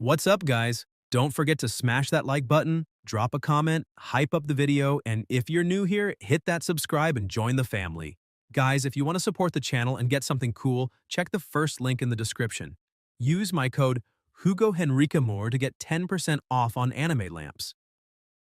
What's up, guys? Don't forget to smash that like button, drop a comment, hype up the video, and if you're new here, hit that subscribe and join the family. Guys, if you want to support the channel and get something cool, check the first link in the description. Use my code HugoHenriqueMore to get 10% off on anime lamps.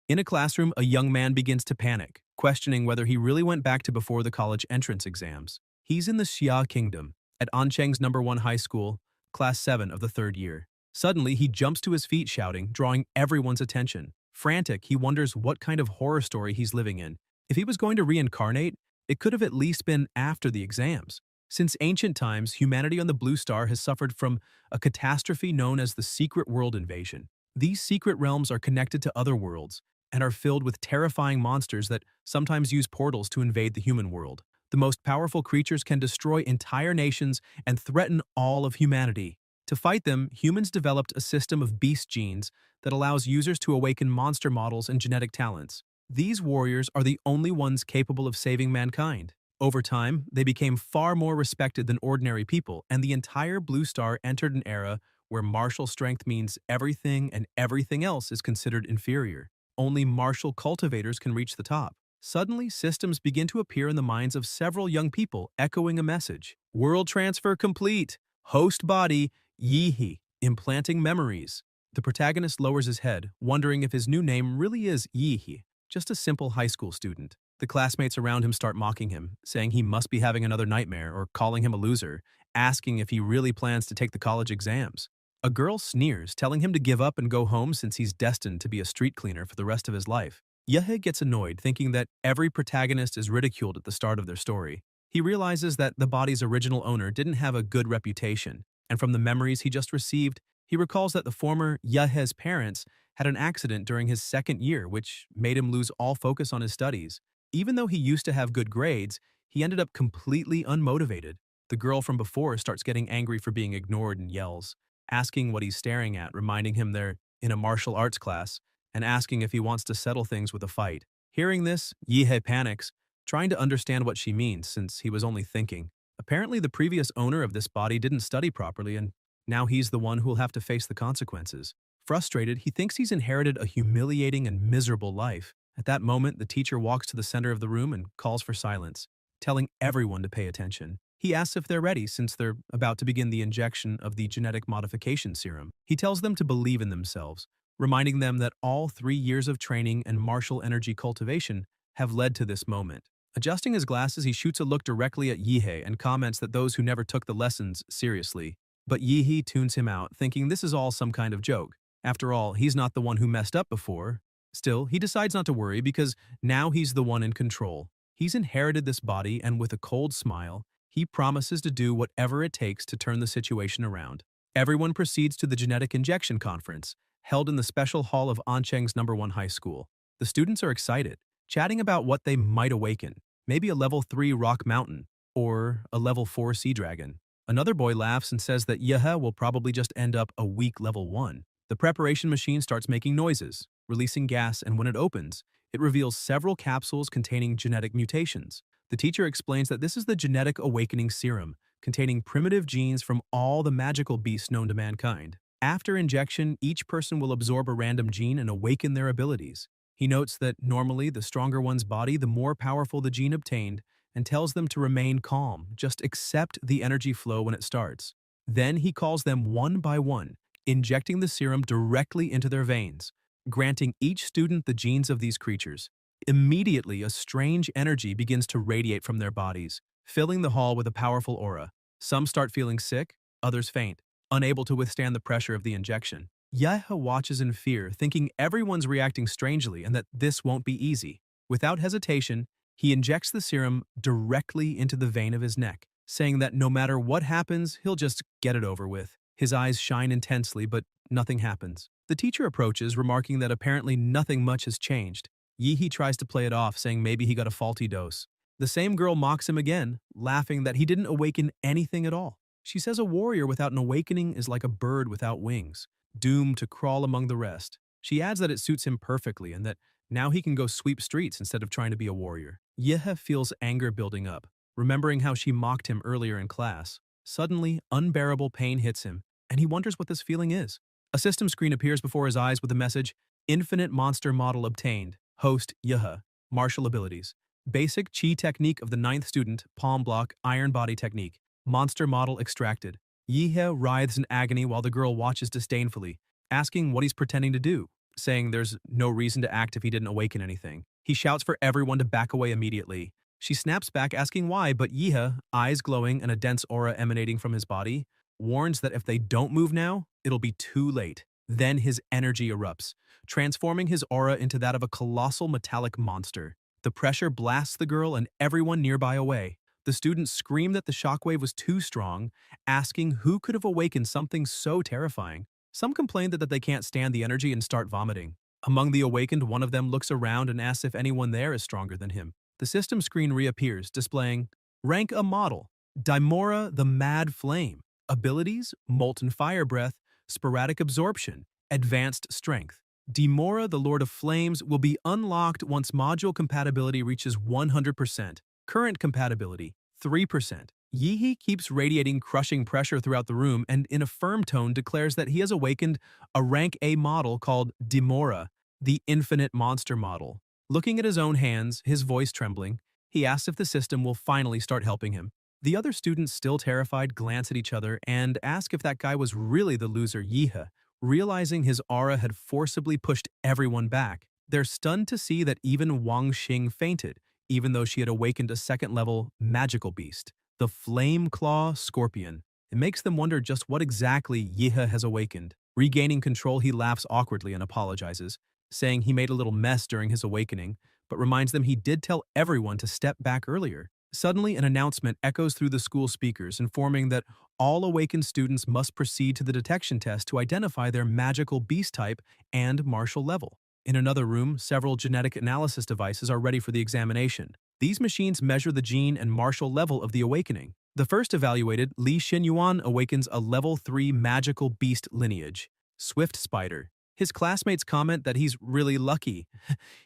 In a classroom, a young man begins to panic, questioning whether he really went back to before the college entrance exams. He's in the Xia Kingdom, at Ancheng's #1 high school, class 7 of the 3rd year. Suddenly, he jumps to his feet shouting, drawing everyone's attention. Frantic, he wonders what kind of horror story he's living in. If he was going to reincarnate, it could have at least been after the exams. Since ancient times, humanity on the Blue Star has suffered from a catastrophe known as the Secret World Invasion. These secret realms are connected to other worlds and are filled with terrifying monsters that sometimes use portals to invade the human world. The most powerful creatures can destroy entire nations and threaten all of humanity. To fight them, humans developed a system of beast genes that allows users to awaken monster models and genetic talents. These warriors are the only ones capable of saving mankind. Over time, they became far more respected than ordinary people, and the entire Blue Star entered an era where martial strength means everything and everything else is considered inferior. Only martial cultivators can reach the top. Suddenly, systems begin to appear in the minds of several young people, echoing a message. World transfer complete. Host body, Yihi, implanting memories. The protagonist lowers his head, wondering if his new name really is Yihi, just a simple high school student. The classmates around him start mocking him, saying he must be having another nightmare or calling him a loser, asking if he really plans to take the college exams. A girl sneers, telling him to give up and go home since he's destined to be a street cleaner for the rest of his life. Yehe gets annoyed, thinking that every protagonist is ridiculed at the start of their story. He realizes that the body's original owner didn't have a good reputation, and from the memories he just received, he recalls that the former Yehe's parents had an accident during his 2nd year, which made him lose all focus on his studies. Even though he used to have good grades, he ended up completely unmotivated. The girl from before starts getting angry for being ignored and yells, asking what he's staring at, reminding him they're in a martial arts class, and asking if he wants to settle things with a fight. Hearing this, Yehe panics, trying to understand what she means since he was only thinking. Apparently, the previous owner of this body didn't study properly, and now he's the one who'll have to face the consequences. Frustrated, he thinks he's inherited a humiliating and miserable life. At that moment, the teacher walks to the center of the room and calls for silence, telling everyone to pay attention. He asks if they're ready since they're about to begin the injection of the genetic modification serum. He tells them to believe in themselves, reminding them that all 3 years of training and martial energy cultivation have led to this moment. Adjusting his glasses, he shoots a look directly at Yihe and comments that those who never took the lessons seriously. But Yihe tunes him out, thinking this is all some kind of joke. After all, he's not the one who messed up before. Still, he decides not to worry because now he's the one in control. He's inherited this body, and with a cold smile, he promises to do whatever it takes to turn the situation around. Everyone proceeds to the genetic injection conference, held in the special hall of Ancheng's #1 high school. The students are excited, chatting about what they might awaken, maybe a level 3 rock mountain, or a level 4 sea dragon. Another boy laughs and says that Yehe will probably just end up a weak level 1. The preparation machine starts making noises, releasing gas, and when it opens, it reveals several capsules containing genetic mutations. The teacher explains that this is the genetic awakening serum, containing primitive genes from all the magical beasts known to mankind. After injection, each person will absorb a random gene and awaken their abilities. He notes that normally the stronger one's body, the more powerful the gene obtained, and tells them to remain calm, just accept the energy flow when it starts. Then he calls them one by one, injecting the serum directly into their veins, granting each student the genes of these creatures. Immediately, a strange energy begins to radiate from their bodies, filling the hall with a powerful aura. Some start feeling sick, others faint, unable to withstand the pressure of the injection. Yehe watches in fear, thinking everyone's reacting strangely and that this won't be easy. Without hesitation, he injects the serum directly into the vein of his neck, saying that no matter what happens, he'll just get it over with. His eyes shine intensely, but nothing happens. The teacher approaches, remarking that apparently nothing much has changed. Yihi tries to play it off, saying maybe he got a faulty dose. The same girl mocks him again, laughing that he didn't awaken anything at all. She says a warrior without an awakening is like a bird without wings, doomed to crawl among the rest. She adds that it suits him perfectly and that now he can go sweep streets instead of trying to be a warrior. Yehe feels anger building up, remembering how she mocked him earlier in class. Suddenly, unbearable pain hits him, and he wonders what this feeling is. A system screen appears before his eyes with the message, Infinite Monster Model Obtained. Host, Yeha. Martial Abilities. Basic Chi Technique of the ninth student, Palm Block, Iron Body Technique. Monster Model Extracted. Yeha writhes in agony while the girl watches disdainfully, asking what he's pretending to do, saying there's no reason to act if he didn't awaken anything. He shouts for everyone to back away immediately. She snaps back asking why, but Yeha, eyes glowing and a dense aura emanating from his body, warns that if they don't move now, it'll be too late. Then his energy erupts, transforming his aura into that of a colossal metallic monster. The pressure blasts the girl and everyone nearby away. The students scream that the shockwave was too strong, asking who could have awakened something so terrifying. Some complain that they can't stand the energy and start vomiting. Among the awakened, one of them looks around and asks if anyone there is stronger than him. The system screen reappears, displaying Rank a Model, Dimora the Mad Flame, Abilities, Molten Fire Breath, Sporadic Absorption, Advanced Strength. Dimora the Lord of Flames will be unlocked once module compatibility reaches 100%. Current compatibility, 3%. Yehi keeps radiating crushing pressure throughout the room and in a firm tone declares that he has awakened a rank A model called Dimora, the Infinite Monster Model. Looking at his own hands, his voice trembling, he asks if the system will finally start helping him. The other students, still terrified, glance at each other and ask if that guy was really the loser Yeha, realizing his aura had forcibly pushed everyone back. They're stunned to see that even Wang Xing fainted, even though she had awakened a second-level magical beast, the Flame Claw Scorpion. It makes them wonder just what exactly Yeha has awakened. Regaining control, he laughs awkwardly and apologizes, saying he made a little mess during his awakening, but reminds them he did tell everyone to step back earlier. Suddenly, an announcement echoes through the school speakers, informing that all awakened students must proceed to the detection test to identify their magical beast type and martial level. In another room, several genetic analysis devices are ready for the examination. These machines measure the gene and martial level of the awakening. The first evaluated, Li Xinyuan, awakens a level 3 magical beast lineage, Swift Spider. His classmates comment that he's really lucky.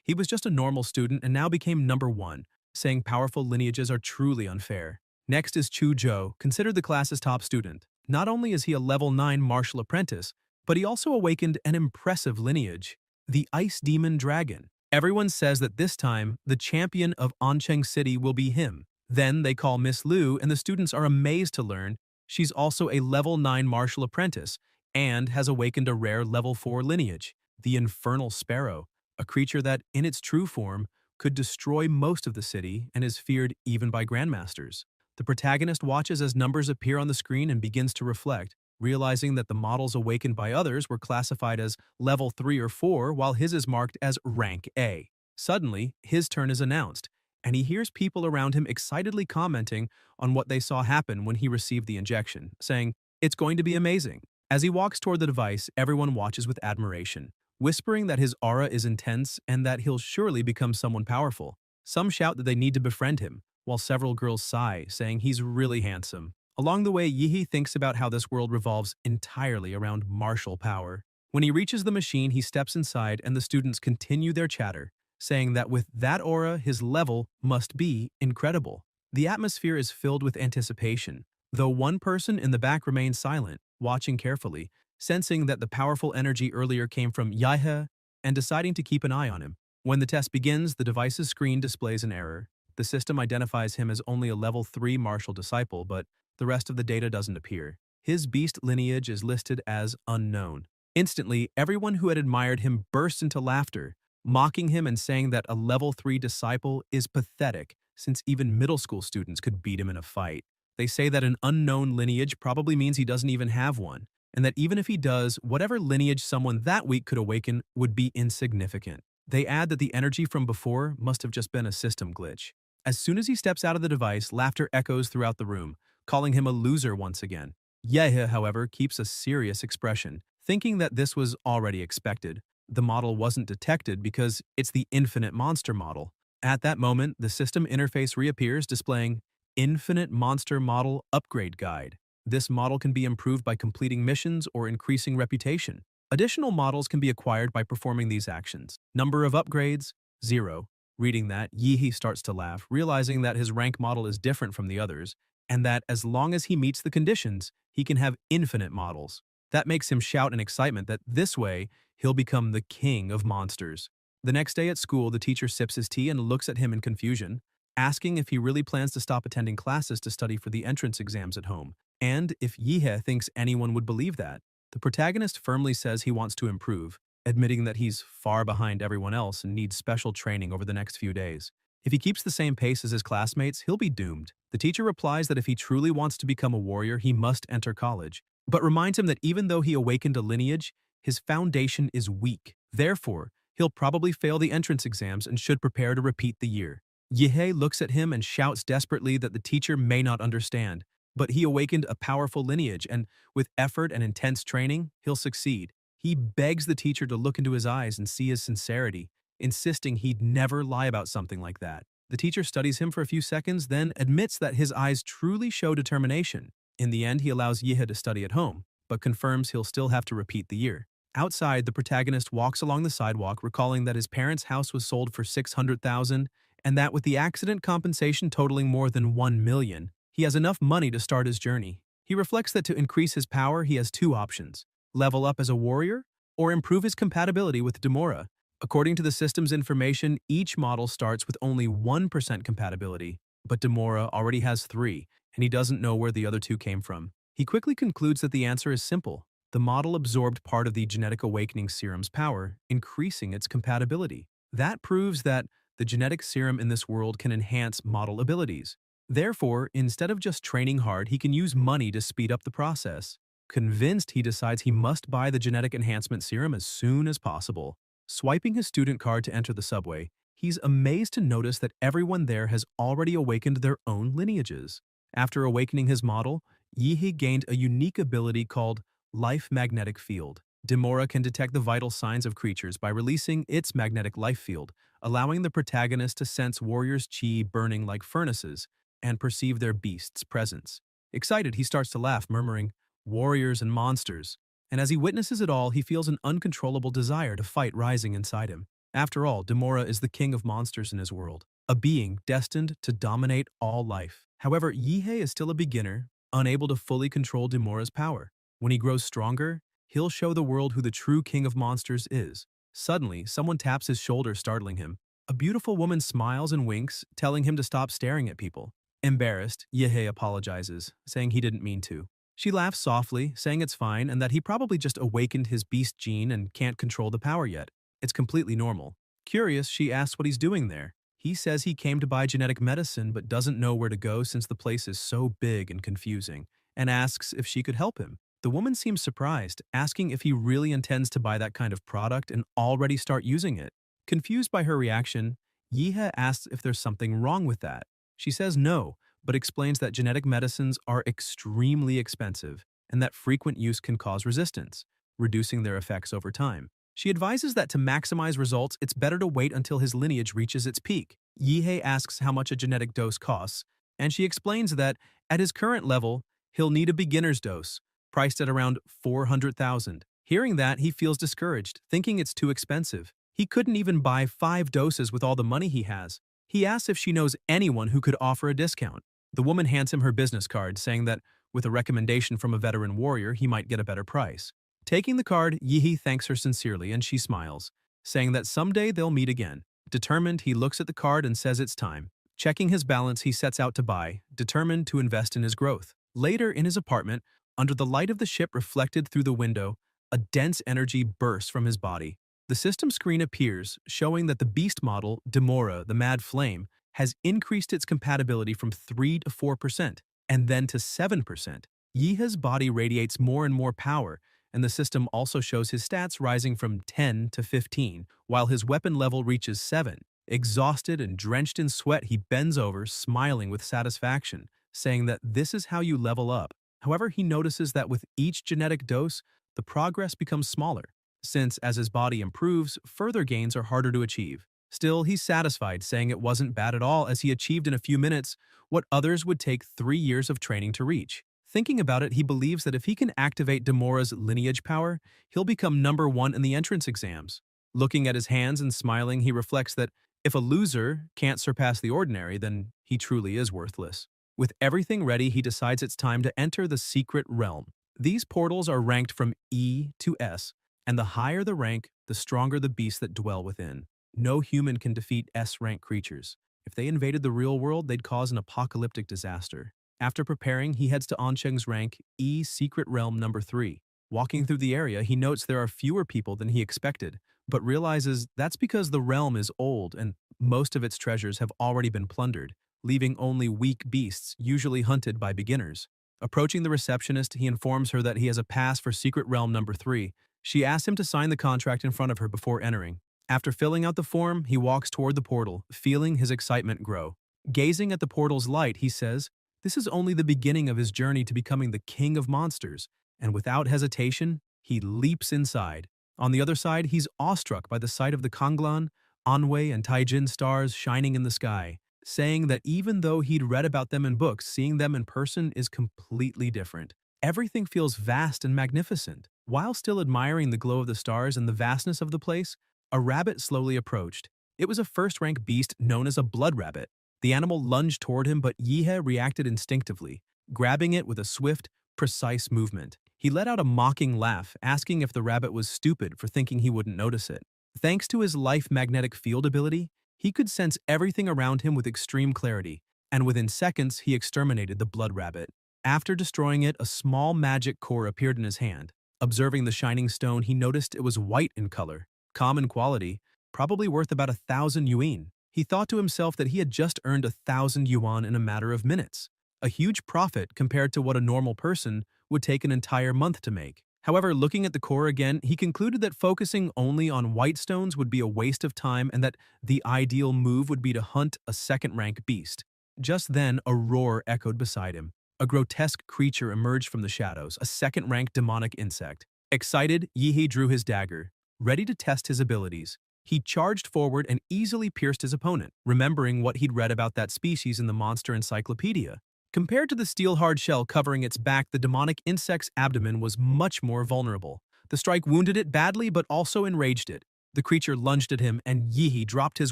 He was just a normal student and now became number 1, saying powerful lineages are truly unfair. Next is Chu Zhou, considered the class's top student. Not only is he a level 9 martial apprentice, but he also awakened an impressive lineage, the Ice Demon Dragon. Everyone says that this time, the champion of Ancheng City will be him. Then they call Miss Liu and the students are amazed to learn she's also a level 9 martial apprentice and has awakened a rare level 4 lineage, the Infernal Sparrow, a creature that, in its true form, could destroy most of the city and is feared even by grandmasters. The protagonist watches as numbers appear on the screen and begins to reflect, realizing that the models awakened by others were classified as level 3 or 4 while his is marked as rank A. Suddenly, his turn is announced, and he hears people around him excitedly commenting on what they saw happen when he received the injection, saying, "It's going to be amazing." As he walks toward the device, everyone watches with admiration, whispering that his aura is intense and that he'll surely become someone powerful. Some shout that they need to befriend him, while several girls sigh, saying he's really handsome. Along the way, Yehi thinks about how this world revolves entirely around martial power. When he reaches the machine, he steps inside and the students continue their chatter, saying that with that aura, his level must be incredible. The atmosphere is filled with anticipation, though one person in the back remains silent, watching carefully, sensing that the powerful energy earlier came from Yeha and deciding to keep an eye on him. When the test begins, the device's screen displays an error. The system identifies him as only a level 3 martial disciple, but the rest of the data doesn't appear. His beast lineage is listed as unknown. Instantly, everyone who had admired him bursts into laughter, mocking him and saying that a level 3 disciple is pathetic, since even middle school students could beat him in a fight. They say that an unknown lineage probably means he doesn't even have one, and that even if he does, whatever lineage someone that weak could awaken would be insignificant. They add that the energy from before must have just been a system glitch. As soon as he steps out of the device, laughter echoes throughout the room, calling him a loser once again. Yehe, however, keeps a serious expression, thinking that this was already expected. The model wasn't detected because it's the Infinite Monster model. At that moment, the system interface reappears, displaying Infinite Monster Model Upgrade Guide. This model can be improved by completing missions or increasing reputation. Additional models can be acquired by performing these actions. Number of upgrades, 0. Reading that, Yehi starts to laugh, realizing that his rank model is different from the others, and that as long as he meets the conditions, he can have infinite models. That makes him shout in excitement that this way, he'll become the king of monsters. The next day at school, the teacher sips his tea and looks at him in confusion, asking if he really plans to stop attending classes to study for the entrance exams at home, and if Yihe thinks anyone would believe that. The protagonist firmly says he wants to improve, admitting that he's far behind everyone else and needs special training over the next few days. If he keeps the same pace as his classmates, he'll be doomed. The teacher replies that if he truly wants to become a warrior, he must enter college, but reminds him that even though he awakened a lineage, his foundation is weak. Therefore, he'll probably fail the entrance exams and should prepare to repeat the year. Yihe looks at him and shouts desperately that the teacher may not understand, but he awakened a powerful lineage and, with effort and intense training, he'll succeed. He begs the teacher to look into his eyes and see his sincerity, insisting he'd never lie about something like that. The teacher studies him for a few seconds, then admits that his eyes truly show determination. In the end, he allows Yihe to study at home, but confirms he'll still have to repeat the year. Outside, the protagonist walks along the sidewalk, recalling that his parents' house was sold for $600,000 and that with the accident compensation totaling more than $1 million, he has enough money to start his journey. He reflects that to increase his power, he has two options: level up as a warrior or improve his compatibility with Demora. According to the system's information, each model starts with only 1% compatibility, but Demora already has 3, and he doesn't know where the other 2 came from. He quickly concludes that the answer is simple. The model absorbed part of the genetic awakening serum's power, increasing its compatibility. That proves that the genetic serum in this world can enhance model abilities. Therefore, instead of just training hard, he can use money to speed up the process. Convinced, he decides he must buy the genetic enhancement serum as soon as possible. Swiping his student card to enter the subway, he's amazed to notice that everyone there has already awakened their own lineages. After awakening his model, Yihe gained a unique ability called Life Magnetic Field. Demora can detect the vital signs of creatures by releasing its magnetic life field, allowing the protagonist to sense warriors' chi burning like furnaces and perceive their beasts' presence. Excited, he starts to laugh, murmuring, "Warriors and monsters." And as he witnesses it all, he feels an uncontrollable desire to fight rising inside him. After all, Demora is the king of monsters in his world, a being destined to dominate all life. However, Yihe is still a beginner, unable to fully control Demora's power. When he grows stronger, he'll show the world who the true king of monsters is. Suddenly, someone taps his shoulder, startling him. A beautiful woman smiles and winks, telling him to stop staring at people. Embarrassed, Yihe apologizes, saying he didn't mean to. She laughs softly, saying it's fine and that he probably just awakened his beast gene and can't control the power yet. It's completely normal. Curious, she asks what he's doing there. He says he came to buy genetic medicine but doesn't know where to go since the place is so big and confusing, and asks if she could help him. The woman seems surprised, asking if he really intends to buy that kind of product and already start using it. Confused by her reaction, Yihe asks if there's something wrong with that. She says no, but explains that genetic medicines are extremely expensive and that frequent use can cause resistance, reducing their effects over time. She advises that to maximize results, it's better to wait until his lineage reaches its peak. Yihe asks how much a genetic dose costs, and she explains that, at his current level, he'll need a beginner's dose, priced at around $400,000. Hearing that, he feels discouraged, thinking it's too expensive. He couldn't even buy 5 doses with all the money he has. He asks if she knows anyone who could offer a discount. The woman hands him her business card, saying that with a recommendation from a veteran warrior, he might get a better price. Taking the card, Yihe thanks her sincerely and she smiles, saying that someday they'll meet again. Determined, he looks at the card and says it's time. Checking his balance, he sets out to buy, determined to invest in his growth. Later, in his apartment, under the light of the ship reflected through the window, a dense energy bursts from his body. The system screen appears, showing that the beast model, Demora, the Mad Flame, has increased its compatibility from 3 to 4%, and then to 7%. Yihe's body radiates more and more power, and the system also shows his stats rising from 10 to 15, while his weapon level reaches 7. Exhausted and drenched in sweat, he bends over, smiling with satisfaction, saying that this is how you level up. However, he notices that with each genetic dose, the progress becomes smaller, since as his body improves, further gains are harder to achieve. Still, he's satisfied, saying it wasn't bad at all as he achieved in a few minutes what others would take 3 years of training to reach. Thinking about it, he believes that if he can activate Demora's lineage power, he'll become number 1 in the entrance exams. Looking at his hands and smiling, he reflects that if a loser can't surpass the ordinary, then he truly is worthless. With everything ready, he decides it's time to enter the secret realm. These portals are ranked from E to S, and the higher the rank, the stronger the beasts that dwell within. No human can defeat S-rank creatures. If they invaded the real world, they'd cause an apocalyptic disaster. After preparing, he heads to Ansheng's rank E Secret Realm number 3. Walking through the area, he notes there are fewer people than he expected, but realizes that's because the realm is old and most of its treasures have already been plundered, leaving only weak beasts, usually hunted by beginners. Approaching the receptionist, he informs her that he has a pass for Secret Realm number 3. She asks him to sign the contract in front of her before entering. After filling out the form, he walks toward the portal, feeling his excitement grow. Gazing at the portal's light, he says, this is only the beginning of his journey to becoming the king of monsters, and without hesitation, he leaps inside. On the other side, he's awestruck by the sight of the Kanglan, Anhui, and Taijin stars shining in the sky, saying that even though he'd read about them in books, seeing them in person is completely different. Everything feels vast and magnificent. While still admiring the glow of the stars and the vastness of the place, a rabbit slowly approached. It was a first-rank beast known as a blood rabbit. The animal lunged toward him, but Yihe reacted instinctively, grabbing it with a swift, precise movement. He let out a mocking laugh, asking if the rabbit was stupid for thinking he wouldn't notice it. Thanks to his life magnetic field ability, he could sense everything around him with extreme clarity, and within seconds he exterminated the blood rabbit. After destroying it, a small magic core appeared in his hand. Observing the shining stone, he noticed it was white in color, calm in quality, probably worth about 1,000 yuan. He thought to himself that he had just earned 1,000 yuan in a matter of minutes, a huge profit compared to what a normal person would take an entire month to make. However, looking at the core again, he concluded that focusing only on white stones would be a waste of time and that the ideal move would be to hunt a second-rank beast. Just then, a roar echoed beside him. A grotesque creature emerged from the shadows, a second-rank demonic insect. Excited, Yihe drew his dagger, ready to test his abilities. He charged forward and easily pierced his opponent, remembering what he'd read about that species in the monster encyclopedia. Compared to the steel-hard shell covering its back, the demonic insect's abdomen was much more vulnerable. The strike wounded it badly but also enraged it. The creature lunged at him and Yihe dropped his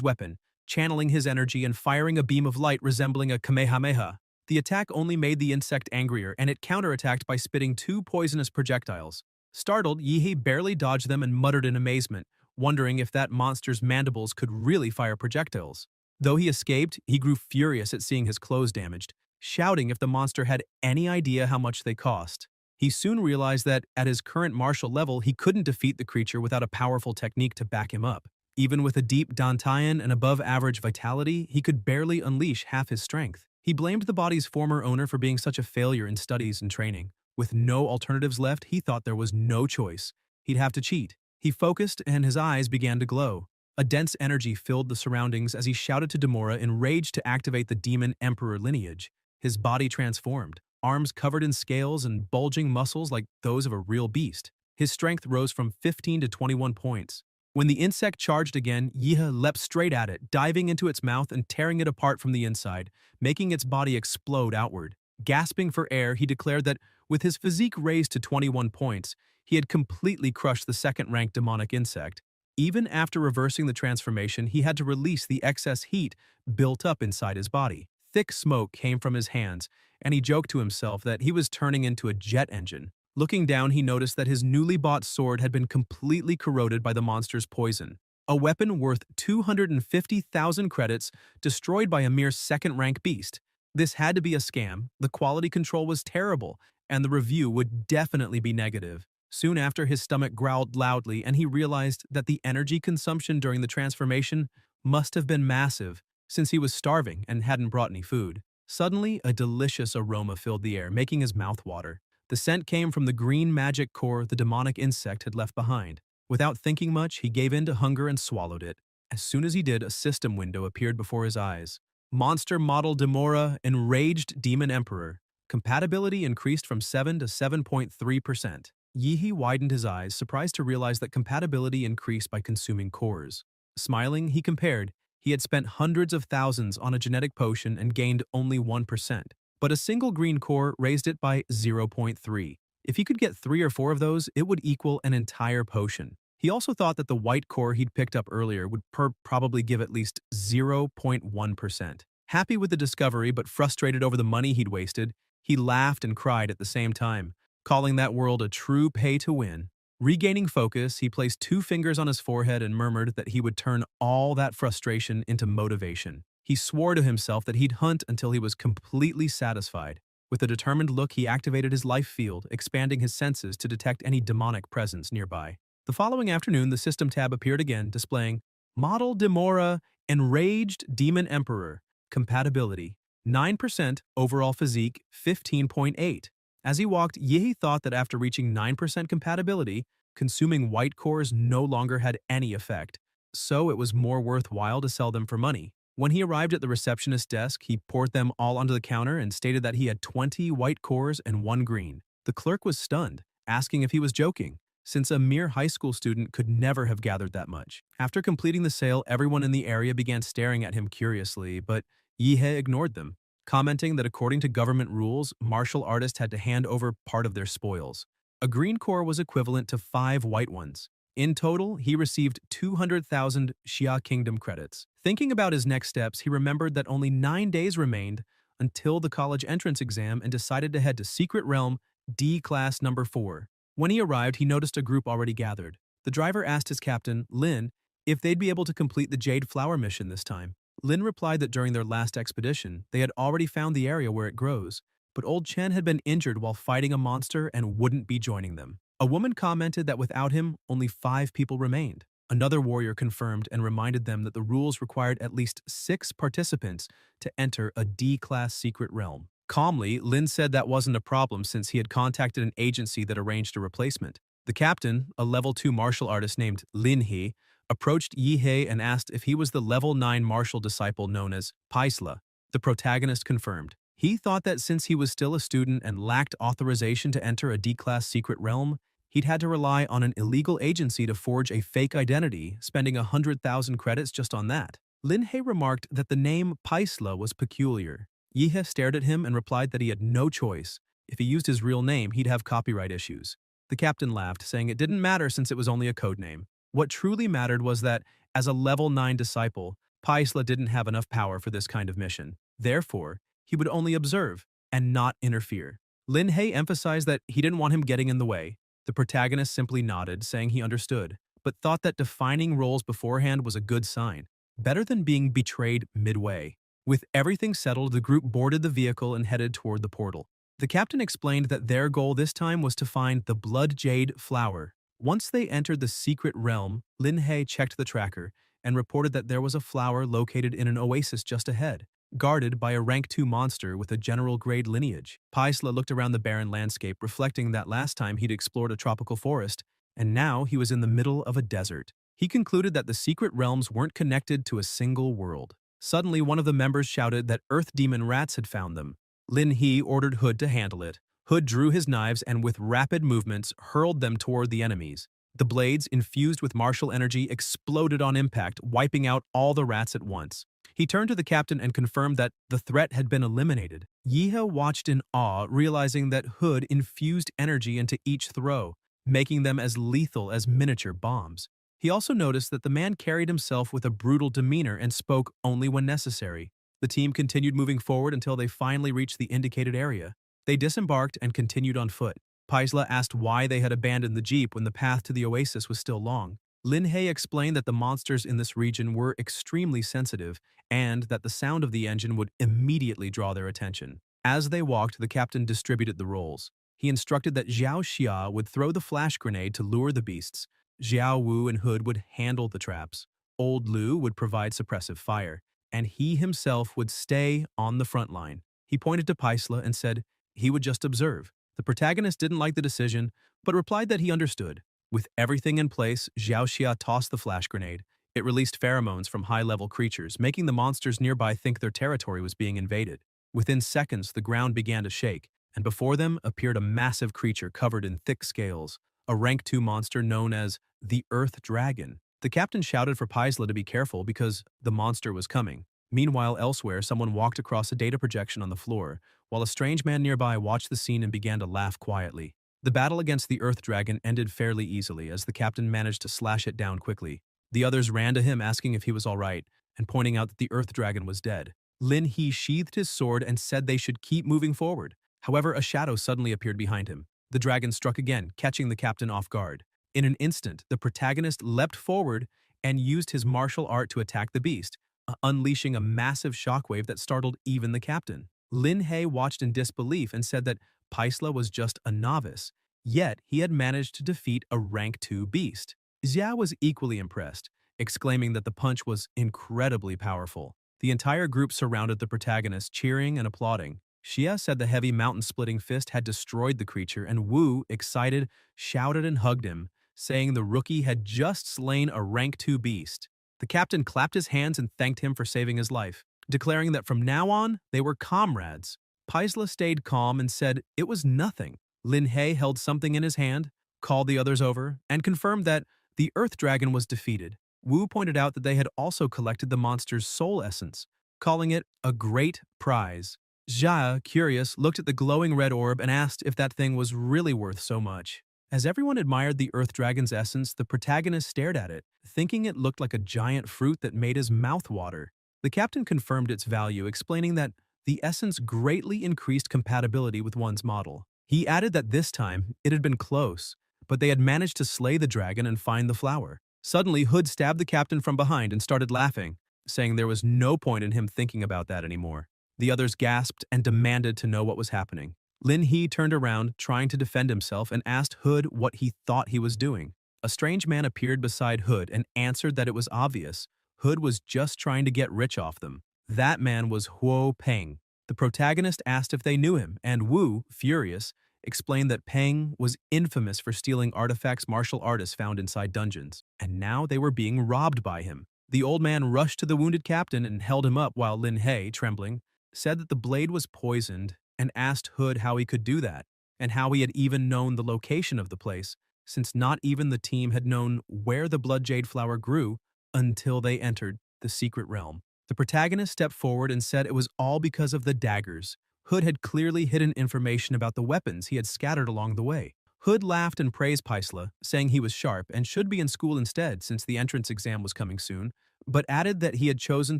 weapon, channeling his energy and firing a beam of light resembling a Kamehameha. The attack only made the insect angrier and it counterattacked by spitting 2 poisonous projectiles. Startled, Yihe barely dodged them and muttered in amazement, wondering if that monster's mandibles could really fire projectiles. Though he escaped, he grew furious at seeing his clothes damaged, shouting if the monster had any idea how much they cost. He soon realized that, at his current martial level, he couldn't defeat the creature without a powerful technique to back him up. Even with a deep Dantian and above-average vitality, he could barely unleash half his strength. He blamed the body's former owner for being such a failure in studies and training. With no alternatives left, he thought there was no choice. He'd have to cheat. He focused, and his eyes began to glow. A dense energy filled the surroundings as he shouted to Demora, enraged to activate the demon emperor lineage. His body transformed, arms covered in scales and bulging muscles like those of a real beast. His strength rose from 15 to 21 points. When the insect charged again, Yihe leapt straight at it, diving into its mouth and tearing it apart from the inside, making its body explode outward. Gasping for air, he declared that, with his physique raised to 21 points, he had completely crushed the second-ranked demonic insect. Even after reversing the transformation, he had to release the excess heat built up inside his body. Thick smoke came from his hands, and he joked to himself that he was turning into a jet engine. Looking down, he noticed that his newly bought sword had been completely corroded by the monster's poison. A weapon worth 250,000 credits, destroyed by a mere second-rank beast. This had to be a scam, the quality control was terrible, and the review would definitely be negative. Soon after, his stomach growled loudly, and he realized that the energy consumption during the transformation must have been massive, since he was starving and hadn't brought any food. Suddenly, a delicious aroma filled the air, making his mouth water. The scent came from the green magic core the demonic insect had left behind. Without thinking much, he gave in to hunger and swallowed it. As soon as he did, a system window appeared before his eyes. Monster Model Demora, Enraged Demon Emperor. Compatibility increased from 7 to 7.3%. Yihe widened his eyes, surprised to realize that compatibility increased by consuming cores. Smiling, he compared. He had spent hundreds of thousands on a genetic potion and gained only 1%. But a single green core raised it by 0.3. If he could get 3 or 4 of those, it would equal an entire potion. He also thought that the white core he'd picked up earlier would probably give at least 0.1%. Happy with the discovery but frustrated over the money he'd wasted, he laughed and cried at the same time. calling that world a true pay-to-win. Regaining focus, he placed 2 fingers on his forehead and murmured that he would turn all that frustration into motivation. He swore to himself that he'd hunt until he was completely satisfied. With a determined look, he activated his life field, expanding his senses to detect any demonic presence nearby. The following afternoon, the System tab appeared again, displaying Model Demora Enraged Demon Emperor Compatibility 9% overall physique 15.8. As he walked, Yehi thought that after reaching 9% compatibility, consuming white cores no longer had any effect, so it was more worthwhile to sell them for money. When he arrived at the receptionist's desk, he poured them all onto the counter and stated that he had 20 white cores and 1 green. The clerk was stunned, asking if he was joking, since a mere high school student could never have gathered that much. After completing the sale, everyone in the area began staring at him curiously, but Yihei ignored them, commenting that according to government rules, martial artists had to hand over part of their spoils. A green core was equivalent to 5 white ones. In total, he received 200,000 Xia Kingdom credits. Thinking about his next steps, he remembered that only 9 days remained until the college entrance exam and decided to head to Secret Realm D Class number 4. When he arrived, he noticed a group already gathered. The driver asked his captain, Lin, if they'd be able to complete the Jade Flower mission this time. Lin replied that during their last expedition, they had already found the area where it grows, but old Chen had been injured while fighting a monster and wouldn't be joining them. A woman commented that without him, only 5 people remained. Another warrior confirmed and reminded them that the rules required at least 6 participants to enter a D-class secret realm. Calmly, Lin said that wasn't a problem since he had contacted an agency that arranged a replacement. The captain, a level 2 martial artist named Lin He, approached Yihei and asked if he was the level 9 martial disciple known as Paisla. The protagonist confirmed. He thought that since he was still a student and lacked authorization to enter a D-class secret realm, he'd had to rely on an illegal agency to forge a fake identity, spending 100,000 credits just on that. Lin He remarked that the name Paisla was peculiar. Yihei stared at him and replied that he had no choice. If he used his real name, he'd have copyright issues. The captain laughed, saying it didn't matter since it was only a code name. What truly mattered was that, as a level 9 disciple, Paisla didn't have enough power for this kind of mission. Therefore, he would only observe and not interfere. Lin He emphasized that he didn't want him getting in the way. The protagonist simply nodded, saying he understood, but thought that defining roles beforehand was a good sign, better than being betrayed midway. With everything settled, the group boarded the vehicle and headed toward the portal. The captain explained that their goal this time was to find the Blood Jade Flower. Once they entered the secret realm, Lin He checked the tracker and reported that there was a flower located in an oasis just ahead, guarded by a rank 2 monster with a general-grade lineage. Paisla looked around the barren landscape, reflecting that last time he'd explored a tropical forest, and now he was in the middle of a desert. He concluded that the secret realms weren't connected to a single world. Suddenly, one of the members shouted that Earth Demon rats had found them. Lin He ordered Hood to handle it. Hood drew his knives and with rapid movements hurled them toward the enemies. The blades, infused with martial energy, exploded on impact, wiping out all the rats at once. He turned to the captain and confirmed that the threat had been eliminated. Yihei watched in awe, realizing that Hood infused energy into each throw, making them as lethal as miniature bombs. He also noticed that the man carried himself with a brutal demeanor and spoke only when necessary. The team continued moving forward until they finally reached the indicated area. They disembarked and continued on foot. Paisla asked why they had abandoned the jeep when the path to the oasis was still long. Lin He explained that the monsters in this region were extremely sensitive and that the sound of the engine would immediately draw their attention. As they walked, the captain distributed the roles. He instructed that Xiao Xia would throw the flash grenade to lure the beasts. Xiao Wu and Hood would handle the traps. Old Lu would provide suppressive fire, and he himself would stay on the front line. He pointed to Paisla and said he would just observe. The protagonist didn't like the decision, but replied that he understood. With everything in place, Xiao Xia tossed the flash grenade. It released pheromones from high-level creatures, making the monsters nearby think their territory was being invaded. Within seconds, the ground began to shake, and before them appeared a massive creature covered in thick scales, a rank 2 monster known as the Earth Dragon. The captain shouted for Paisla to be careful because the monster was coming. Meanwhile, elsewhere, someone walked across a data projection on the floor, while a strange man nearby watched the scene and began to laugh quietly. The battle against the Earth Dragon ended fairly easily as the captain managed to slash it down quickly. The others ran to him asking if he was all right, and pointing out that the Earth Dragon was dead. Lin He sheathed his sword and said they should keep moving forward. However, a shadow suddenly appeared behind him. The dragon struck again, catching the captain off guard. In an instant, the protagonist leapt forward and used his martial art to attack the beast, unleashing a massive shockwave that startled even the captain. Lin He watched in disbelief and said that Paisla was just a novice, yet he had managed to defeat a rank 2 beast. Xia was equally impressed, exclaiming that the punch was incredibly powerful. The entire group surrounded the protagonist, cheering and applauding. Xia said the heavy mountain-splitting fist had destroyed the creature, and Wu, excited, shouted and hugged him, saying the rookie had just slain a rank 2 beast. The captain clapped his hands and thanked him for saving his life, declaring that from now on, they were comrades. Paisla stayed calm and said it was nothing. Lin He held something in his hand, called the others over, and confirmed that the Earth Dragon was defeated. Wu pointed out that they had also collected the monster's soul essence, calling it a great prize. Xia, curious, looked at the glowing red orb and asked if that thing was really worth so much. As everyone admired the Earth Dragon's essence, the protagonist stared at it, thinking it looked like a giant fruit that made his mouth water. The captain confirmed its value, explaining that the essence greatly increased compatibility with one's model. He added that this time, it had been close, but they had managed to slay the dragon and find the flower. Suddenly, Hood stabbed the captain from behind and started laughing, saying there was no point in him thinking about that anymore. The others gasped and demanded to know what was happening. Lin He turned around, trying to defend himself, and asked Hood what he thought he was doing. A strange man appeared beside Hood and answered that it was obvious. Hood was just trying to get rich off them. That man was Huo Peng. The protagonist asked if they knew him, and Wu, furious, explained that Peng was infamous for stealing artifacts martial artists found inside dungeons, and now they were being robbed by him. The old man rushed to the wounded captain and held him up while Lin He, trembling, said that the blade was poisoned and asked Hood how he could do that, and how he had even known the location of the place, since not even the team had known where the blood jade flower grew until they entered the secret realm. The protagonist stepped forward and said it was all because of the daggers. Hood had clearly hidden information about the weapons he had scattered along the way. Hood laughed and praised Paisla, saying he was sharp and should be in school instead since the entrance exam was coming soon, but added that he had chosen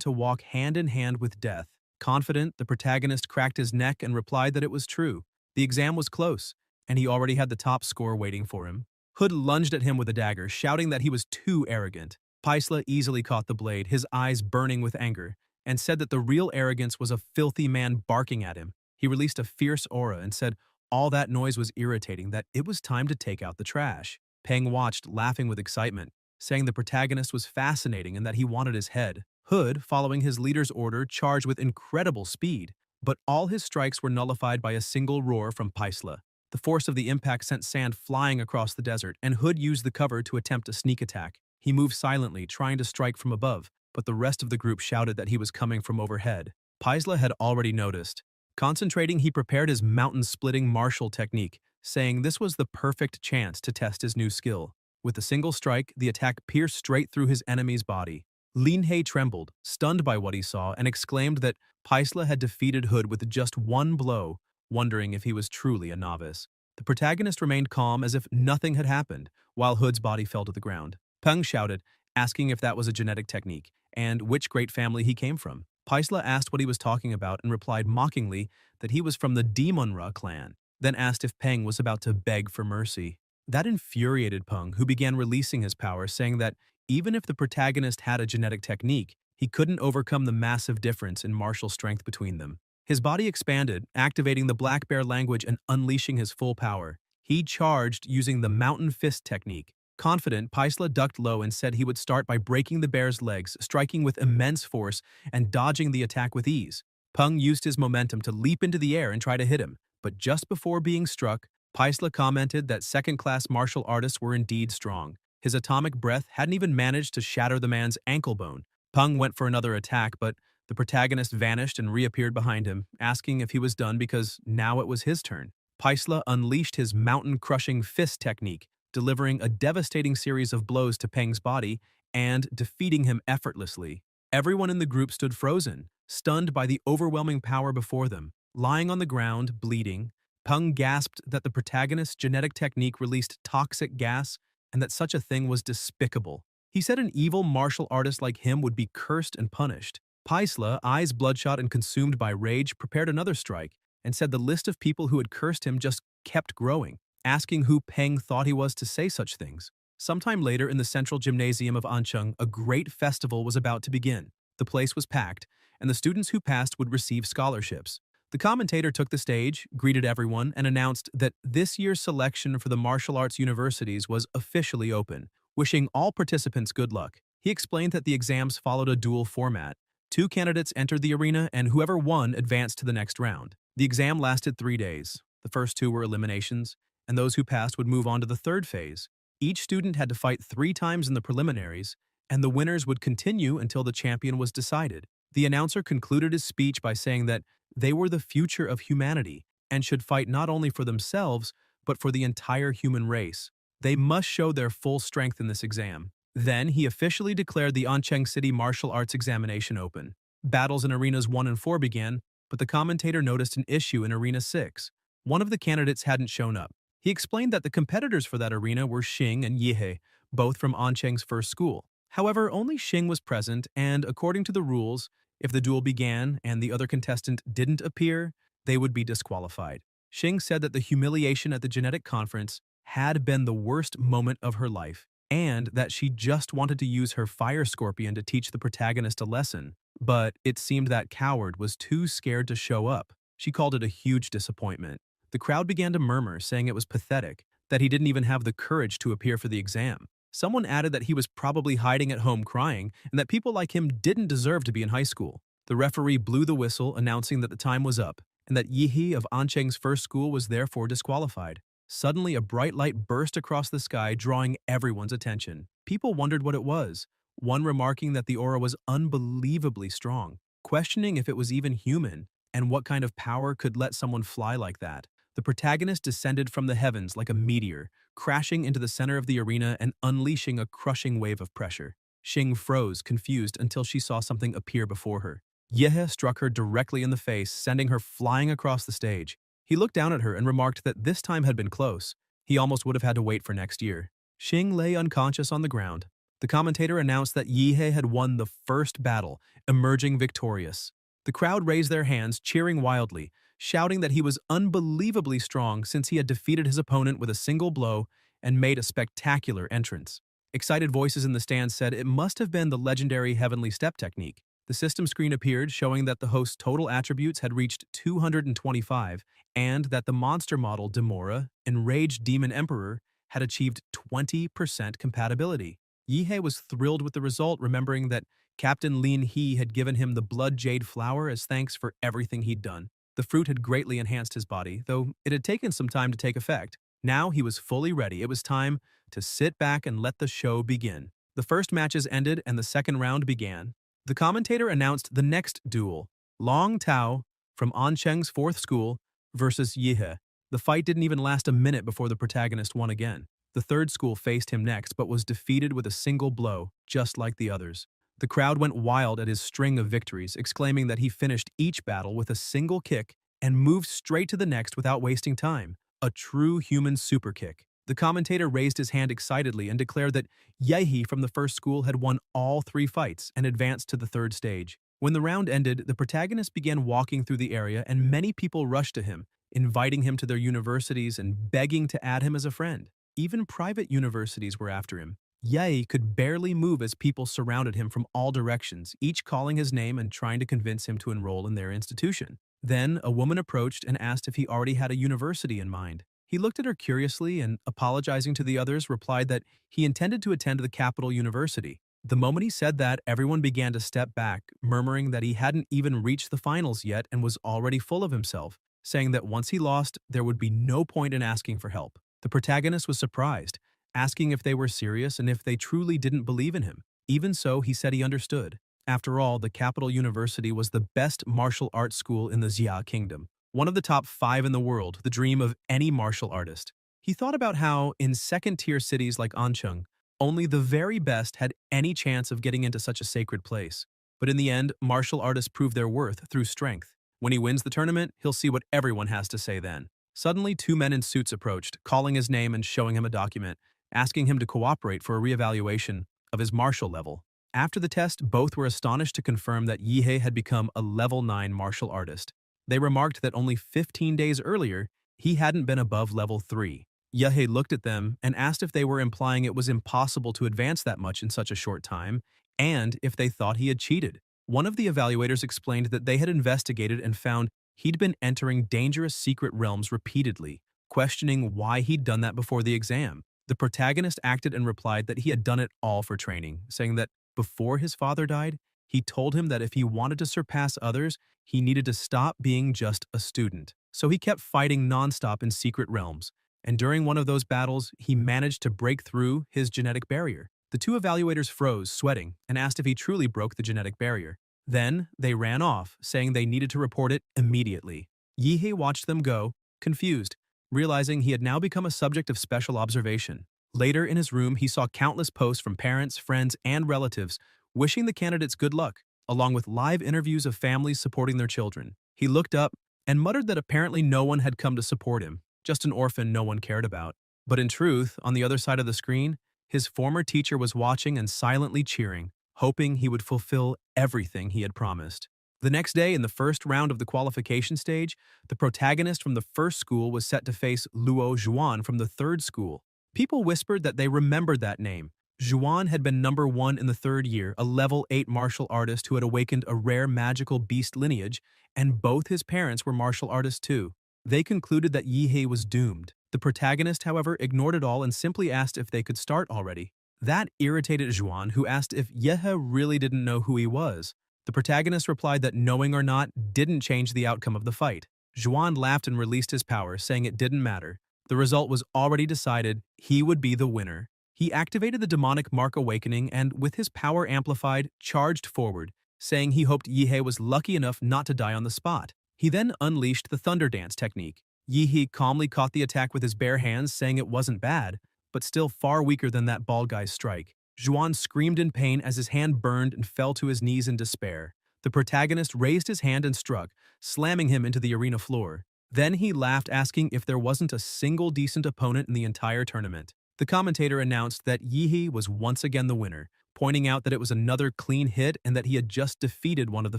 to walk hand in hand with death. Confident, the protagonist cracked his neck and replied that it was true. The exam was close, and he already had the top score waiting for him. Hood lunged at him with a dagger, shouting that he was too arrogant. Paisla easily caught the blade, his eyes burning with anger, and said that the real arrogance was a filthy man barking at him. He released a fierce aura and said all that noise was irritating, that it was time to take out the trash. Peng watched, laughing with excitement, saying the protagonist was fascinating and that he wanted his head. Hood, following his leader's order, charged with incredible speed, but all his strikes were nullified by a single roar from Paisla. The force of the impact sent sand flying across the desert, and Hood used the cover to attempt a sneak attack. He moved silently, trying to strike from above, but the rest of the group shouted that he was coming from overhead. Paisla had already noticed. Concentrating, he prepared his mountain-splitting martial technique, saying this was the perfect chance to test his new skill. With a single strike, the attack pierced straight through his enemy's body. Lin He trembled, stunned by what he saw, and exclaimed that Paisla had defeated Hood with just one blow, wondering if he was truly a novice. The protagonist remained calm as if nothing had happened, while Hood's body fell to the ground. Peng shouted, asking if that was a genetic technique, and which great family he came from. Paisla asked what he was talking about and replied mockingly that he was from the MANHWA clan, then asked if Peng was about to beg for mercy. That infuriated Peng, who began releasing his power, saying that even if the protagonist had a genetic technique, he couldn't overcome the massive difference in martial strength between them. His body expanded, activating the Black Bear language and unleashing his full power. He charged using the Mountain Fist technique. Confident, Paisla ducked low and said he would start by breaking the bear's legs, striking with immense force and dodging the attack with ease. Peng used his momentum to leap into the air and try to hit him, but just before being struck, Paisla commented that second-class martial artists were indeed strong. His atomic breath hadn't even managed to shatter the man's ankle bone. Peng went for another attack, but the protagonist vanished and reappeared behind him, asking if he was done because now it was his turn. Paisla unleashed his mountain-crushing fist technique, delivering a devastating series of blows to Peng's body and defeating him effortlessly. Everyone in the group stood frozen, stunned by the overwhelming power before them. Lying on the ground, bleeding, Peng gasped that the protagonist's genetic technique released toxic gas and that such a thing was despicable. He said an evil martial artist like him would be cursed and punished. Paisla, eyes bloodshot and consumed by rage, prepared another strike and said the list of people who had cursed him just kept growing. asking who Peng thought he was to say such things. Sometime later in the central gymnasium of Ancheng, a great festival was about to begin. The place was packed, and the students who passed would receive scholarships. The commentator took the stage, greeted everyone, and announced that this year's selection for the martial arts universities was officially open, wishing all participants good luck. He explained that the exams followed a dual format. Two candidates entered the arena, and whoever won advanced to the next round. The exam lasted 3 days. The first two were eliminations, and those who passed would move on to the third phase. Each student had to fight 3 times in the preliminaries, and the winners would continue until the champion was decided. The announcer concluded his speech by saying that they were the future of humanity and should fight not only for themselves, but for the entire human race. They must show their full strength in this exam. Then he officially declared the Ancheng City Martial Arts Examination open. Battles in Arenas 1 and 4 began, but the commentator noticed an issue in Arena 6. One of the candidates hadn't shown up. He explained that the competitors for that arena were Xing and Yihe, both from Ancheng's first school. However, only Xing was present, and according to the rules, if the duel began and the other contestant didn't appear, they would be disqualified. Xing said that the humiliation at the genetic conference had been the worst moment of her life, and that she just wanted to use her fire scorpion to teach the protagonist a lesson. But it seemed that Coward was too scared to show up. She called it a huge disappointment. The crowd began to murmur, saying it was pathetic, that he didn't even have the courage to appear for the exam. Someone added that he was probably hiding at home crying, and that people like him didn't deserve to be in high school. The referee blew the whistle, announcing that the time was up, and that Yihe of Ancheng's first school was therefore disqualified. Suddenly, a bright light burst across the sky, drawing everyone's attention. People wondered what it was, one remarking that the aura was unbelievably strong, questioning if it was even human, and what kind of power could let someone fly like that. The protagonist descended from the heavens like a meteor, crashing into the center of the arena and unleashing a crushing wave of pressure. Xing froze, confused, until she saw something appear before her. Yehe struck her directly in the face, sending her flying across the stage. He looked down at her and remarked that this time had been close. He almost would have had to wait for next year. Xing lay unconscious on the ground. The commentator announced that Yihe had won the first battle, emerging victorious. The crowd raised their hands, cheering wildly, shouting that he was unbelievably strong since he had defeated his opponent with a single blow and made a spectacular entrance. Excited voices in the stands said it must have been the legendary Heavenly Step technique. The system screen appeared, showing that the host's total attributes had reached 225, and that the monster model Demora, Enraged Demon Emperor, had achieved 20% compatibility. Yihe was thrilled with the result, remembering that Captain Lin He had given him the Blood Jade Flower as thanks for everything he'd done. The fruit had greatly enhanced his body, though it had taken some time to take effect. Now he was fully ready. It was time to sit back and let the show begin. The first matches ended and the second round began. The commentator announced the next duel, Long Tao from Ancheng's fourth school versus Yihe. The fight didn't even last a minute before the protagonist won again. The third school faced him next but was defeated with a single blow, just like the others. The crowd went wild at his string of victories, exclaiming that he finished each battle with a single kick and moved straight to the next without wasting time. A true human super kick. The commentator raised his hand excitedly and declared that Yehi from the first school had won all 3 fights and advanced to the third stage. When the round ended, the protagonist began walking through the area and many people rushed to him, inviting him to their universities and begging to add him as a friend. Even private universities were after him. Yehi could barely move as people surrounded him from all directions, each calling his name and trying to convince him to enroll in their institution. Then, a woman approached and asked if he already had a university in mind. He looked at her curiously and, apologizing to the others, replied that he intended to attend the capital university. The moment he said that, everyone began to step back, murmuring that he hadn't even reached the finals yet and was already full of himself, saying that once he lost, there would be no point in asking for help. The protagonist was surprised, asking if they were serious and if they truly didn't believe in him. Even so, he said he understood. After all, the capital university was the best martial arts school in the Xia kingdom, one of the top 5 in the world, the dream of any martial artist. He thought about how, in second-tier cities like Ancheng, only the very best had any chance of getting into such a sacred place. But in the end, martial artists prove their worth through strength. When he wins the tournament, he'll see what everyone has to say then. Suddenly, 2 men in suits approached, calling his name and showing him a document, asking him to cooperate for a reevaluation of his martial level. After the test, both were astonished to confirm that Yihe had become a level 9 martial artist. They remarked that only 15 days earlier, he hadn't been above level 3. Yehei looked at them and asked if they were implying it was impossible to advance that much in such a short time, and if they thought he had cheated. One of the evaluators explained that they had investigated and found he'd been entering dangerous secret realms repeatedly, questioning why he'd done that before the exam. The protagonist acted and replied that he had done it all for training, saying that before his father died, he told him that if he wanted to surpass others, he needed to stop being just a student. So he kept fighting nonstop in secret realms, and during one of those battles, he managed to break through his genetic barrier. The two evaluators froze, sweating, and asked if he truly broke the genetic barrier. Then, they ran off, saying they needed to report it immediately. Yihei watched them go, confused, realizing he had now become a subject of special observation. Later in his room, he saw countless posts from parents, friends, and relatives wishing the candidates good luck, along with live interviews of families supporting their children. He looked up and muttered that apparently no one had come to support him, just an orphan no one cared about. But in truth, on the other side of the screen, his former teacher was watching and silently cheering, hoping he would fulfill everything he had promised. The next day, in the first round of the qualification stage, the protagonist from the first school was set to face Luo Zhuan from the third school. People whispered that they remembered that name. Zhuan had been number 1 in the third year, a level 8 martial artist who had awakened a rare magical beast lineage, and both his parents were martial artists too. They concluded that Yihei was doomed. The protagonist, however, ignored it all and simply asked if they could start already. That irritated Zhuan, who asked if Yehei really didn't know who he was. The protagonist replied that knowing or not didn't change the outcome of the fight. Zhuan laughed and released his power, saying it didn't matter. The result was already decided. He would be the winner. He activated the demonic mark awakening and, with his power amplified, charged forward, saying he hoped Yihei was lucky enough not to die on the spot. He then unleashed the thunder dance technique. Yihei calmly caught the attack with his bare hands, saying it wasn't bad, but still far weaker than that bald guy's strike. Zhuan screamed in pain as his hand burned and fell to his knees in despair. The protagonist raised his hand and struck, slamming him into the arena floor. Then he laughed, asking if there wasn't a single decent opponent in the entire tournament. The commentator announced that Yihei was once again the winner, pointing out that it was another clean hit and that he had just defeated one of the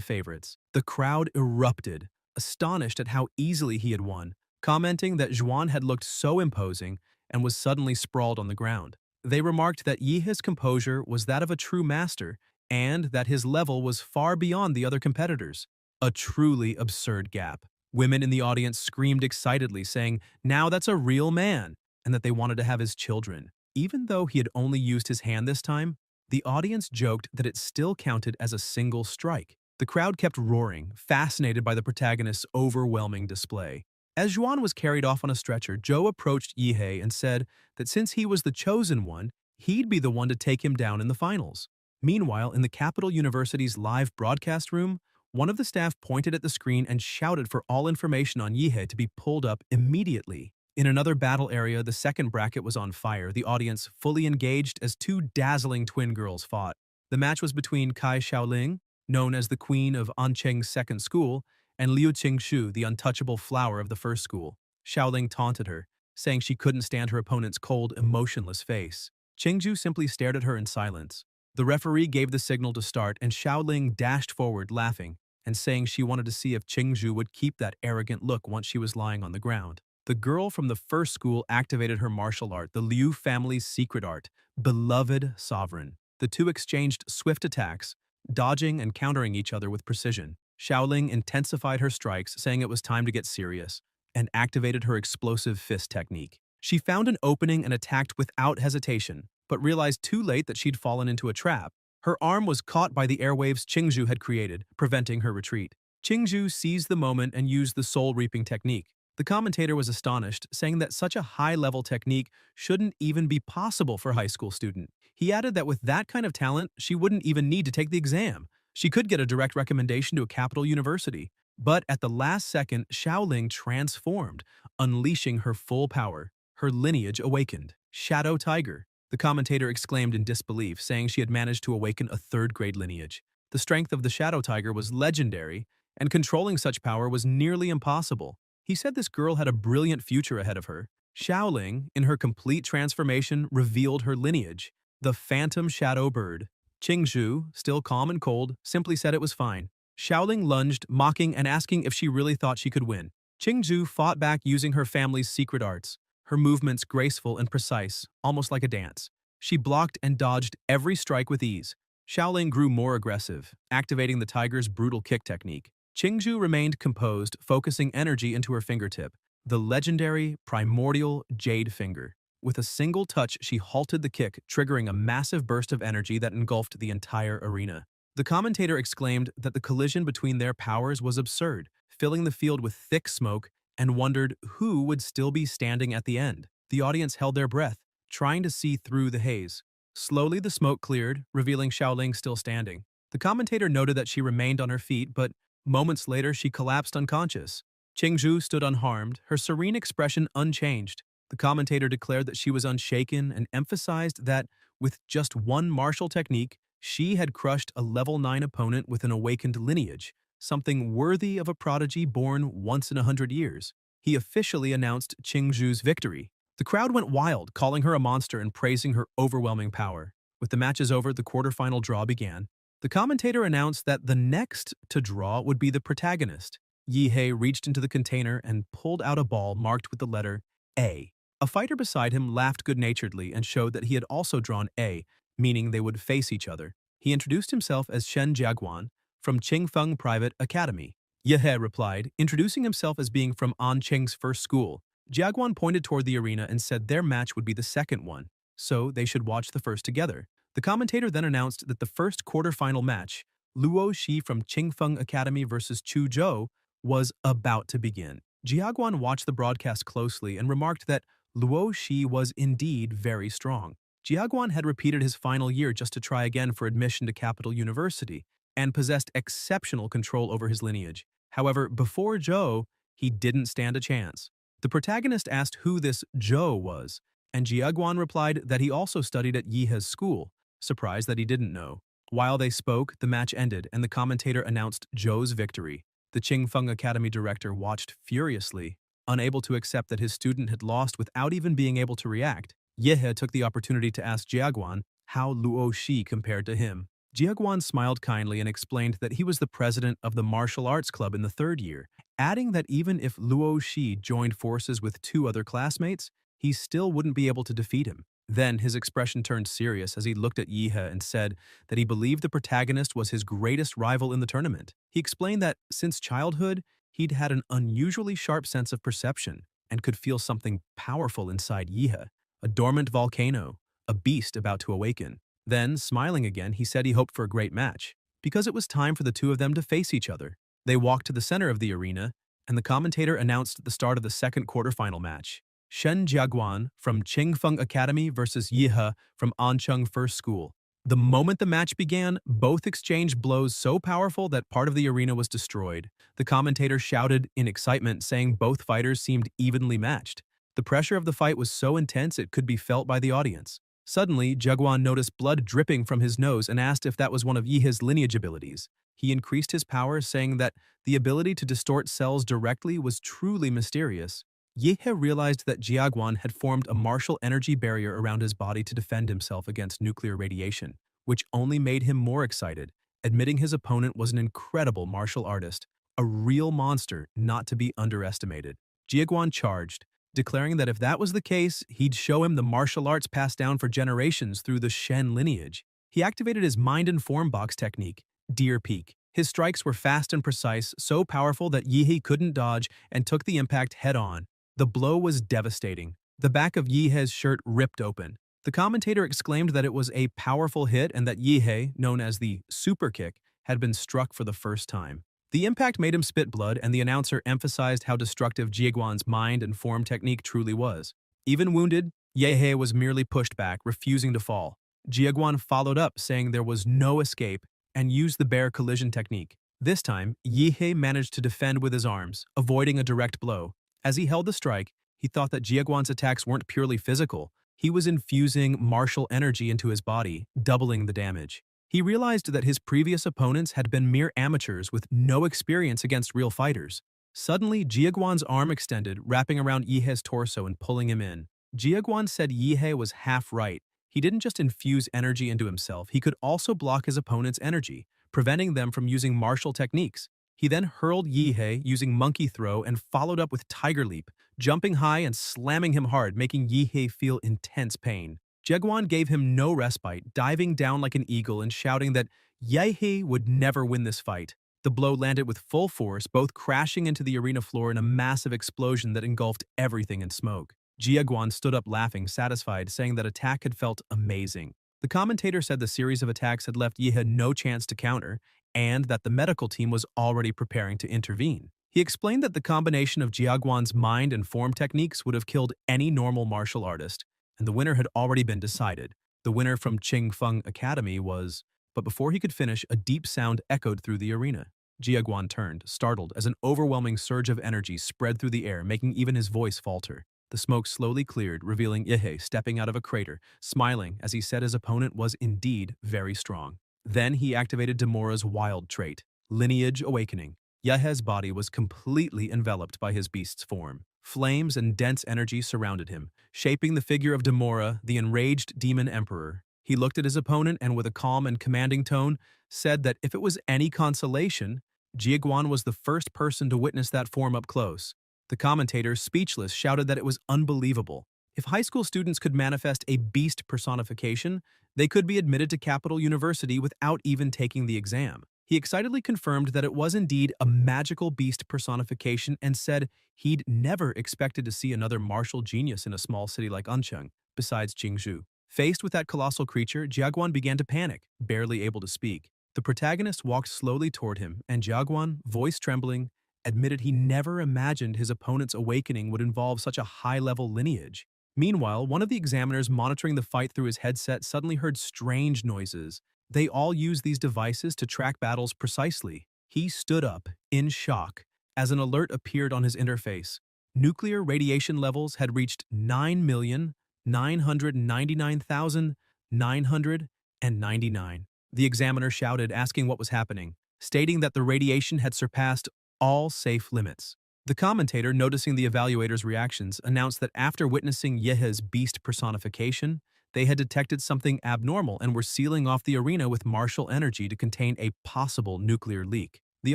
favorites. The crowd erupted, astonished at how easily he had won, commenting that Zhuan had looked so imposing and was suddenly sprawled on the ground. They remarked that Yihei's composure was that of a true master and that his level was far beyond the other competitors. A truly absurd gap. Women in the audience screamed excitedly, saying, "Now that's a real man," and that they wanted to have his children. Even though he had only used his hand this time, the audience joked that it still counted as a single strike. The crowd kept roaring, fascinated by the protagonist's overwhelming display. As Zhuan was carried off on a stretcher, Zhou approached Yihei and said that since he was the chosen one, he'd be the one to take him down in the finals. Meanwhile, in the Capital University's live broadcast room, one of the staff pointed at the screen and shouted for all information on Yihei to be pulled up immediately. In another battle area, the second bracket was on fire, the audience fully engaged as two dazzling twin girls fought. The match was between Kai Xiaoling, known as the queen of Ancheng's second school, and Liu Qingshu, the untouchable flower of the first school. Xiaoling taunted her, saying she couldn't stand her opponent's cold, emotionless face. Qingshu simply stared at her in silence. The referee gave the signal to start, and Xiaoling dashed forward, laughing, and saying she wanted to see if Qingshu would keep that arrogant look once she was lying on the ground. The girl from the first school activated her martial art, the Liu family's secret art, Beloved Sovereign. The two exchanged swift attacks, dodging and countering each other with precision. Xiaoling intensified her strikes, saying it was time to get serious, and activated her explosive fist technique. She found an opening and attacked without hesitation, but realized too late that she'd fallen into a trap. Her arm was caught by the airwaves Qingshu had created, preventing her retreat. Qingshu seized the moment and used the soul-reaping technique. The commentator was astonished, saying that such a high-level technique shouldn't even be possible for a high school student. He added that with that kind of talent, she wouldn't even need to take the exam. She could get a direct recommendation to a capital university. But at the last second, Xiaoling transformed, unleashing her full power. Her lineage awakened. Shadow Tiger. The commentator exclaimed in disbelief, saying she had managed to awaken a third-grade lineage. The strength of the Shadow Tiger was legendary, and controlling such power was nearly impossible. He said this girl had a brilliant future ahead of her. Xiaoling, in her complete transformation, revealed her lineage, the Phantom Shadow Bird. Qingshu, still calm and cold, simply said it was fine. Xiaoling lunged, mocking and asking if she really thought she could win. Qingshu fought back using her family's secret arts. her movements graceful and precise, almost like a dance. She blocked and dodged every strike with ease. Xiaoling grew more aggressive, activating the tiger's brutal kick technique. Qingzhu remained composed, focusing energy into her fingertip, the legendary, primordial jade finger. With a single touch, she halted the kick, triggering a massive burst of energy that engulfed the entire arena. The commentator exclaimed that the collision between their powers was absurd, filling the field with thick smoke, and wondered who would still be standing at the end. The audience held their breath, trying to see through the haze. Slowly, the smoke cleared, revealing Xiaoling still standing. The commentator noted that she remained on her feet, but moments later she collapsed unconscious. Qingzhu stood unharmed, her serene expression unchanged. The commentator declared that she was unshaken and emphasized that, with just one martial technique, she had crushed a level 9 opponent with an awakened lineage, something worthy of a prodigy born once in 100 years. He officially announced Qingzhu's victory. The crowd went wild, calling her a monster and praising her overwhelming power. With the matches over, the quarterfinal draw began. The commentator announced that the next to draw would be the protagonist. Yihei reached into the container and pulled out a ball marked with the letter A. A fighter beside him laughed good-naturedly and showed that he had also drawn A, meaning they would face each other. He introduced himself as Shen Jiaguan from Qingfeng Private Academy. Yihei replied, introducing himself as being from An Qing's first school. Jiaguan pointed toward the arena and said their match would be the second one, so they should watch the first together. The commentator then announced that the first quarterfinal match, Luo Shi from Qingfeng Academy versus Chu Zhou, was about to begin. Jiaguan watched the broadcast closely and remarked that Luo Shi was indeed very strong. Jiaguan had repeated his final year just to try again for admission to Capital University and possessed exceptional control over his lineage. However, before Zhou, he didn't stand a chance. The protagonist asked who this Zhou was, and Jiaguan replied that he also studied at Yihei's school, surprised that he didn't know. While they spoke, the match ended and the commentator announced Zhou's victory. The Qingfeng Academy director watched furiously, unable to accept that his student had lost without even being able to react. Yihei took the opportunity to ask Jiaguan how Luo Shi compared to him. Jiaguan smiled kindly and explained that he was the president of the martial arts club in the third year, adding that even if Luo Shi joined forces with 2 other classmates, he still wouldn't be able to defeat him. Then his expression turned serious as he looked at Yihei and said that he believed the protagonist was his greatest rival in the tournament. He explained that since childhood, he'd had an unusually sharp sense of perception and could feel something powerful inside Yihei, a dormant volcano, a beast about to awaken. Then, smiling again, he said he hoped for a great match, because it was time for the two of them to face each other. They walked to the center of the arena, and the commentator announced the start of the second quarterfinal match. Shen Jiaguan from Qingfeng Academy versus Yihei from Ancheng First School. The moment the match began, both exchanged blows so powerful that part of the arena was destroyed. The commentator shouted in excitement, saying both fighters seemed evenly matched. The pressure of the fight was so intense it could be felt by the audience. Suddenly, Jiaguan noticed blood dripping from his nose and asked if that was one of Yihei's lineage abilities. He increased his power, saying that the ability to distort cells directly was truly mysterious. Yihei realized that Jiaguan had formed a martial energy barrier around his body to defend himself against nuclear radiation, which only made him more excited, admitting his opponent was an incredible martial artist, a real monster not to be underestimated. Jiaguan charged, declaring that if that was the case, he'd show him the martial arts passed down for generations through the Shen lineage. He activated his mind and form box technique, Deer Peak. His strikes were fast and precise, so powerful that Yihei couldn't dodge and took the impact head-on. The blow was devastating. The back of Yihei's shirt ripped open. The commentator exclaimed that it was a powerful hit and that Yihei, known as the super kick, had been struck for the first time. The impact made him spit blood, and the announcer emphasized how destructive Jiaguan's mind and form technique truly was. Even wounded, Yihei was merely pushed back, refusing to fall. Jiaguan followed up, saying there was no escape, and used the bear collision technique. This time, Yihei managed to defend with his arms, avoiding a direct blow. As he held the strike, he thought that Jiaguan's attacks weren't purely physical. He was infusing martial energy into his body, doubling the damage. He realized that his previous opponents had been mere amateurs with no experience against real fighters. Suddenly, Jiaguan's arm extended, wrapping around Yihei's torso and pulling him in. Jiaguan said Yihei was half right. He didn't just infuse energy into himself, he could also block his opponent's energy, preventing them from using martial techniques. He then hurled Yihei using monkey throw and followed up with tiger leap, jumping high and slamming him hard, making Yihei feel intense pain. Jaguan gave him no respite, diving down like an eagle and shouting that Yihei would never win this fight. The blow landed with full force, both crashing into the arena floor in a massive explosion that engulfed everything in smoke. Jiaguan stood up laughing, satisfied, saying that attack had felt amazing. The commentator said the series of attacks had left Yihei no chance to counter, and that the medical team was already preparing to intervene. He explained that the combination of Jiaguan's mind and form techniques would have killed any normal martial artist, and the winner had already been decided. The winner from Qingfeng Academy was... But before he could finish, a deep sound echoed through the arena. Jiaguan turned, startled, as an overwhelming surge of energy spread through the air, making even his voice falter. The smoke slowly cleared, revealing Yihei stepping out of a crater, smiling as he said his opponent was indeed very strong. Then he activated Demora's wild trait, Lineage Awakening. Yihei's body was completely enveloped by his beast's form. Flames and dense energy surrounded him, shaping the figure of Demora, the enraged demon emperor. He looked at his opponent and with a calm and commanding tone, said that if it was any consolation, Jiaguan was the first person to witness that form up close. The commentator, speechless, shouted that it was unbelievable. If high school students could manifest a beast personification, they could be admitted to Capital University without even taking the exam. He excitedly confirmed that it was indeed a magical beast personification and said he'd never expected to see another martial genius in a small city like Ancheng, besides Qingzhou. Faced with that colossal creature, Jiaguan began to panic, barely able to speak. The protagonist walked slowly toward him, and Jiaguan, voice trembling, admitted he never imagined his opponent's awakening would involve such a high-level lineage. Meanwhile, one of the examiners monitoring the fight through his headset suddenly heard strange noises. They all use these devices to track battles precisely. He stood up, in shock, as an alert appeared on his interface. Nuclear radiation levels had reached 9,999,999. The examiner shouted, asking what was happening, stating that the radiation had surpassed all safe limits. The commentator, noticing the evaluator's reactions, announced that after witnessing Yihei's beast personification, they had detected something abnormal and were sealing off the arena with martial energy to contain a possible nuclear leak. The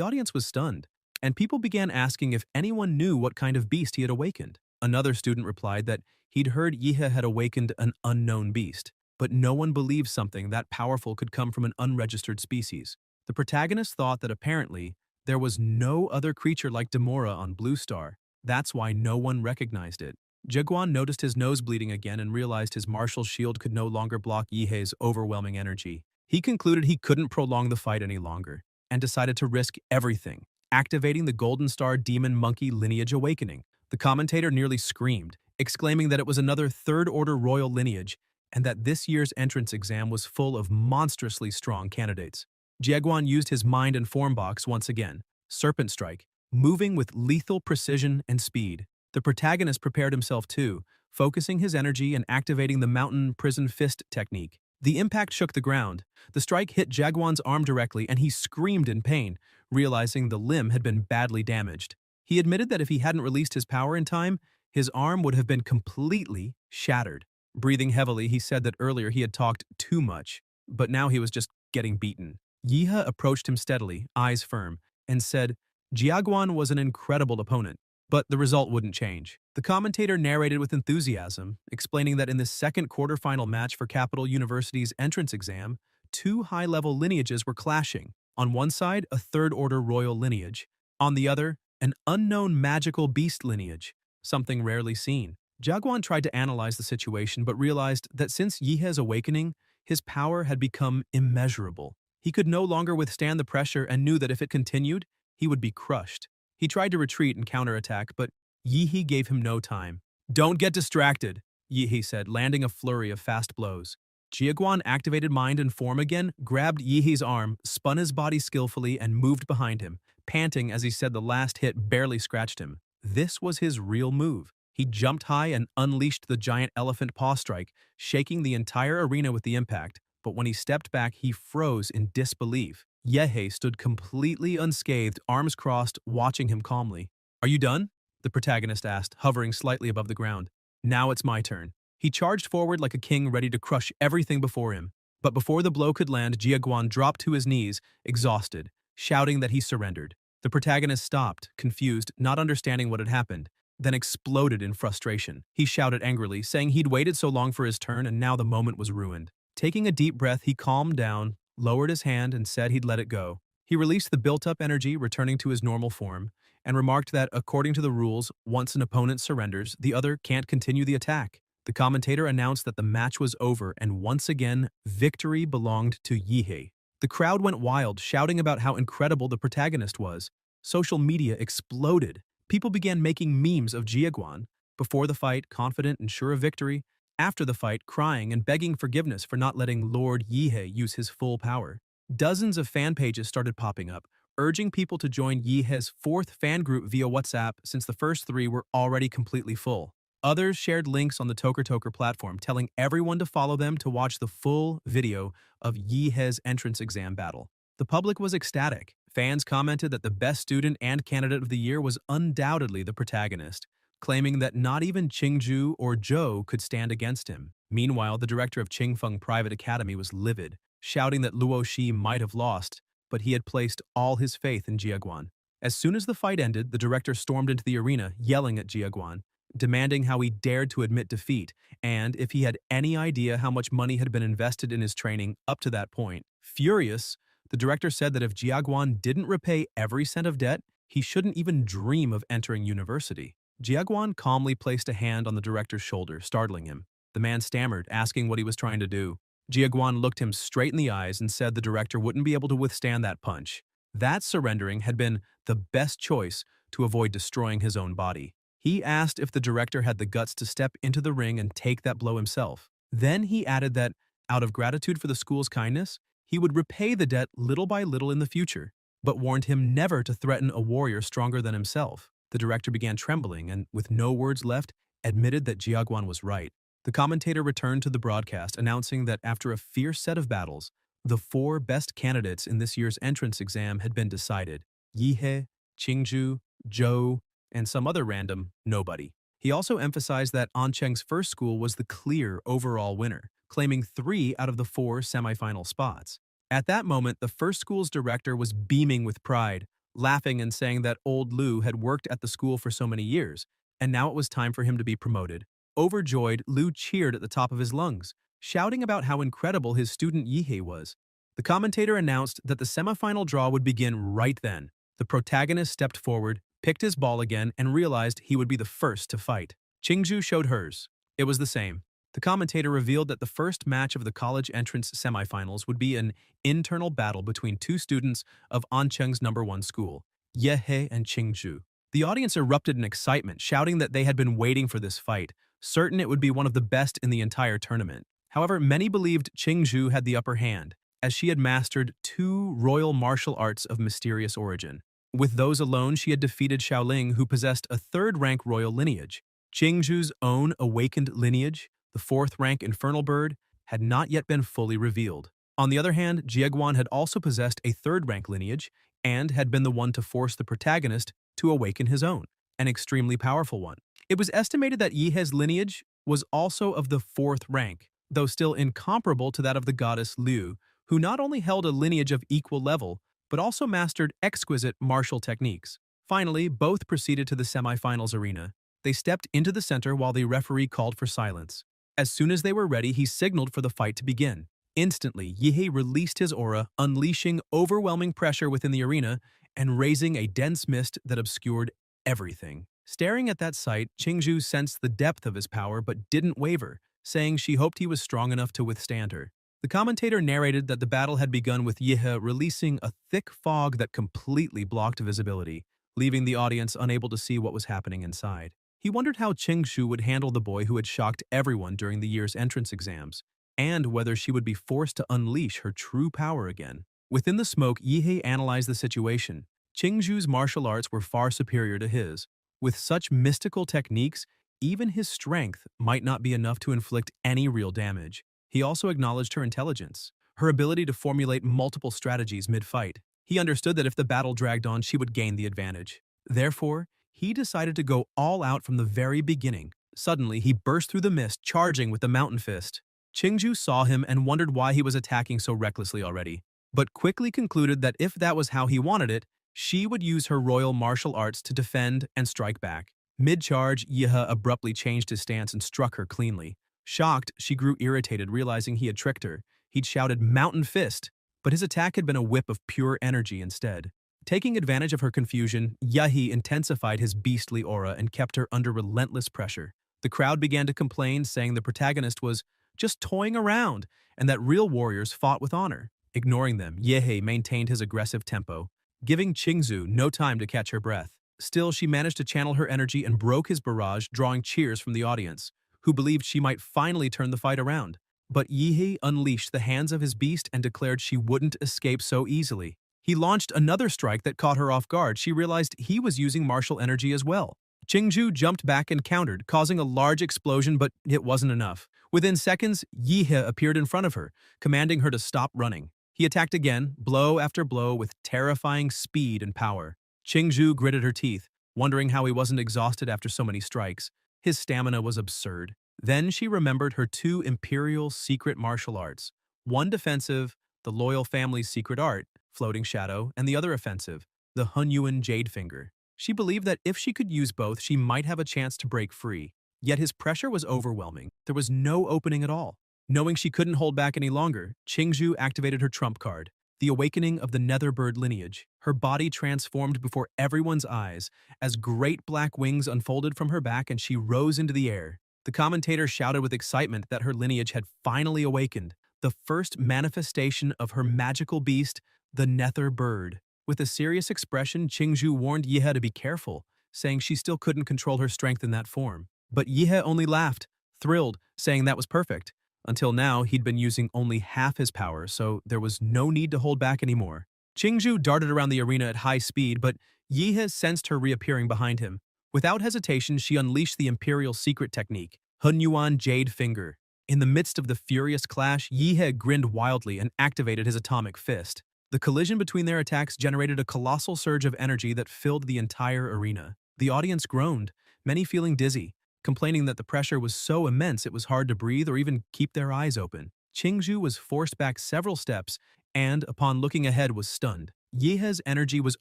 audience was stunned, and people began asking if anyone knew what kind of beast he had awakened. Another student replied that he'd heard Yihei had awakened an unknown beast, but no one believed something that powerful could come from an unregistered species. The protagonist thought that apparently there was no other creature like Demora on Blue Star. That's why no one recognized it. Jiaguan noticed his nose bleeding again and realized his martial shield could no longer block Yihei's overwhelming energy. He concluded he couldn't prolong the fight any longer and decided to risk everything, activating the Golden Star Demon Monkey Lineage Awakening. The commentator nearly screamed, exclaiming that it was another third-order royal lineage and that this year's entrance exam was full of monstrously strong candidates. Jiaguan used his mind and form box once again, Serpent Strike, moving with lethal precision and speed. The protagonist prepared himself too, focusing his energy and activating the Mountain Prison Fist technique. The impact shook the ground. The strike hit Jiaguan's arm directly and he screamed in pain, realizing the limb had been badly damaged. He admitted that if he hadn't released his power in time, his arm would have been completely shattered. Breathing heavily, he said that earlier he had talked too much, but now he was just getting beaten. Yihei approached him steadily, eyes firm, and said, Jiaguan was an incredible opponent, but the result wouldn't change. The commentator narrated with enthusiasm, explaining that in the second quarterfinal match for Capital University's entrance exam, two high-level lineages were clashing. On one side, a third-order royal lineage. On the other, an unknown magical beast lineage, something rarely seen. Jiaguan tried to analyze the situation but realized that since Yihei's awakening, his power had become immeasurable. He could no longer withstand the pressure and knew that if it continued, he would be crushed. He tried to retreat and counterattack, but Yihei gave him no time. Don't get distracted, Yihei said, landing a flurry of fast blows. Jiaguan activated mind and form again, grabbed Yihei's arm, spun his body skillfully, and moved behind him, panting as he said the last hit barely scratched him. This was his real move. He jumped high and unleashed the giant elephant paw strike, shaking the entire arena with the impact. But when he stepped back, he froze in disbelief. Yihei stood completely unscathed, arms crossed, watching him calmly. Are you done? The protagonist asked, hovering slightly above the ground. Now it's my turn. He charged forward like a king ready to crush everything before him. But before the blow could land, Jiaguan dropped to his knees, exhausted, shouting that he surrendered. The protagonist stopped, confused, not understanding what had happened, then exploded in frustration. He shouted angrily, saying he'd waited so long for his turn and now the moment was ruined. Taking a deep breath, he calmed down, lowered his hand, and said he'd let it go. He released the built-up energy, returning to his normal form, and remarked that, according to the rules, once an opponent surrenders, the other can't continue the attack. The commentator announced that the match was over, and once again, victory belonged to Yihei. The crowd went wild, shouting about how incredible the protagonist was. Social media exploded. People began making memes of Jiaguan. Before the fight, confident and sure of victory. After the fight, crying and begging forgiveness for not letting Lord Yihei use his full power. Dozens of fan pages started popping up, urging people to join Yihei's fourth fan group via WhatsApp since the first three were already completely full. Others shared links on the Toker platform, telling everyone to follow them to watch the full video of Yihei's entrance exam battle. The public was ecstatic. Fans commented that the best student and candidate of the year was undoubtedly the protagonist, claiming that not even Qingju or Zhou could stand against him. Meanwhile, the director of Qingfeng Private Academy was livid, shouting that Luo Shi might have lost, but he had placed all his faith in Jiaguan. As soon as the fight ended, the director stormed into the arena, yelling at Jiaguan, demanding how he dared to admit defeat, and if he had any idea how much money had been invested in his training up to that point. Furious, the director said that if Jiaguan didn't repay every cent of debt, he shouldn't even dream of entering university. Jiaguan calmly placed a hand on the director's shoulder, startling him. The man stammered, asking what he was trying to do. Jiaguan looked him straight in the eyes and said the director wouldn't be able to withstand that punch. That surrendering had been the best choice to avoid destroying his own body. He asked if the director had the guts to step into the ring and take that blow himself. Then he added that, out of gratitude for the school's kindness, he would repay the debt little by little in the future, but warned him never to threaten a warrior stronger than himself. The director began trembling and, with no words left, admitted that Jiaguan was right. The commentator returned to the broadcast, announcing that after a fierce set of battles, the four best candidates in this year's entrance exam had been decided: Yihei, Qingju, Zhou, and some other random nobody. He also emphasized that Ancheng's first school was the clear overall winner, claiming 3 out of the 4 semifinal spots. At that moment, the first school's director was beaming with pride, laughing and saying that old Lu had worked at the school for so many years, and now it was time for him to be promoted. Overjoyed, Lu cheered at the top of his lungs, shouting about how incredible his student Yihei was. The commentator announced that the semifinal draw would begin right then. The protagonist stepped forward, picked his ball again, and realized he would be the first to fight. Qingju showed hers. It was the same. The commentator revealed that the first match of the college entrance semifinals would be an internal battle between 2 students of Ancheng's #1 school, Yehei and Qingju. The audience erupted in excitement, shouting that they had been waiting for this fight, certain it would be one of the best in the entire tournament. However, many believed Qingju had the upper hand, as she had mastered 2 royal martial arts of mysterious origin. With those alone, she had defeated Xiaoling, who possessed a 3rd-rank royal lineage. Qingju's own awakened lineage, the 4th-rank infernal bird, had not yet been fully revealed. On the other hand, Jiaguan had also possessed a 3rd-rank lineage and had been the one to force the protagonist to awaken his own, an extremely powerful one. It was estimated that Yihei's lineage was also of the 4th rank, though still incomparable to that of the goddess Liu, who not only held a lineage of equal level, but also mastered exquisite martial techniques. Finally, both proceeded to the semifinals arena. They stepped into the center while the referee called for silence. As soon as they were ready, he signaled for the fight to begin. Instantly, Yihei released his aura, unleashing overwhelming pressure within the arena and raising a dense mist that obscured everything. Staring at that sight, Qingju sensed the depth of his power but didn't waver, saying she hoped he was strong enough to withstand her. The commentator narrated that the battle had begun with Yihei releasing a thick fog that completely blocked visibility, leaving the audience unable to see what was happening inside. He wondered how Qingju would handle the boy who had shocked everyone during the year's entrance exams, and whether she would be forced to unleash her true power again. Within the smoke, Yihei analyzed the situation. Qingju's martial arts were far superior to his. With such mystical techniques, even his strength might not be enough to inflict any real damage. He also acknowledged her intelligence, her ability to formulate multiple strategies mid-fight. He understood that if the battle dragged on, she would gain the advantage. Therefore, he decided to go all out from the very beginning. Suddenly, he burst through the mist, charging with the mountain fist. Qingju saw him and wondered why he was attacking so recklessly already, but quickly concluded that if that was how he wanted it, She would use her royal martial arts to defend and strike back. Mid-charge, Yeha abruptly changed his stance and struck her cleanly. Shocked, she grew irritated, realizing he had tricked her. He'd shouted, "Mountain Fist!" But his attack had been a whip of pure energy instead. Taking advantage of her confusion, Yahi intensified his beastly aura and kept her under relentless pressure. The crowd began to complain, saying the protagonist was just toying around and that real warriors fought with honor. Ignoring them, Yehe maintained his aggressive tempo, giving Qingzhu no time to catch her breath. Still, she managed to channel her energy and broke his barrage, drawing cheers from the audience, who believed she might finally turn the fight around. But Yehe unleashed the hands of his beast and declared she wouldn't escape so easily. He launched another strike that caught her off guard. She realized he was using martial energy as well. Qingzhu jumped back and countered, causing a large explosion, but it wasn't enough. Within seconds, Yehe appeared in front of her, commanding her to stop running. He attacked again, blow after blow, with terrifying speed and power. Qingzhu gritted her teeth, wondering how he wasn't exhausted after so many strikes. His stamina was absurd. Then she remembered her two imperial secret martial arts. One defensive, the loyal family's secret art, Floating Shadow, and the other offensive, the Hunyuan Jade Finger. She believed that if she could use both, she might have a chance to break free. Yet his pressure was overwhelming. There was no opening at all. Knowing she couldn't hold back any longer, Qingzhu activated her trump card, the awakening of the Netherbird lineage. Her body transformed before everyone's eyes as great black wings unfolded from her back and she rose into the air. The commentator shouted with excitement that her lineage had finally awakened, the first manifestation of her magical beast, the Netherbird. With a serious expression, Qingzhu warned Yehe to be careful, saying she still couldn't control her strength in that form. But Yehe only laughed, thrilled, saying that was perfect. Until now, he'd been using only half his power, so there was no need to hold back anymore. Qingzhu darted around the arena at high speed, but Yehe sensed her reappearing behind him. Without hesitation, she unleashed the Imperial secret technique, Hunyuan Jade Finger. In the midst of the furious clash, Yehe grinned wildly and activated his atomic fist. The collision between their attacks generated a colossal surge of energy that filled the entire arena. The audience groaned, many feeling dizzy, complaining that the pressure was so immense it was hard to breathe or even keep their eyes open. Qingzhu was forced back several steps and, upon looking ahead, was stunned. Yehe's energy was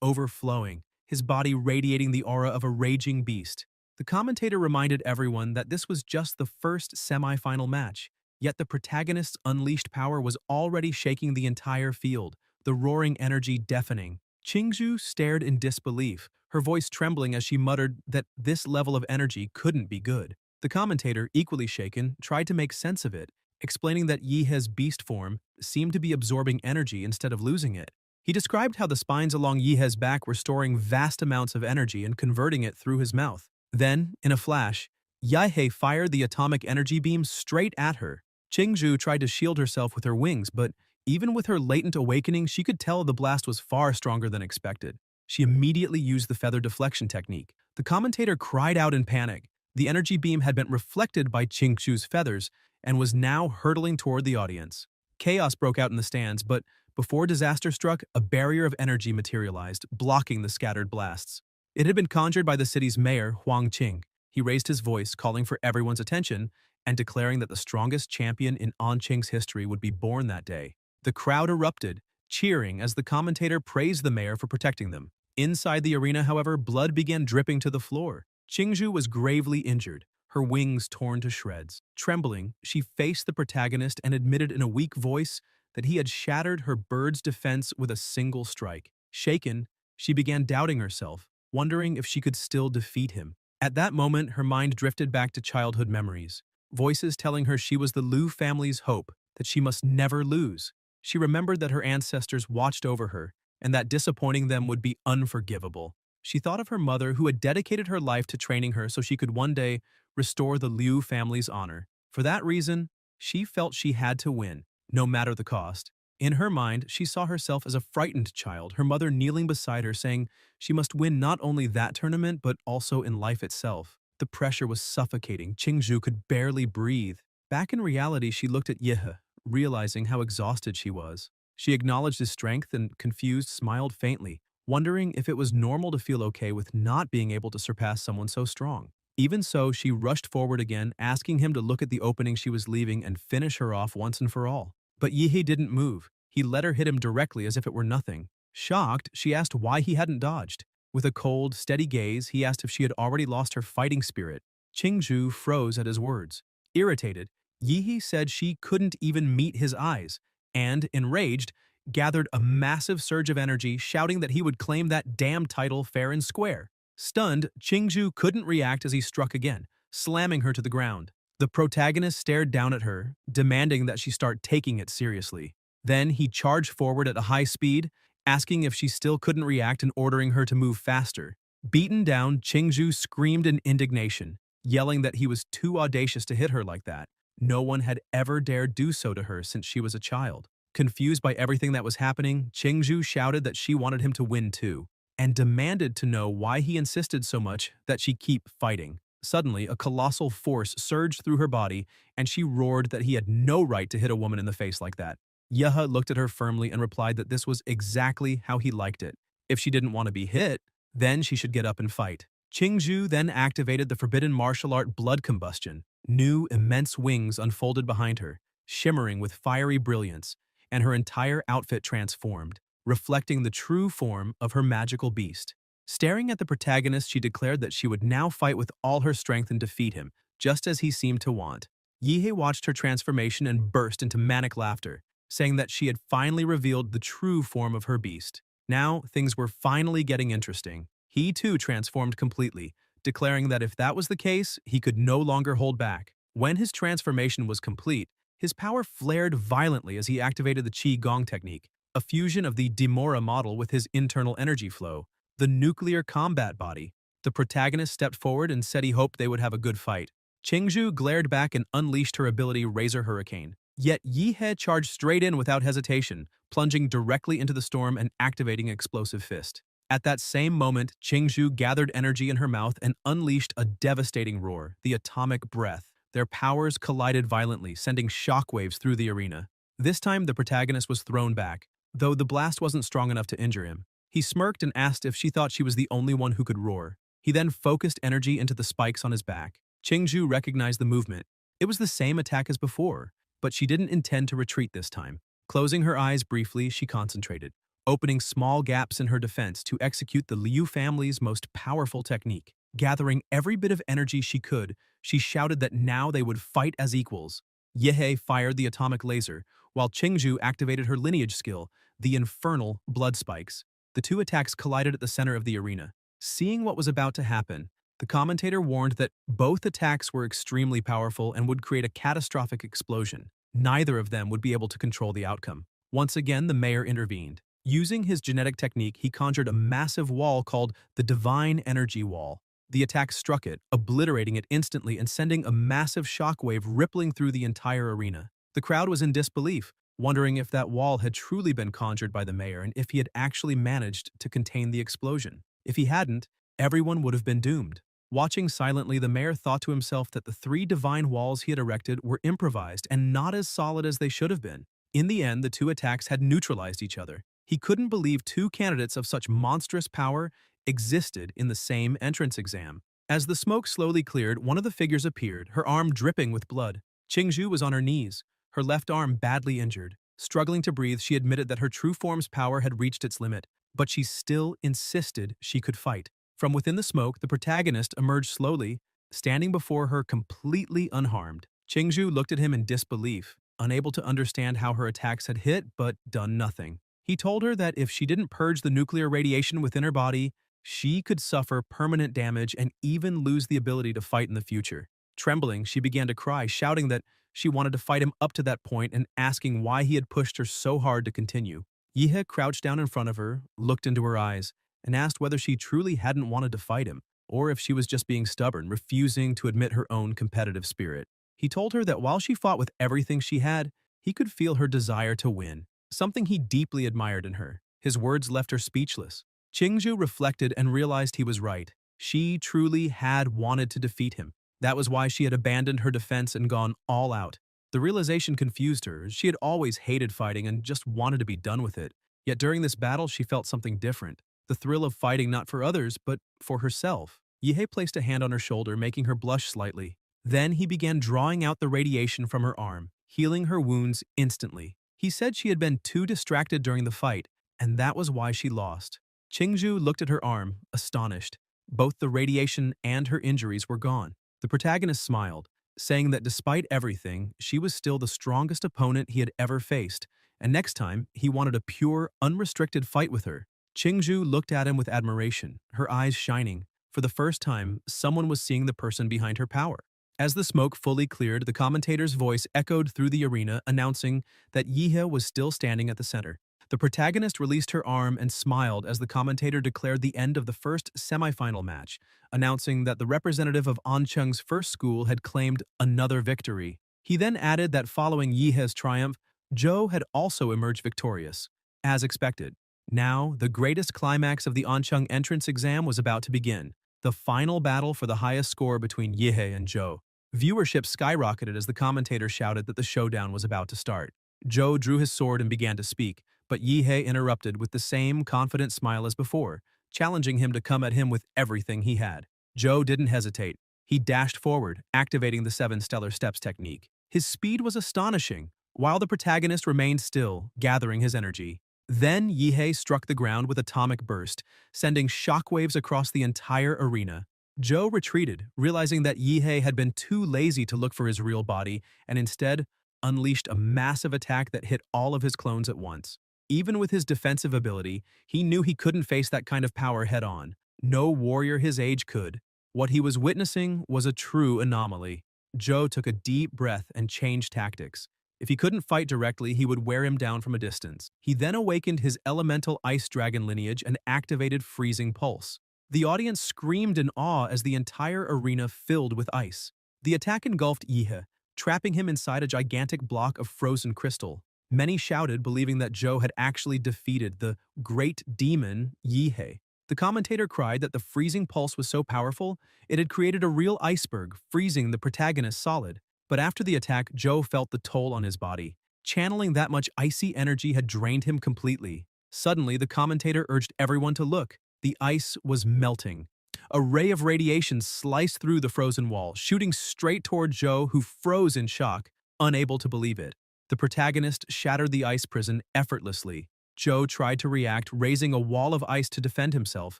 overflowing, his body radiating the aura of a raging beast. The commentator reminded everyone that this was just the first semi-final match, yet the protagonist's unleashed power was already shaking the entire field, the roaring energy deafening. Qingzhu stared in disbelief, her voice trembling as she muttered that this level of energy couldn't be good. The commentator, equally shaken, tried to make sense of it, explaining that Yehe's beast form seemed to be absorbing energy instead of losing it. He described how the spines along Yehe's back were storing vast amounts of energy and converting it through his mouth. Then, in a flash, Yehe fired the atomic energy beam straight at her. Qingzhu tried to shield herself with her wings, but even with her latent awakening, she could tell the blast was far stronger than expected. She immediately used the feather deflection technique. The commentator cried out in panic. The energy beam had been reflected by Qingzhu's feathers and was now hurtling toward the audience. Chaos broke out in the stands, but before disaster struck, a barrier of energy materialized, blocking the scattered blasts. It had been conjured by the city's mayor, Huang Qing. He raised his voice, calling for everyone's attention and declaring that the strongest champion in Anqing's history would be born that day. The crowd erupted, cheering as the commentator praised the mayor for protecting them. Inside the arena, however, blood began dripping to the floor. Qingzhu was gravely injured, her wings torn to shreds. Trembling, she faced the protagonist and admitted in a weak voice that he had shattered her bird's defense with a single strike. Shaken, she began doubting herself, wondering if she could still defeat him. At that moment, her mind drifted back to childhood memories, voices telling her she was the Liu family's hope, that she must never lose. She remembered that her ancestors watched over her, and that disappointing them would be unforgivable. She thought of her mother, who had dedicated her life to training her so she could one day restore the Liu family's honor. For that reason, she felt she had to win, no matter the cost. In her mind, she saw herself as a frightened child, her mother kneeling beside her saying she must win not only that tournament but also in life itself. The pressure was suffocating. Qingzhu could barely breathe. Back in reality, she looked at Yehe, realizing how exhausted she was. She acknowledged his strength and, confused, smiled faintly, wondering if it was normal to feel okay with not being able to surpass someone so strong. Even so, she rushed forward again, asking him to look at the opening she was leaving and finish her off once and for all. But Yehe didn't move. He let her hit him directly as if it were nothing. Shocked, she asked why he hadn't dodged. With a cold, steady gaze, he asked if she had already lost her fighting spirit. Qingzhu froze at his words. Irritated, Yihe said she couldn't even meet his eyes, and, enraged, gathered a massive surge of energy, shouting that he would claim that damn title fair and square. Stunned, Qingzhu couldn't react as he struck again, slamming her to the ground. The protagonist stared down at her, demanding that she start taking it seriously. Then he charged forward at a high speed, asking if she still couldn't react and ordering her to move faster. Beaten down, Qingzhu screamed in indignation, yelling that he was too audacious to hit her like that. No one had ever dared do so to her since she was a child. Confused by everything that was happening, Qingzhu shouted that she wanted him to win too, and demanded to know why he insisted so much that she keep fighting. Suddenly, a colossal force surged through her body, and she roared that he had no right to hit a woman in the face like that. Yeha looked at her firmly and replied that this was exactly how he liked it. If she didn't want to be hit, then she should get up and fight. Qingzhu then activated the forbidden martial art blood combustion. New, immense wings unfolded behind her, shimmering with fiery brilliance, and her entire outfit transformed, reflecting the true form of her magical beast. Staring at the protagonist, she declared that she would now fight with all her strength and defeat him, just as he seemed to want. Yihe watched her transformation and burst into manic laughter, saying that she had finally revealed the true form of her beast. Now, things were finally getting interesting. He too transformed completely, declaring that if that was the case, he could no longer hold back. When his transformation was complete, his power flared violently as he activated the Qi Gong technique, a fusion of the Demora model with his internal energy flow, the nuclear combat body. The protagonist stepped forward and said he hoped they would have a good fight. Qingzhu glared back and unleashed her ability Razor Hurricane. Yet Yihe charged straight in without hesitation, plunging directly into the storm and activating Explosive Fist. At that same moment, Qingzhu gathered energy in her mouth and unleashed a devastating roar, the Atomic Breath. Their powers collided violently, sending shockwaves through the arena. This time, the protagonist was thrown back, though the blast wasn't strong enough to injure him. He smirked and asked if she thought she was the only one who could roar. He then focused energy into the spikes on his back. Qingzhu recognized the movement. It was the same attack as before, but she didn't intend to retreat this time. Closing her eyes briefly, she concentrated, opening small gaps in her defense to execute the Liu family's most powerful technique. Gathering every bit of energy she could, she shouted that now they would fight as equals. Yehe fired the atomic laser, while Qingzhu activated her lineage skill, the infernal blood spikes. The two attacks collided at the center of the arena. Seeing what was about to happen, the commentator warned that both attacks were extremely powerful and would create a catastrophic explosion. Neither of them would be able to control the outcome. Once again, the mayor intervened. Using his genetic technique, he conjured a massive wall called the Divine Energy Wall. The attack struck it, obliterating it instantly and sending a massive shockwave rippling through the entire arena. The crowd was in disbelief, wondering if that wall had truly been conjured by the mayor and if he had actually managed to contain the explosion. If he hadn't, everyone would have been doomed. Watching silently, the mayor thought to himself that the three divine walls he had erected were improvised and not as solid as they should have been. In the end, the two attacks had neutralized each other. He couldn't believe two candidates of such monstrous power existed in the same entrance exam. As the smoke slowly cleared, one of the figures appeared, her arm dripping with blood. Qingzhu was on her knees, her left arm badly injured. Struggling to breathe, she admitted that her true form's power had reached its limit, but she still insisted she could fight. From within the smoke, the protagonist emerged slowly, standing before her completely unharmed. Qingzhu looked at him in disbelief, unable to understand how her attacks had hit but done nothing. He told her that if she didn't purge the nuclear radiation within her body, she could suffer permanent damage and even lose the ability to fight in the future. Trembling, she began to cry, shouting that she wanted to fight him up to that point and asking why he had pushed her so hard to continue. Yihe crouched down in front of her, looked into her eyes, and asked whether she truly hadn't wanted to fight him, or if she was just being stubborn, refusing to admit her own competitive spirit. He told her that while she fought with everything she had, he could feel her desire to win, something he deeply admired in her. His words left her speechless. Qingzhu reflected and realized he was right. She truly had wanted to defeat him. That was why she had abandoned her defense and gone all out. The realization confused her. She had always hated fighting and just wanted to be done with it. Yet during this battle, she felt something different. The thrill of fighting not for others, but for herself. Yihe placed a hand on her shoulder, making her blush slightly. Then he began drawing out the radiation from her arm, healing her wounds instantly. He said she had been too distracted during the fight, and that was why she lost. Qingzhu looked at her arm, astonished. Both the radiation and her injuries were gone. The protagonist smiled, saying that despite everything, she was still the strongest opponent he had ever faced, and next time, he wanted a pure, unrestricted fight with her. Qingzhu looked at him with admiration, her eyes shining. For the first time, someone was seeing the person behind her power. As the smoke fully cleared, the commentator's voice echoed through the arena, announcing that Yihe was still standing at the center. The protagonist released her arm and smiled as the commentator declared the end of the first semifinal match, announcing that the representative of Ancheng's first school had claimed another victory. He then added that following Yihe's triumph, Zhou had also emerged victorious. As expected, now the greatest climax of the Ancheng entrance exam was about to begin, the final battle for the highest score between Yihe and Zhou. Viewership skyrocketed as the commentator shouted that the showdown was about to start. Zhou drew his sword and began to speak, but Yihe interrupted with the same confident smile as before, challenging him to come at him with everything he had. Zhou didn't hesitate. He dashed forward, activating the 7 stellar steps technique. His speed was astonishing, while the protagonist remained still, gathering his energy. Then Yihe struck the ground with atomic burst, sending shockwaves across the entire arena. Zhou retreated, realizing that Yihe had been too lazy to look for his real body and instead unleashed a massive attack that hit all of his clones at once. Even with his defensive ability, he knew he couldn't face that kind of power head-on. No warrior his age could. What he was witnessing was a true anomaly. Zhou took a deep breath and changed tactics. If he couldn't fight directly, he would wear him down from a distance. He then awakened his elemental ice dragon lineage and activated freezing pulse. The audience screamed in awe as the entire arena filled with ice. The attack engulfed Yihe, trapping him inside a gigantic block of frozen crystal. Many shouted, believing that Zhou had actually defeated the great demon Yihe. The commentator cried that the freezing pulse was so powerful, it had created a real iceberg, freezing the protagonist solid. But after the attack, Zhou felt the toll on his body. Channeling that much icy energy had drained him completely. Suddenly, the commentator urged everyone to look. The ice was melting. A ray of radiation sliced through the frozen wall, shooting straight toward Zhou, who froze in shock, unable to believe it. The protagonist shattered the ice prison effortlessly. Zhou tried to react, raising a wall of ice to defend himself,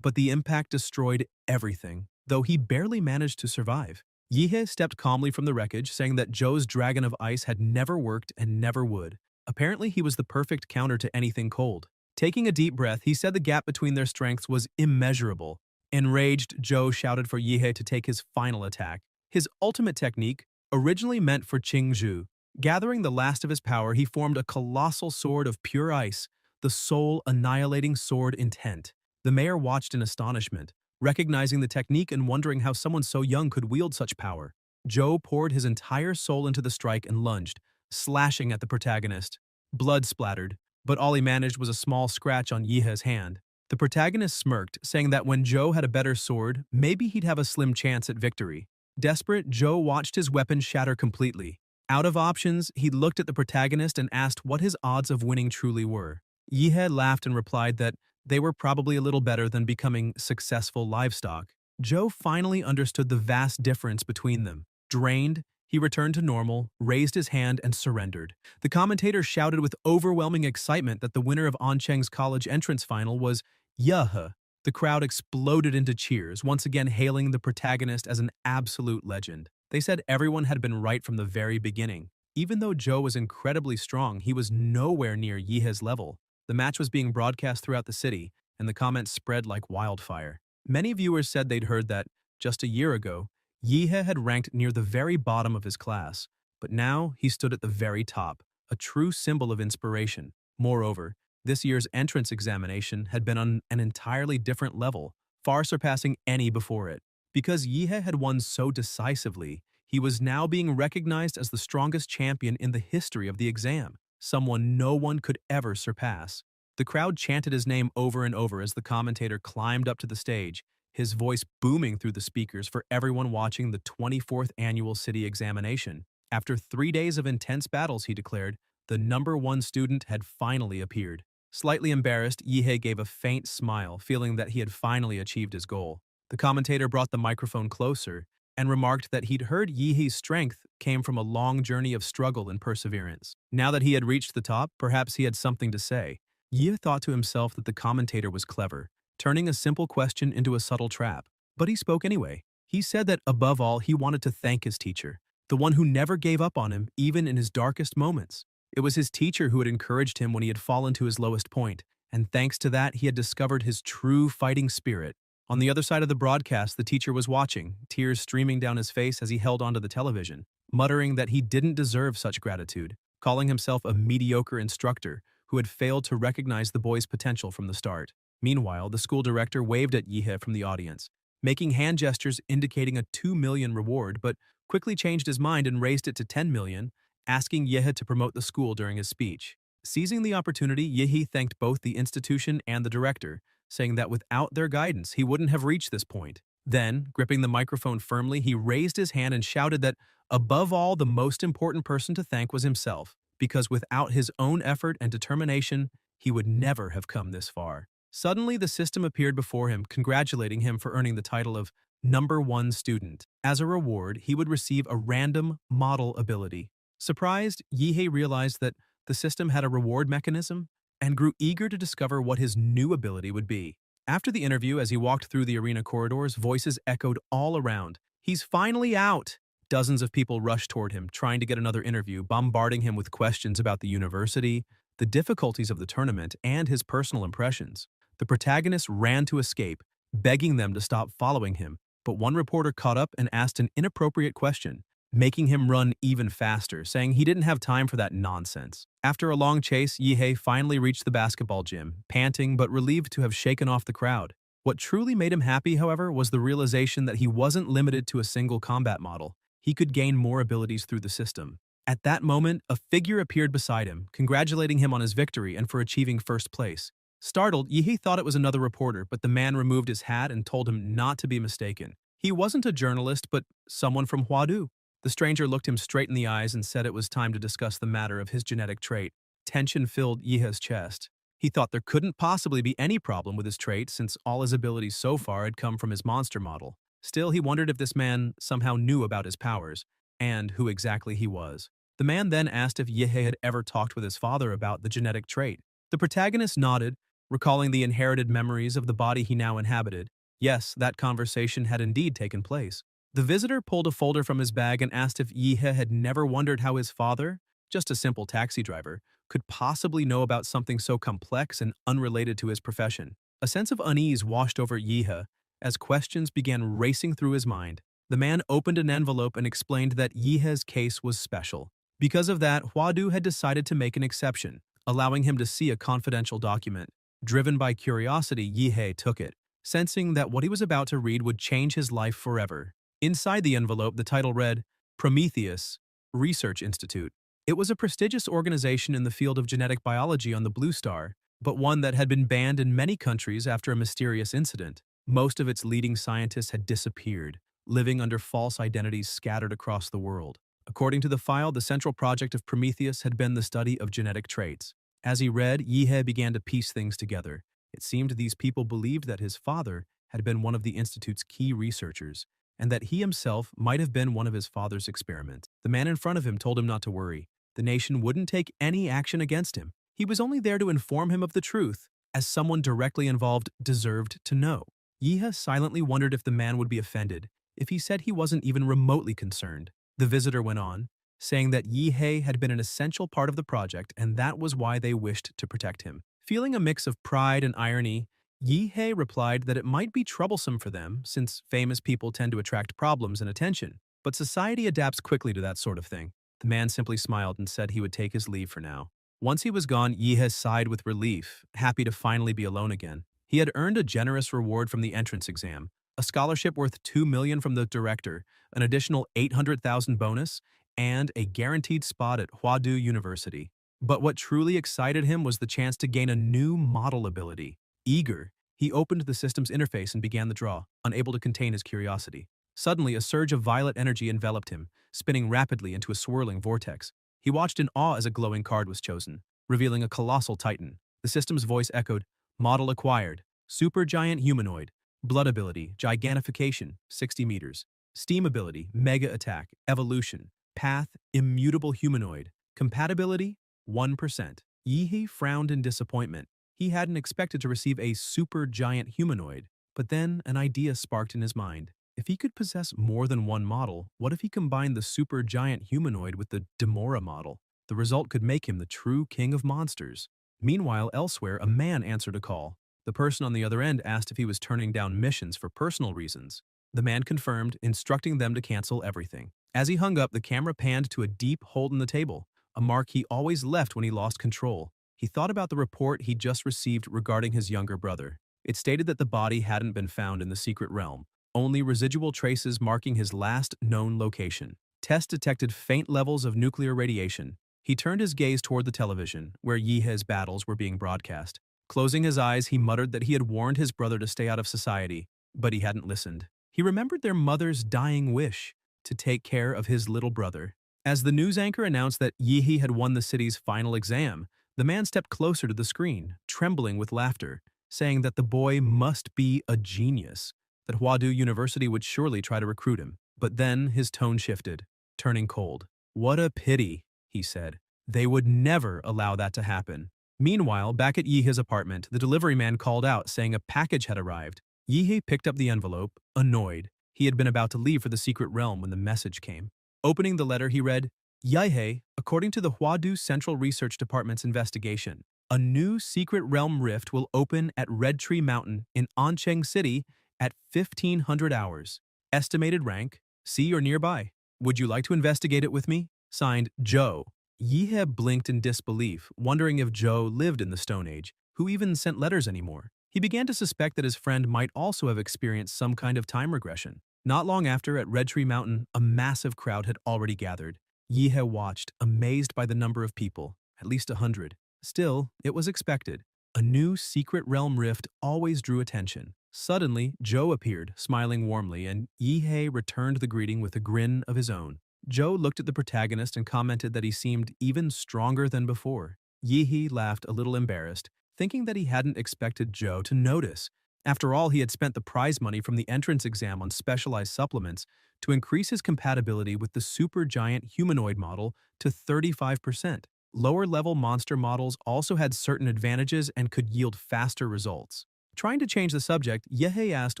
but the impact destroyed everything, though he barely managed to survive. Yihe stepped calmly from the wreckage, saying that Zhou's dragon of ice had never worked and never would. Apparently, he was the perfect counter to anything cold. Taking a deep breath, he said the gap between their strengths was immeasurable. Enraged, Zhou shouted for Yihe to take his final attack. His ultimate technique, originally meant for Qingzhu. Gathering the last of his power, he formed a colossal sword of pure ice, the soul-annihilating sword intent. The mayor watched in astonishment, recognizing the technique and wondering how someone so young could wield such power. Zhou poured his entire soul into the strike and lunged, slashing at the protagonist. Blood splattered, but all he managed was a small scratch on Yihe's hand. The protagonist smirked, saying that when Zhou had a better sword, maybe he'd have a slim chance at victory. Desperate, Zhou watched his weapon shatter completely. Out of options, he looked at the protagonist and asked what his odds of winning truly were. Yihe laughed and replied that they were probably a little better than becoming successful livestock. Zhou finally understood the vast difference between them. Drained, he returned to normal, raised his hand, and surrendered. The commentator shouted with overwhelming excitement that the winner of Ancheng's college entrance final was Yihe. The crowd exploded into cheers, once again hailing the protagonist as an absolute legend. They said everyone had been right from the very beginning. Even though Zhou was incredibly strong, he was nowhere near Yihe's level. The match was being broadcast throughout the city, and the comments spread like wildfire. Many viewers said they'd heard that, just a year ago, Yihe had ranked near the very bottom of his class, but now he stood at the very top, a true symbol of inspiration. Moreover, this year's entrance examination had been on an entirely different level, far surpassing any before it. Because Yihe had won so decisively, he was now being recognized as the strongest champion in the history of the exam, someone no one could ever surpass. The crowd chanted his name over and over as the commentator climbed up to the stage, his voice booming through the speakers for everyone watching the 24th annual city examination. After 3 days of intense battles, he declared, the #1 student had finally appeared. Slightly embarrassed, Yihe gave a faint smile, feeling that he had finally achieved his goal. The commentator brought the microphone closer and remarked that he'd heard Yihe's strength came from a long journey of struggle and perseverance. Now that he had reached the top, perhaps he had something to say. Ye thought to himself that the commentator was clever, turning a simple question into a subtle trap. But he spoke anyway. He said that above all, he wanted to thank his teacher, the one who never gave up on him, even in his darkest moments. It was his teacher who had encouraged him when he had fallen to his lowest point, and thanks to that, he had discovered his true fighting spirit. On the other side of the broadcast, the teacher was watching, tears streaming down his face as he held onto the television, muttering that he didn't deserve such gratitude, calling himself a mediocre instructor who had failed to recognize the boy's potential from the start. Meanwhile, the school director waved at Yihe from the audience, making hand gestures indicating a 2 million reward, but quickly changed his mind and raised it to 10 million, asking Yehe to promote the school during his speech. Seizing the opportunity, Yehe thanked both the institution and the director, saying that without their guidance, he wouldn't have reached this point. Then, gripping the microphone firmly, he raised his hand and shouted that, above all, the most important person to thank was himself, because without his own effort and determination, he would never have come this far. Suddenly, the system appeared before him, congratulating him for earning the title of #1 student. As a reward, he would receive a random model ability. Surprised, Yihei realized that the system had a reward mechanism and grew eager to discover what his new ability would be. After the interview, as he walked through the arena corridors, voices echoed all around. "He's finally out!" Dozens of people rushed toward him, trying to get another interview, bombarding him with questions about the university, the difficulties of the tournament, and his personal impressions. The protagonist ran to escape, begging them to stop following him, but one reporter caught up and asked an inappropriate question, making him run even faster, saying he didn't have time for that nonsense. After a long chase, Yihei finally reached the basketball gym, panting but relieved to have shaken off the crowd. What truly made him happy, however, was the realization that he wasn't limited to a single combat model. He could gain more abilities through the system. At that moment, a figure appeared beside him, congratulating him on his victory and for achieving first place. Startled, Yihei thought it was another reporter, but the man removed his hat and told him not to be mistaken. He wasn't a journalist, but someone from Huadu. The stranger looked him straight in the eyes and said it was time to discuss the matter of his genetic trait. Tension filled Yihei's chest. He thought there couldn't possibly be any problem with his trait since all his abilities so far had come from his monster model. Still, he wondered if this man somehow knew about his powers, and who exactly he was. The man then asked if Yihei had ever talked with his father about the genetic trait. The protagonist nodded, recalling the inherited memories of the body he now inhabited. Yes, that conversation had indeed taken place. The visitor pulled a folder from his bag and asked if Yihei had never wondered how his father, just a simple taxi driver, could possibly know about something so complex and unrelated to his profession. A sense of unease washed over Yihei as questions began racing through his mind. The man opened an envelope and explained that Yihei's case was special. Because of that, Huadu had decided to make an exception, allowing him to see a confidential document. Driven by curiosity, Yihei took it, sensing that what he was about to read would change his life forever. Inside the envelope, the title read, Prometheus Research Institute. It was a prestigious organization in the field of genetic biology on the Blue Star, but one that had been banned in many countries after a mysterious incident. Most of its leading scientists had disappeared, living under false identities scattered across the world. According to the file, the central project of Prometheus had been the study of genetic traits. As he read, Yihei began to piece things together. It seemed these people believed that his father had been one of the institute's key researchers, and that he himself might have been one of his father's experiments. The man in front of him told him not to worry. The nation wouldn't take any action against him. He was only there to inform him of the truth, as someone directly involved deserved to know. Yihei silently wondered if the man would be offended, if he said he wasn't even remotely concerned. The visitor went on, saying that Yihei had been an essential part of the project and that was why they wished to protect him. Feeling a mix of pride and irony, Yihei replied that it might be troublesome for them since famous people tend to attract problems and attention, but society adapts quickly to that sort of thing. The man simply smiled and said he would take his leave for now. Once he was gone, Yihei sighed with relief, happy to finally be alone again. He had earned a generous reward from the entrance exam, a scholarship worth 2 million from the director, an additional 800,000 bonus, and a guaranteed spot at Huadu University. But what truly excited him was the chance to gain a new model ability. Eager, he opened the system's interface and began the draw, unable to contain his curiosity. Suddenly, a surge of violet energy enveloped him, spinning rapidly into a swirling vortex. He watched in awe as a glowing card was chosen, revealing a colossal titan. The system's voice echoed, Model acquired, supergiant humanoid, blood ability, gigantification, 60 meters, steam ability, mega attack, evolution, path, immutable humanoid, compatibility, 1%. Yihei frowned in disappointment. He hadn't expected to receive a super giant humanoid, but then an idea sparked in his mind. If he could possess more than one model, what if he combined the super giant humanoid with the Demora model? The result could make him the true king of monsters. Meanwhile, elsewhere, a man answered a call. The person on the other end asked if he was turning down missions for personal reasons. The man confirmed, instructing them to cancel everything. As he hung up, the camera panned to a deep hole in the table, a mark he always left when he lost control. He thought about the report he'd just received regarding his younger brother. It stated that the body hadn't been found in the secret realm, only residual traces marking his last known location. Tests detected faint levels of nuclear radiation. He turned his gaze toward the television, where Yihe's battles were being broadcast. Closing his eyes, he muttered that he had warned his brother to stay out of society, but he hadn't listened. He remembered their mother's dying wish to take care of his little brother. As the news anchor announced that Yihe had won the city's final exam, the man stepped closer to the screen, trembling with laughter, saying that the boy must be a genius, that Huadu University would surely try to recruit him. But then his tone shifted, turning cold. "What a pity," he said. "They would never allow that to happen." Meanwhile, back at Yihe's apartment, the delivery man called out, saying a package had arrived. Yihe picked up the envelope, annoyed. He had been about to leave for the secret realm when the message came. Opening the letter, he read, "Yihe, according to the Huadu Central Research Department's investigation, a new secret realm rift will open at Red Tree Mountain in Ancheng City at 1500 hours. Estimated rank, C or nearby. Would you like to investigate it with me? Signed, Joe." Yihe blinked in disbelief, wondering if Joe lived in the Stone Age, who even sent letters anymore. He began to suspect that his friend might also have experienced some kind of time regression. Not long after, at Red Tree Mountain, a massive crowd had already gathered. Yihe watched, amazed by the number of people, at least 100. Still, it was expected. A new secret realm rift always drew attention. Suddenly, Joe appeared, smiling warmly, and Yihe returned the greeting with a grin of his own. Joe looked at the protagonist and commented that he seemed even stronger than before. Yihe laughed a little embarrassed, thinking that he hadn't expected Joe to notice. After all, he had spent the prize money from the entrance exam on specialized supplements to increase his compatibility with the supergiant humanoid model to 35%. Lower-level monster models also had certain advantages and could yield faster results. Trying to change the subject, Yihe asked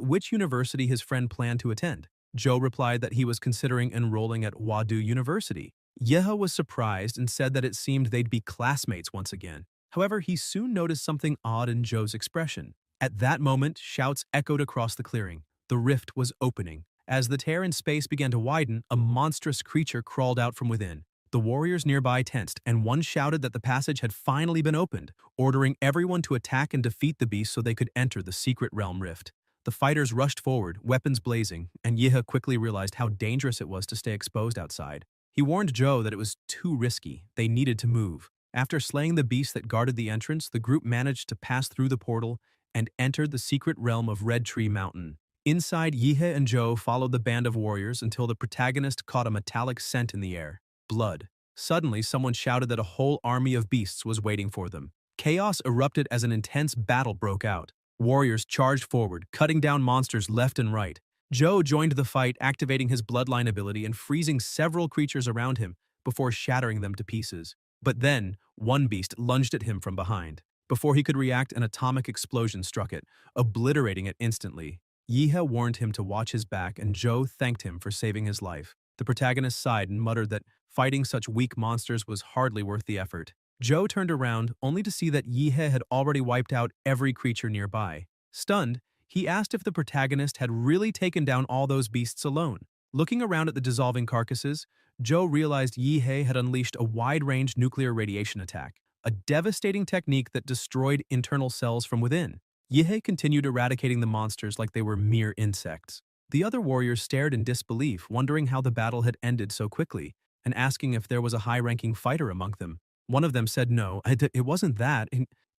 which university his friend planned to attend. Joe replied that he was considering enrolling at Huadu University. Yihe was surprised and said that it seemed they'd be classmates once again. However, he soon noticed something odd in Joe's expression. At that moment, shouts echoed across the clearing. The rift was opening. As the tear in space began to widen, a monstrous creature crawled out from within. The warriors nearby tensed, and one shouted that the passage had finally been opened, ordering everyone to attack and defeat the beast so they could enter the secret realm rift. The fighters rushed forward, weapons blazing, and Yihe quickly realized how dangerous it was to stay exposed outside. He warned Joe that it was too risky. They needed to move. After slaying the beast that guarded the entrance, the group managed to pass through the portal and entered the secret realm of Red Tree Mountain. Inside, Yihe and Joe followed the band of warriors until the protagonist caught a metallic scent in the air. Blood. Suddenly, someone shouted that a whole army of beasts was waiting for them. Chaos erupted as an intense battle broke out. Warriors charged forward, cutting down monsters left and right. Joe joined the fight, activating his bloodline ability and freezing several creatures around him before shattering them to pieces. But then, one beast lunged at him from behind. Before he could react, an atomic explosion struck it, obliterating it instantly. Yihe warned him to watch his back, and Joe thanked him for saving his life. The protagonist sighed and muttered that fighting such weak monsters was hardly worth the effort. Joe turned around, only to see that Yihe had already wiped out every creature nearby. Stunned, he asked if the protagonist had really taken down all those beasts alone. Looking around at the dissolving carcasses, Joe realized Yihe had unleashed a wide-range nuclear radiation attack, a devastating technique that destroyed internal cells from within. Yihe continued eradicating the monsters like they were mere insects. The other warriors stared in disbelief, wondering how the battle had ended so quickly, and asking if there was a high-ranking fighter among them. One of them said no, it wasn't that.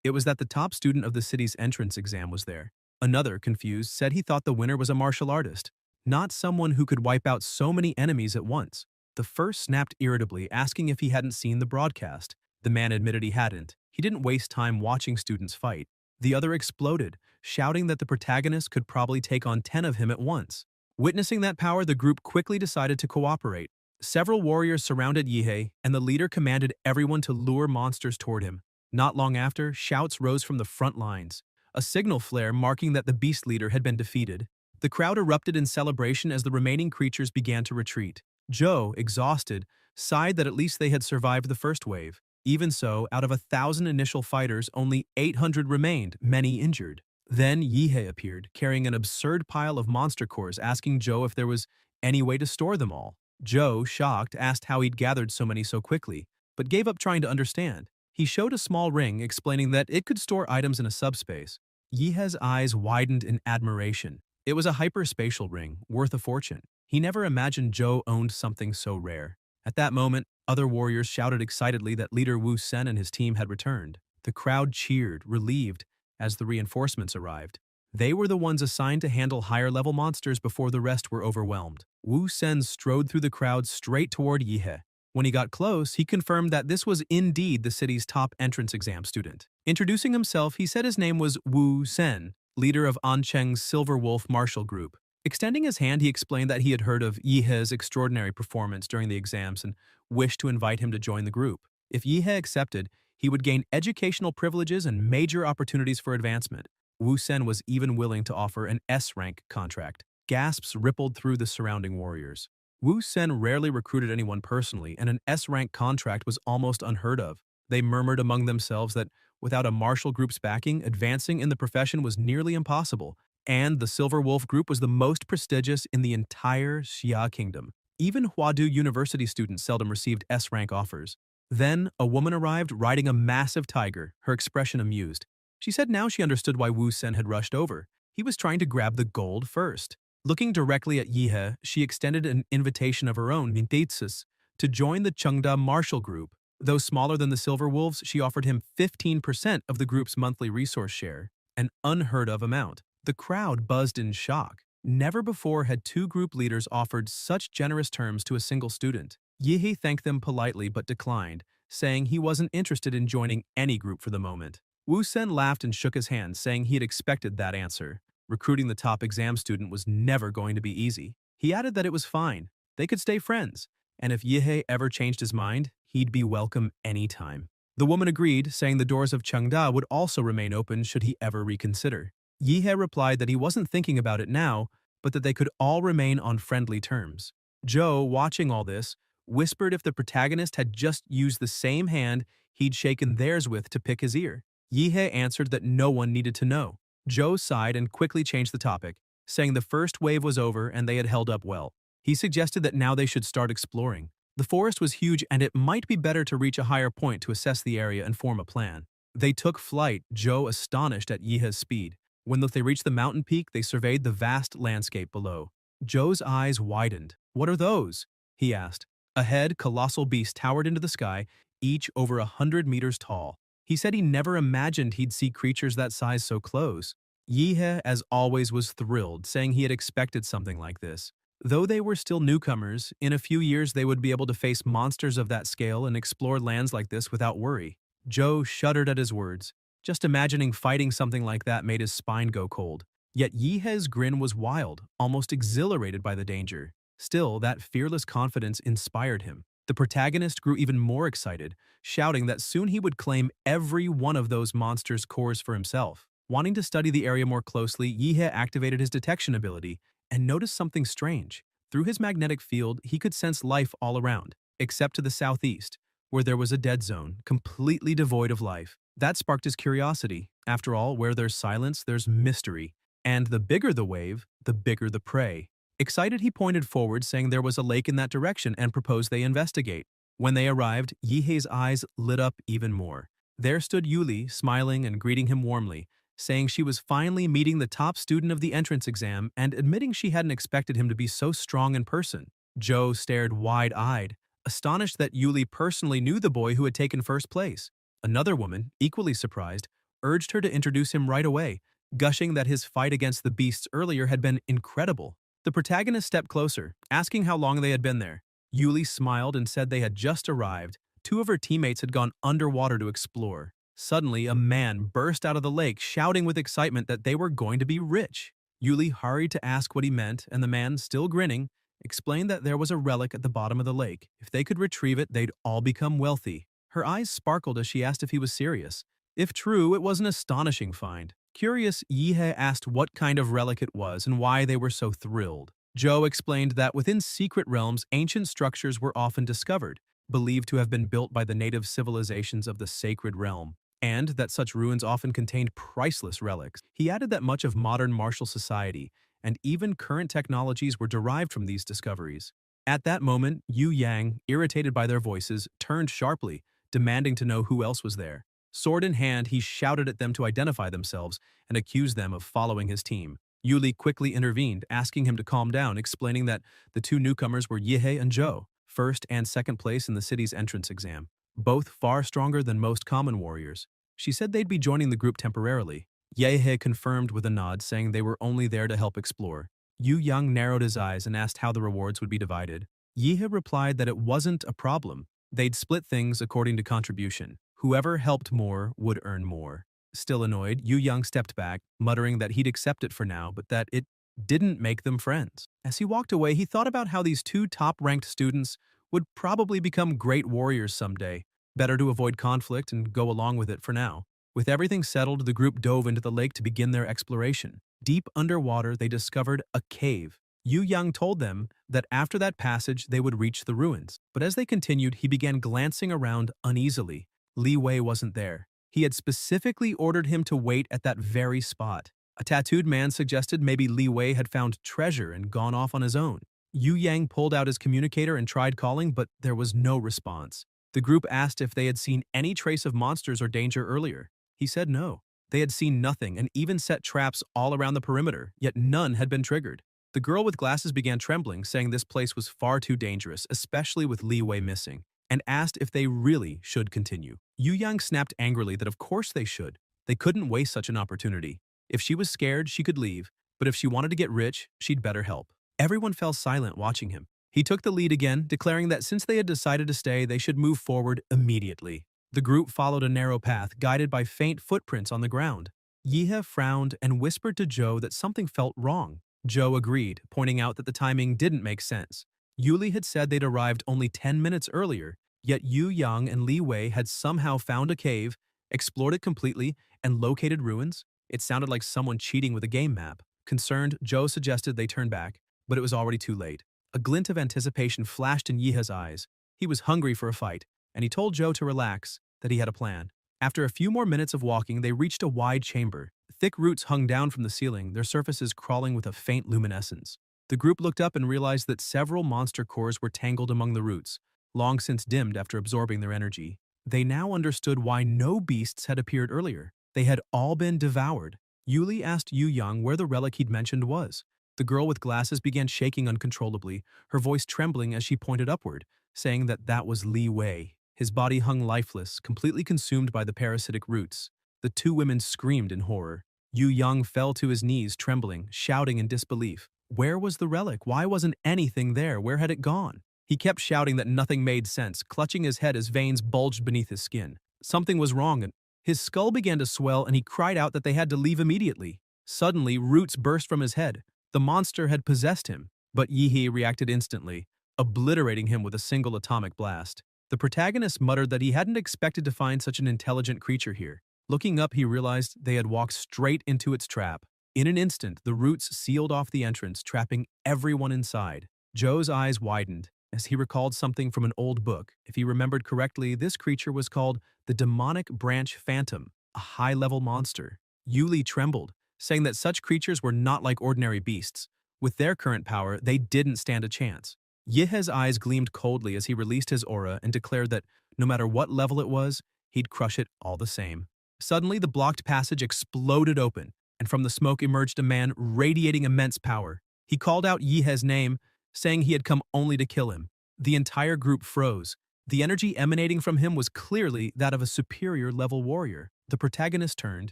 It was that the top student of the city's entrance exam was there. Another, confused, said he thought the winner was a martial artist, not someone who could wipe out so many enemies at once. The first snapped irritably, asking if he hadn't seen the broadcast. The man admitted he hadn't. He didn't waste time watching students fight. The other exploded, shouting that the protagonist could probably take on 10 of him at once. Witnessing that power, the group quickly decided to cooperate. Several warriors surrounded Yihe, and the leader commanded everyone to lure monsters toward him. Not long after, shouts rose from the front lines, a signal flare marking that the beast leader had been defeated. The crowd erupted in celebration as the remaining creatures began to retreat. Joe, exhausted, sighed that at least they had survived the first wave. Even so, out of 1,000 initial fighters, only 800 remained, many injured. Then Yihei appeared, carrying an absurd pile of monster cores, asking Joe if there was any way to store them all. Joe, shocked, asked how he'd gathered so many so quickly, but gave up trying to understand. He showed a small ring, explaining that it could store items in a subspace. Yihei's eyes widened in admiration. It was a hyperspatial ring, worth a fortune. He never imagined Joe owned something so rare. At that moment, other warriors shouted excitedly that leader Wu Sen and his team had returned. The crowd cheered, relieved, as the reinforcements arrived. They were the ones assigned to handle higher-level monsters before the rest were overwhelmed. Wu Sen strode through the crowd straight toward Yihei. When he got close, he confirmed that this was indeed the city's top entrance exam student. Introducing himself, he said his name was Wu Sen, leader of Ancheng's Silver Wolf Martial Group. Extending his hand, he explained that he had heard of Yihei's extraordinary performance during the exams and wished to invite him to join the group. If Yihei accepted, he would gain educational privileges and major opportunities for advancement. Wu Sen was even willing to offer an S-rank contract. Gasps rippled through the surrounding warriors. Wu Sen rarely recruited anyone personally, and an S-rank contract was almost unheard of. They murmured among themselves that without a martial group's backing, advancing in the profession was nearly impossible, and the Silver Wolf Group was the most prestigious in the entire Xia Kingdom. Even Huadu University students seldom received S-rank offers. Then, a woman arrived riding a massive tiger, her expression amused. She said now she understood why Wu Sen had rushed over. He was trying to grab the gold first. Looking directly at Yihei, she extended an invitation of her own, Mintetsus, to join the Chengda Martial Group. Though smaller than the Silver Wolves, she offered him 15% of the group's monthly resource share, an unheard-of amount. The crowd buzzed in shock. Never before had two group leaders offered such generous terms to a single student. Yihei thanked them politely but declined, saying he wasn't interested in joining any group for the moment. Wu Sen laughed and shook his hand, saying he had expected that answer. Recruiting the top exam student was never going to be easy. He added that it was fine. They could stay friends, and if Yihei ever changed his mind, he'd be welcome anytime. The woman agreed, saying the doors of Chengda would also remain open should he ever reconsider. Yihei replied that he wasn't thinking about it now, but that they could all remain on friendly terms. Joe, watching all this, whispered if the protagonist had just used the same hand he'd shaken theirs with to pick his ear. Yihei answered that no one needed to know. Joe sighed and quickly changed the topic, saying the first wave was over and they had held up well. He suggested that now they should start exploring. The forest was huge and it might be better to reach a higher point to assess the area and form a plan. They took flight, Joe astonished at Yihei's speed. When they reached the mountain peak, they surveyed the vast landscape below. Joe's eyes widened. "What are those?" he asked. Ahead, colossal beasts towered into the sky, each over 100 meters tall. He said he never imagined he'd see creatures that size so close. Yihei, as always, was thrilled, saying he had expected something like this. Though they were still newcomers, in a few years they would be able to face monsters of that scale and explore lands like this without worry. Joe shuddered at his words. Just imagining fighting something like that made his spine go cold. Yet Yihei's grin was wild, almost exhilarated by the danger. Still, that fearless confidence inspired him. The protagonist grew even more excited, shouting that soon he would claim every one of those monsters' cores for himself. Wanting to study the area more closely, Yihei activated his detection ability and noticed something strange. Through his magnetic field, he could sense life all around, except to the southeast, where there was a dead zone, completely devoid of life. That sparked his curiosity. After all, where there's silence, there's mystery. And the bigger the wave, the bigger the prey. Excited, he pointed forward, saying there was a lake in that direction and proposed they investigate. When they arrived, Yihei's eyes lit up even more. There stood Yuli, smiling and greeting him warmly, saying she was finally meeting the top student of the entrance exam and admitting she hadn't expected him to be so strong in person. Joe stared wide-eyed, astonished that Yuli personally knew the boy who had taken first place. Another woman, equally surprised, urged her to introduce him right away, gushing that his fight against the beasts earlier had been incredible. The protagonist stepped closer, asking how long they had been there. Yuli smiled and said they had just arrived. Two of her teammates had gone underwater to explore. Suddenly, a man burst out of the lake, shouting with excitement that they were going to be rich. Yuli hurried to ask what he meant, and the man, still grinning, explained that there was a relic at the bottom of the lake. If they could retrieve it, they'd all become wealthy. Her eyes sparkled as she asked if he was serious. If true, it was an astonishing find. Curious, Yihe asked what kind of relic it was and why they were so thrilled. Joe explained that within secret realms, ancient structures were often discovered, believed to have been built by the native civilizations of the sacred realm, and that such ruins often contained priceless relics. He added that much of modern martial society and even current technologies were derived from these discoveries. At that moment, Yu Yang, irritated by their voices, turned sharply, demanding to know who else was there. Sword in hand, he shouted at them to identify themselves and accused them of following his team. Yuli quickly intervened, asking him to calm down, explaining that the two newcomers were Yihei and Zhou, first and second place in the city's entrance exam, both far stronger than most common warriors. She said they'd be joining the group temporarily. Yehei confirmed with a nod, saying they were only there to help explore. Yu Yang narrowed his eyes and asked how the rewards would be divided. Yihei replied that it wasn't a problem. They'd split things according to contribution. Whoever helped more would earn more. Still annoyed, Yu Yang stepped back, muttering that he'd accept it for now, but that it didn't make them friends. As he walked away, he thought about how these two top-ranked students would probably become great warriors someday. Better to avoid conflict and go along with it for now. With everything settled, the group dove into the lake to begin their exploration. Deep underwater, they discovered a cave. Yu Yang told them that after that passage, they would reach the ruins. But as they continued, he began glancing around uneasily. Li Wei wasn't there. He had specifically ordered him to wait at that very spot. A tattooed man suggested maybe Li Wei had found treasure and gone off on his own. Yu Yang pulled out his communicator and tried calling, but there was no response. The group asked if they had seen any trace of monsters or danger earlier. He said no. They had seen nothing and even set traps all around the perimeter, yet none had been triggered. The girl with glasses began trembling, saying this place was far too dangerous, especially with Li Wei missing, and asked if they really should continue. Yu Yang snapped angrily that of course they should. They couldn't waste such an opportunity. If she was scared, she could leave, but if she wanted to get rich, she'd better help. Everyone fell silent watching him. He took the lead again, declaring that since they had decided to stay, they should move forward immediately. The group followed a narrow path, guided by faint footprints on the ground. Yihe frowned and whispered to Zhou that something felt wrong. Zhou agreed, pointing out that the timing didn't make sense. Yuli had said they'd arrived only 10 minutes earlier, yet Yu Yang and Li Wei had somehow found a cave, explored it completely, and located ruins. It sounded like someone cheating with a game map. Concerned, Zhou suggested they turn back, but it was already too late. A glint of anticipation flashed in Yihe's eyes. He was hungry for a fight, and he told Zhou to relax, that he had a plan. After a few more minutes of walking, they reached a wide chamber. Thick roots hung down from the ceiling, their surfaces crawling with a faint luminescence. The group looked up and realized that several monster cores were tangled among the roots, long since dimmed after absorbing their energy. They now understood why no beasts had appeared earlier. They had all been devoured. Yuli asked Yu Yang where the relic he'd mentioned was. The girl with glasses began shaking uncontrollably, her voice trembling as she pointed upward, saying that was Li Wei. His body hung lifeless, completely consumed by the parasitic roots. The two women screamed in horror. Yu Yang fell to his knees, trembling, shouting in disbelief. Where was the relic? Why wasn't anything there? Where had it gone? He kept shouting that nothing made sense, clutching his head as veins bulged beneath his skin. Something was wrong, and his skull began to swell, and he cried out that they had to leave immediately. Suddenly, roots burst from his head. The monster had possessed him, but Yihe reacted instantly, obliterating him with a single atomic blast. The protagonist muttered that he hadn't expected to find such an intelligent creature here. Looking up, he realized they had walked straight into its trap. In an instant, the roots sealed off the entrance, trapping everyone inside. Joe's eyes widened as he recalled something from an old book. If he remembered correctly, this creature was called the Demonic Branch Phantom, a high-level monster. Yuli trembled, saying that such creatures were not like ordinary beasts. With their current power, they didn't stand a chance. Yihe's eyes gleamed coldly as he released his aura and declared that no matter what level it was, he'd crush it all the same. Suddenly, the blocked passage exploded open, and from the smoke emerged a man radiating immense power. He called out Yihe's name, saying he had come only to kill him. The entire group froze. The energy emanating from him was clearly that of a superior level warrior. The protagonist turned,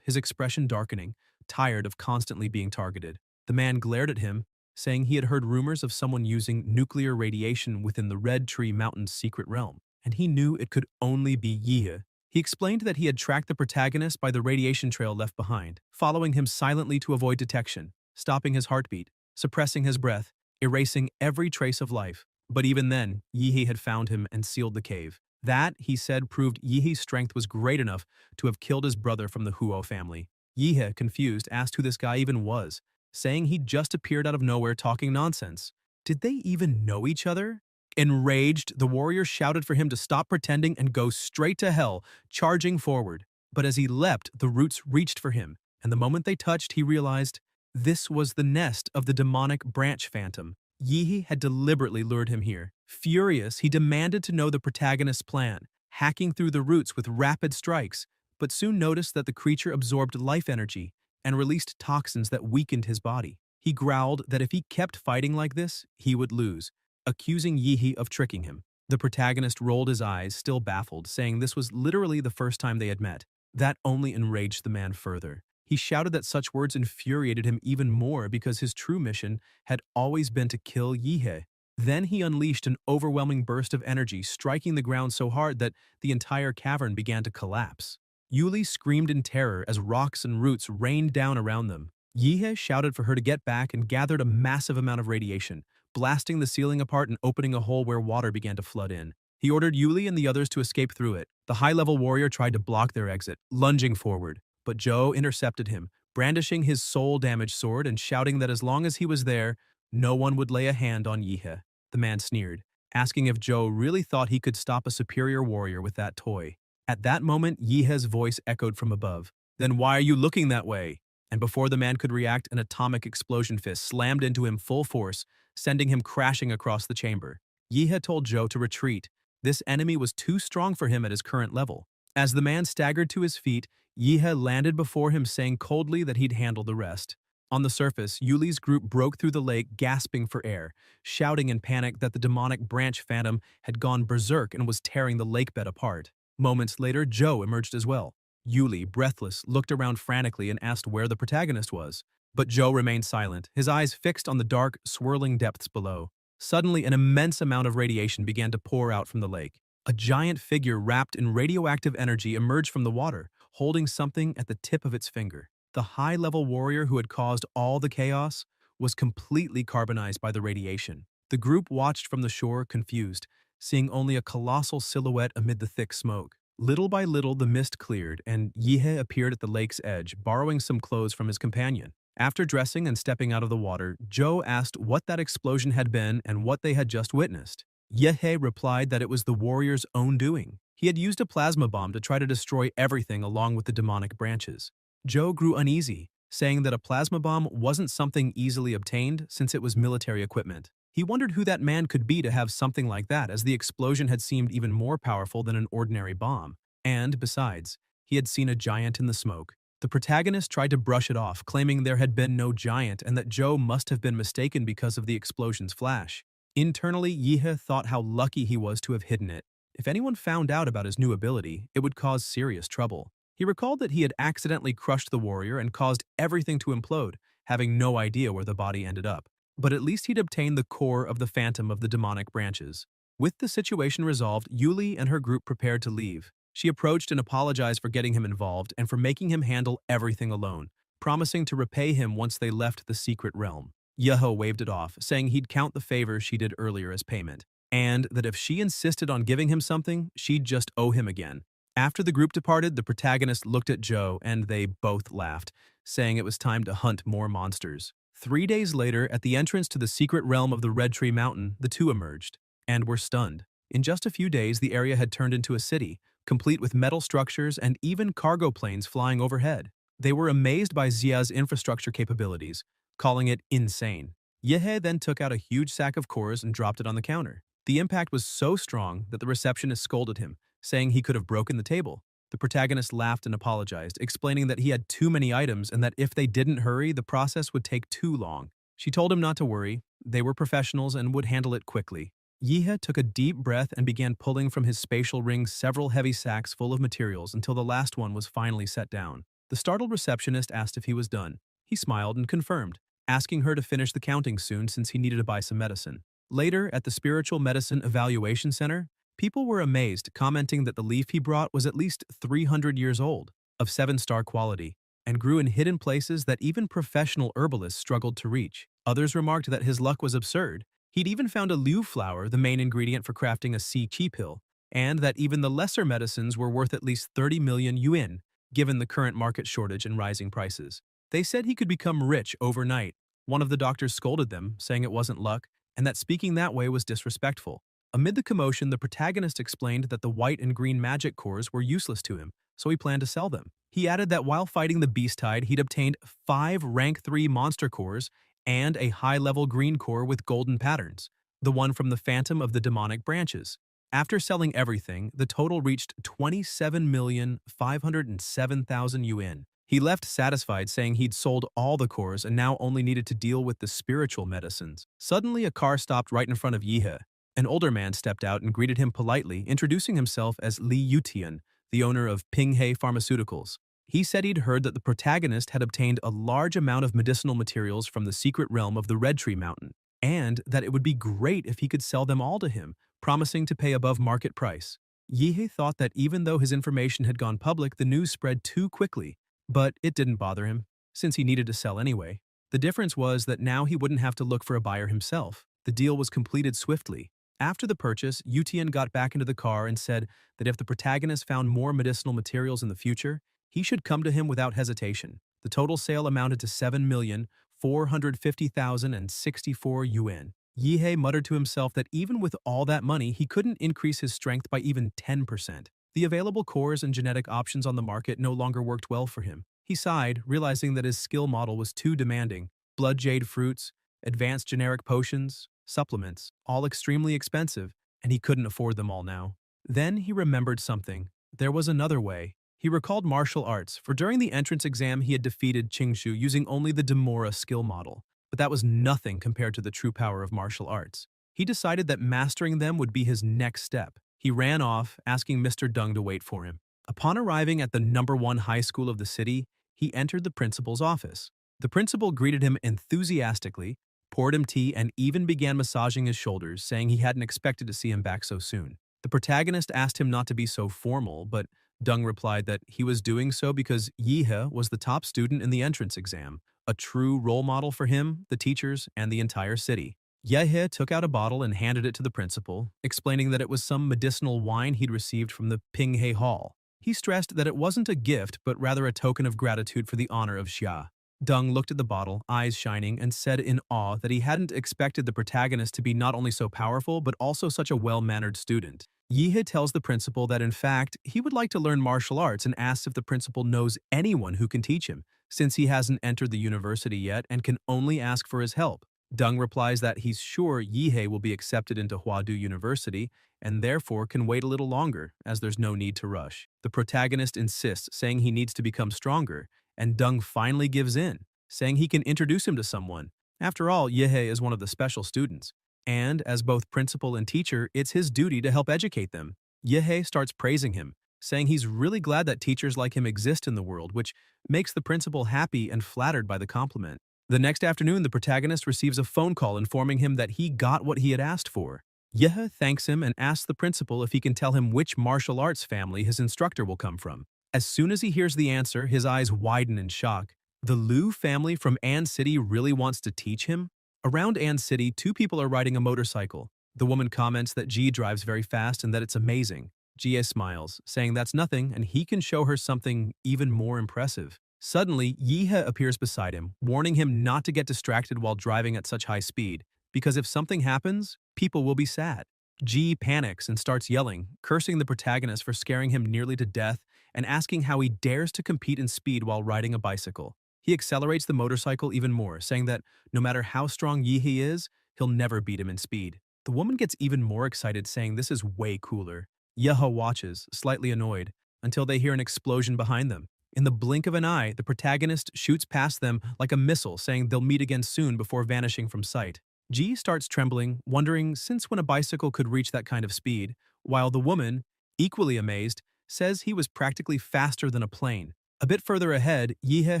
his expression darkening, tired of constantly being targeted. The man glared at him, saying he had heard rumors of someone using nuclear radiation within the Red Tree Mountain's secret realm, and he knew it could only be Yihe. He explained that he had tracked the protagonist by the radiation trail left behind, following him silently to avoid detection, stopping his heartbeat, suppressing his breath, erasing every trace of life. But even then, Yihe had found him and sealed the cave. That, he said, proved Yihe's strength was great enough to have killed his brother from the Huo family. Yihe, confused, asked who this guy even was, saying he'd just appeared out of nowhere talking nonsense. Did they even know each other? Enraged, the warrior shouted for him to stop pretending and go straight to hell, charging forward. But as he leapt, the roots reached for him, and the moment they touched, he realized this was the nest of the demonic branch phantom. Yihe had deliberately lured him here. Furious, he demanded to know the protagonist's plan, hacking through the roots with rapid strikes, but soon noticed that the creature absorbed life energy and released toxins that weakened his body. He growled that if he kept fighting like this, he would lose, accusing Yihe of tricking him. The protagonist rolled his eyes, still baffled, saying this was literally the first time they had met. That only enraged the man further. He shouted that such words infuriated him even more because his true mission had always been to kill Yihe. Then he unleashed an overwhelming burst of energy, striking the ground so hard that the entire cavern began to collapse. Yuli screamed in terror as rocks and roots rained down around them. Yihe shouted for her to get back and gathered a massive amount of radiation, blasting the ceiling apart and opening a hole where water began to flood in. He ordered Yuli and the others to escape through it. The high-level warrior tried to block their exit, lunging forward, but Joe intercepted him, brandishing his soul-damaged sword and shouting that as long as he was there, no one would lay a hand on Yihe. The man sneered, asking if Joe really thought he could stop a superior warrior with that toy. At that moment, Yihe's voice echoed from above. "Then why are you looking that way?" And before the man could react, an atomic explosion fist slammed into him full force, sending him crashing across the chamber. Yihe told Joe to retreat. This enemy was too strong for him at his current level. As the man staggered to his feet, Yihe landed before him, saying coldly that he'd handle the rest. On the surface, Yuli's group broke through the lake, gasping for air, shouting in panic that the demonic branch phantom had gone berserk and was tearing the lakebed apart. Moments later, Joe emerged as well. Yuli, breathless, looked around frantically and asked where the protagonist was. But Joe remained silent, his eyes fixed on the dark, swirling depths below. Suddenly, an immense amount of radiation began to pour out from the lake. A giant figure wrapped in radioactive energy emerged from the water, holding something at the tip of its finger. The high-level warrior who had caused all the chaos was completely carbonized by the radiation. The group watched from the shore, confused, seeing only a colossal silhouette amid the thick smoke. Little by little, the mist cleared, and Yihe appeared at the lake's edge, borrowing some clothes from his companion. After dressing and stepping out of the water, Joe asked what that explosion had been and what they had just witnessed. Yihe replied that it was the warrior's own doing. He had used a plasma bomb to try to destroy everything along with the demonic branches. Joe grew uneasy, saying that a plasma bomb wasn't something easily obtained since it was military equipment. He wondered who that man could be to have something like that, as the explosion had seemed even more powerful than an ordinary bomb. And, besides, he had seen a giant in the smoke. The protagonist tried to brush it off, claiming there had been no giant and that Joe must have been mistaken because of the explosion's flash. Internally, Yihe thought how lucky he was to have hidden it. If anyone found out about his new ability, it would cause serious trouble. He recalled that he had accidentally crushed the warrior and caused everything to implode, having no idea where the body ended up. But at least he'd obtained the core of the phantom of the demonic branches. With the situation resolved, Yuli and her group prepared to leave. She approached and apologized for getting him involved and for making him handle everything alone, promising to repay him once they left the secret realm. Yeho waved it off, saying he'd count the favor she did earlier as payment, and that if she insisted on giving him something, she'd just owe him again. After the group departed, the protagonist looked at Joe and they both laughed, saying it was time to hunt more monsters. 3 days later, at the entrance to the secret realm of the Red Tree Mountain, the two emerged, and were stunned. In just a few days, the area had turned into a city, complete with metal structures and even cargo planes flying overhead. They were amazed by Zia's infrastructure capabilities, calling it insane. Yehe then took out a huge sack of cores and dropped it on the counter. The impact was so strong that the receptionist scolded him, saying he could have broken the table. The protagonist laughed and apologized, explaining that he had too many items and that if they didn't hurry, the process would take too long. She told him not to worry. They were professionals and would handle it quickly. Yihe took a deep breath and began pulling from his spatial ring several heavy sacks full of materials until the last one was finally set down. The startled receptionist asked if he was done. He smiled and confirmed, asking her to finish the counting soon since he needed to buy some medicine. Later, at the Spiritual Medicine Evaluation Center, people were amazed, commenting that the leaf he brought was at least 300 years old, of 7-star quality, and grew in hidden places that even professional herbalists struggled to reach. Others remarked that his luck was absurd. He'd even found a liu flower, the main ingredient for crafting a sea qi pill, and that even the lesser medicines were worth at least 30 million yuan, given the current market shortage and rising prices. They said he could become rich overnight. One of the doctors scolded them, saying it wasn't luck, and that speaking that way was disrespectful. Amid the commotion, the protagonist explained that the white and green magic cores were useless to him, so he planned to sell them. He added that while fighting the Beast Tide, he'd obtained 5 rank 3 monster cores and a high-level green core with golden patterns, the one from the Phantom of the Demonic Branches. After selling everything, the total reached 27,507,000 yuan. He left satisfied, saying he'd sold all the cores and now only needed to deal with the spiritual medicines. Suddenly, a car stopped right in front of Yihe. An older man stepped out and greeted him politely, introducing himself as Li Yutian, the owner of Pinghe Pharmaceuticals. He said he'd heard that the protagonist had obtained a large amount of medicinal materials from the secret realm of the Red Tree Mountain, and that it would be great if he could sell them all to him, promising to pay above market price. Yihe thought that even though his information had gone public, the news spread too quickly, but it didn't bother him, since he needed to sell anyway. The difference was that now he wouldn't have to look for a buyer himself. The deal was completed swiftly. After the purchase, Yutian got back into the car and said that if the protagonist found more medicinal materials in the future, he should come to him without hesitation. The total sale amounted to 7,450,064 yuan. Yihe muttered to himself that even with all that money, he couldn't increase his strength by even 10%. The available cores and genetic options on the market no longer worked well for him. He sighed, realizing that his skill model was too demanding. Blood jade fruits, advanced generic potions, supplements, all extremely expensive, and he couldn't afford them all now. Then he remembered something. There was another way. He recalled martial arts, for during the entrance exam he had defeated Qingshu using only the Demora skill model, but that was nothing compared to the true power of martial arts. He decided that mastering them would be his next step. He ran off, asking Mr. Deng to wait for him. Upon arriving at the #1 high school of the city, he entered the principal's office. The principal greeted him enthusiastically, poured him tea, and even began massaging his shoulders, saying he hadn't expected to see him back so soon. The protagonist asked him not to be so formal, but Deng replied that he was doing so because Yihe was the top student in the entrance exam, a true role model for him, the teachers, and the entire city. Yihe took out a bottle and handed it to the principal, explaining that it was some medicinal wine he'd received from the Pinghe Hall. He stressed that it wasn't a gift, but rather a token of gratitude for the honor of Xia. Deng looked at the bottle, eyes shining, and said in awe that he hadn't expected the protagonist to be not only so powerful, but also such a well-mannered student. Yihe tells the principal that in fact, he would like to learn martial arts and asks if the principal knows anyone who can teach him, since he hasn't entered the university yet and can only ask for his help. Deng replies that he's sure Yihe will be accepted into Huadu University and therefore can wait a little longer, as there's no need to rush. The protagonist insists, saying he needs to become stronger, and Deng finally gives in, saying he can introduce him to someone. After all, Yihe is one of the special students, and as both principal and teacher, it's his duty to help educate them. Yihe starts praising him, saying he's really glad that teachers like him exist in the world, which makes the principal happy and flattered by the compliment. The next afternoon, the protagonist receives a phone call informing him that he got what he had asked for. Yihe thanks him and asks the principal if he can tell him which martial arts family his instructor will come from. As soon as he hears the answer, his eyes widen in shock. The Liu family from An City really wants to teach him? Around An City, 2 people are riding a motorcycle. The woman comments that Ji drives very fast and that it's amazing. Jie smiles, saying that's nothing and he can show her something even more impressive. Suddenly, Yihe appears beside him, warning him not to get distracted while driving at such high speed, because if something happens, people will be sad. Ji panics and starts yelling, cursing the protagonist for scaring him nearly to death and asking how he dares to compete in speed while riding a bicycle. He accelerates the motorcycle even more, saying that no matter how strong Yihe is, he'll never beat him in speed. The woman gets even more excited, saying this is way cooler. Yihe watches, slightly annoyed, until they hear an explosion behind them. In the blink of an eye, the protagonist shoots past them like a missile, saying they'll meet again soon before vanishing from sight. Ji starts trembling, wondering since when a bicycle could reach that kind of speed, while the woman, equally amazed, says he was practically faster than a plane. A bit further ahead, Yihe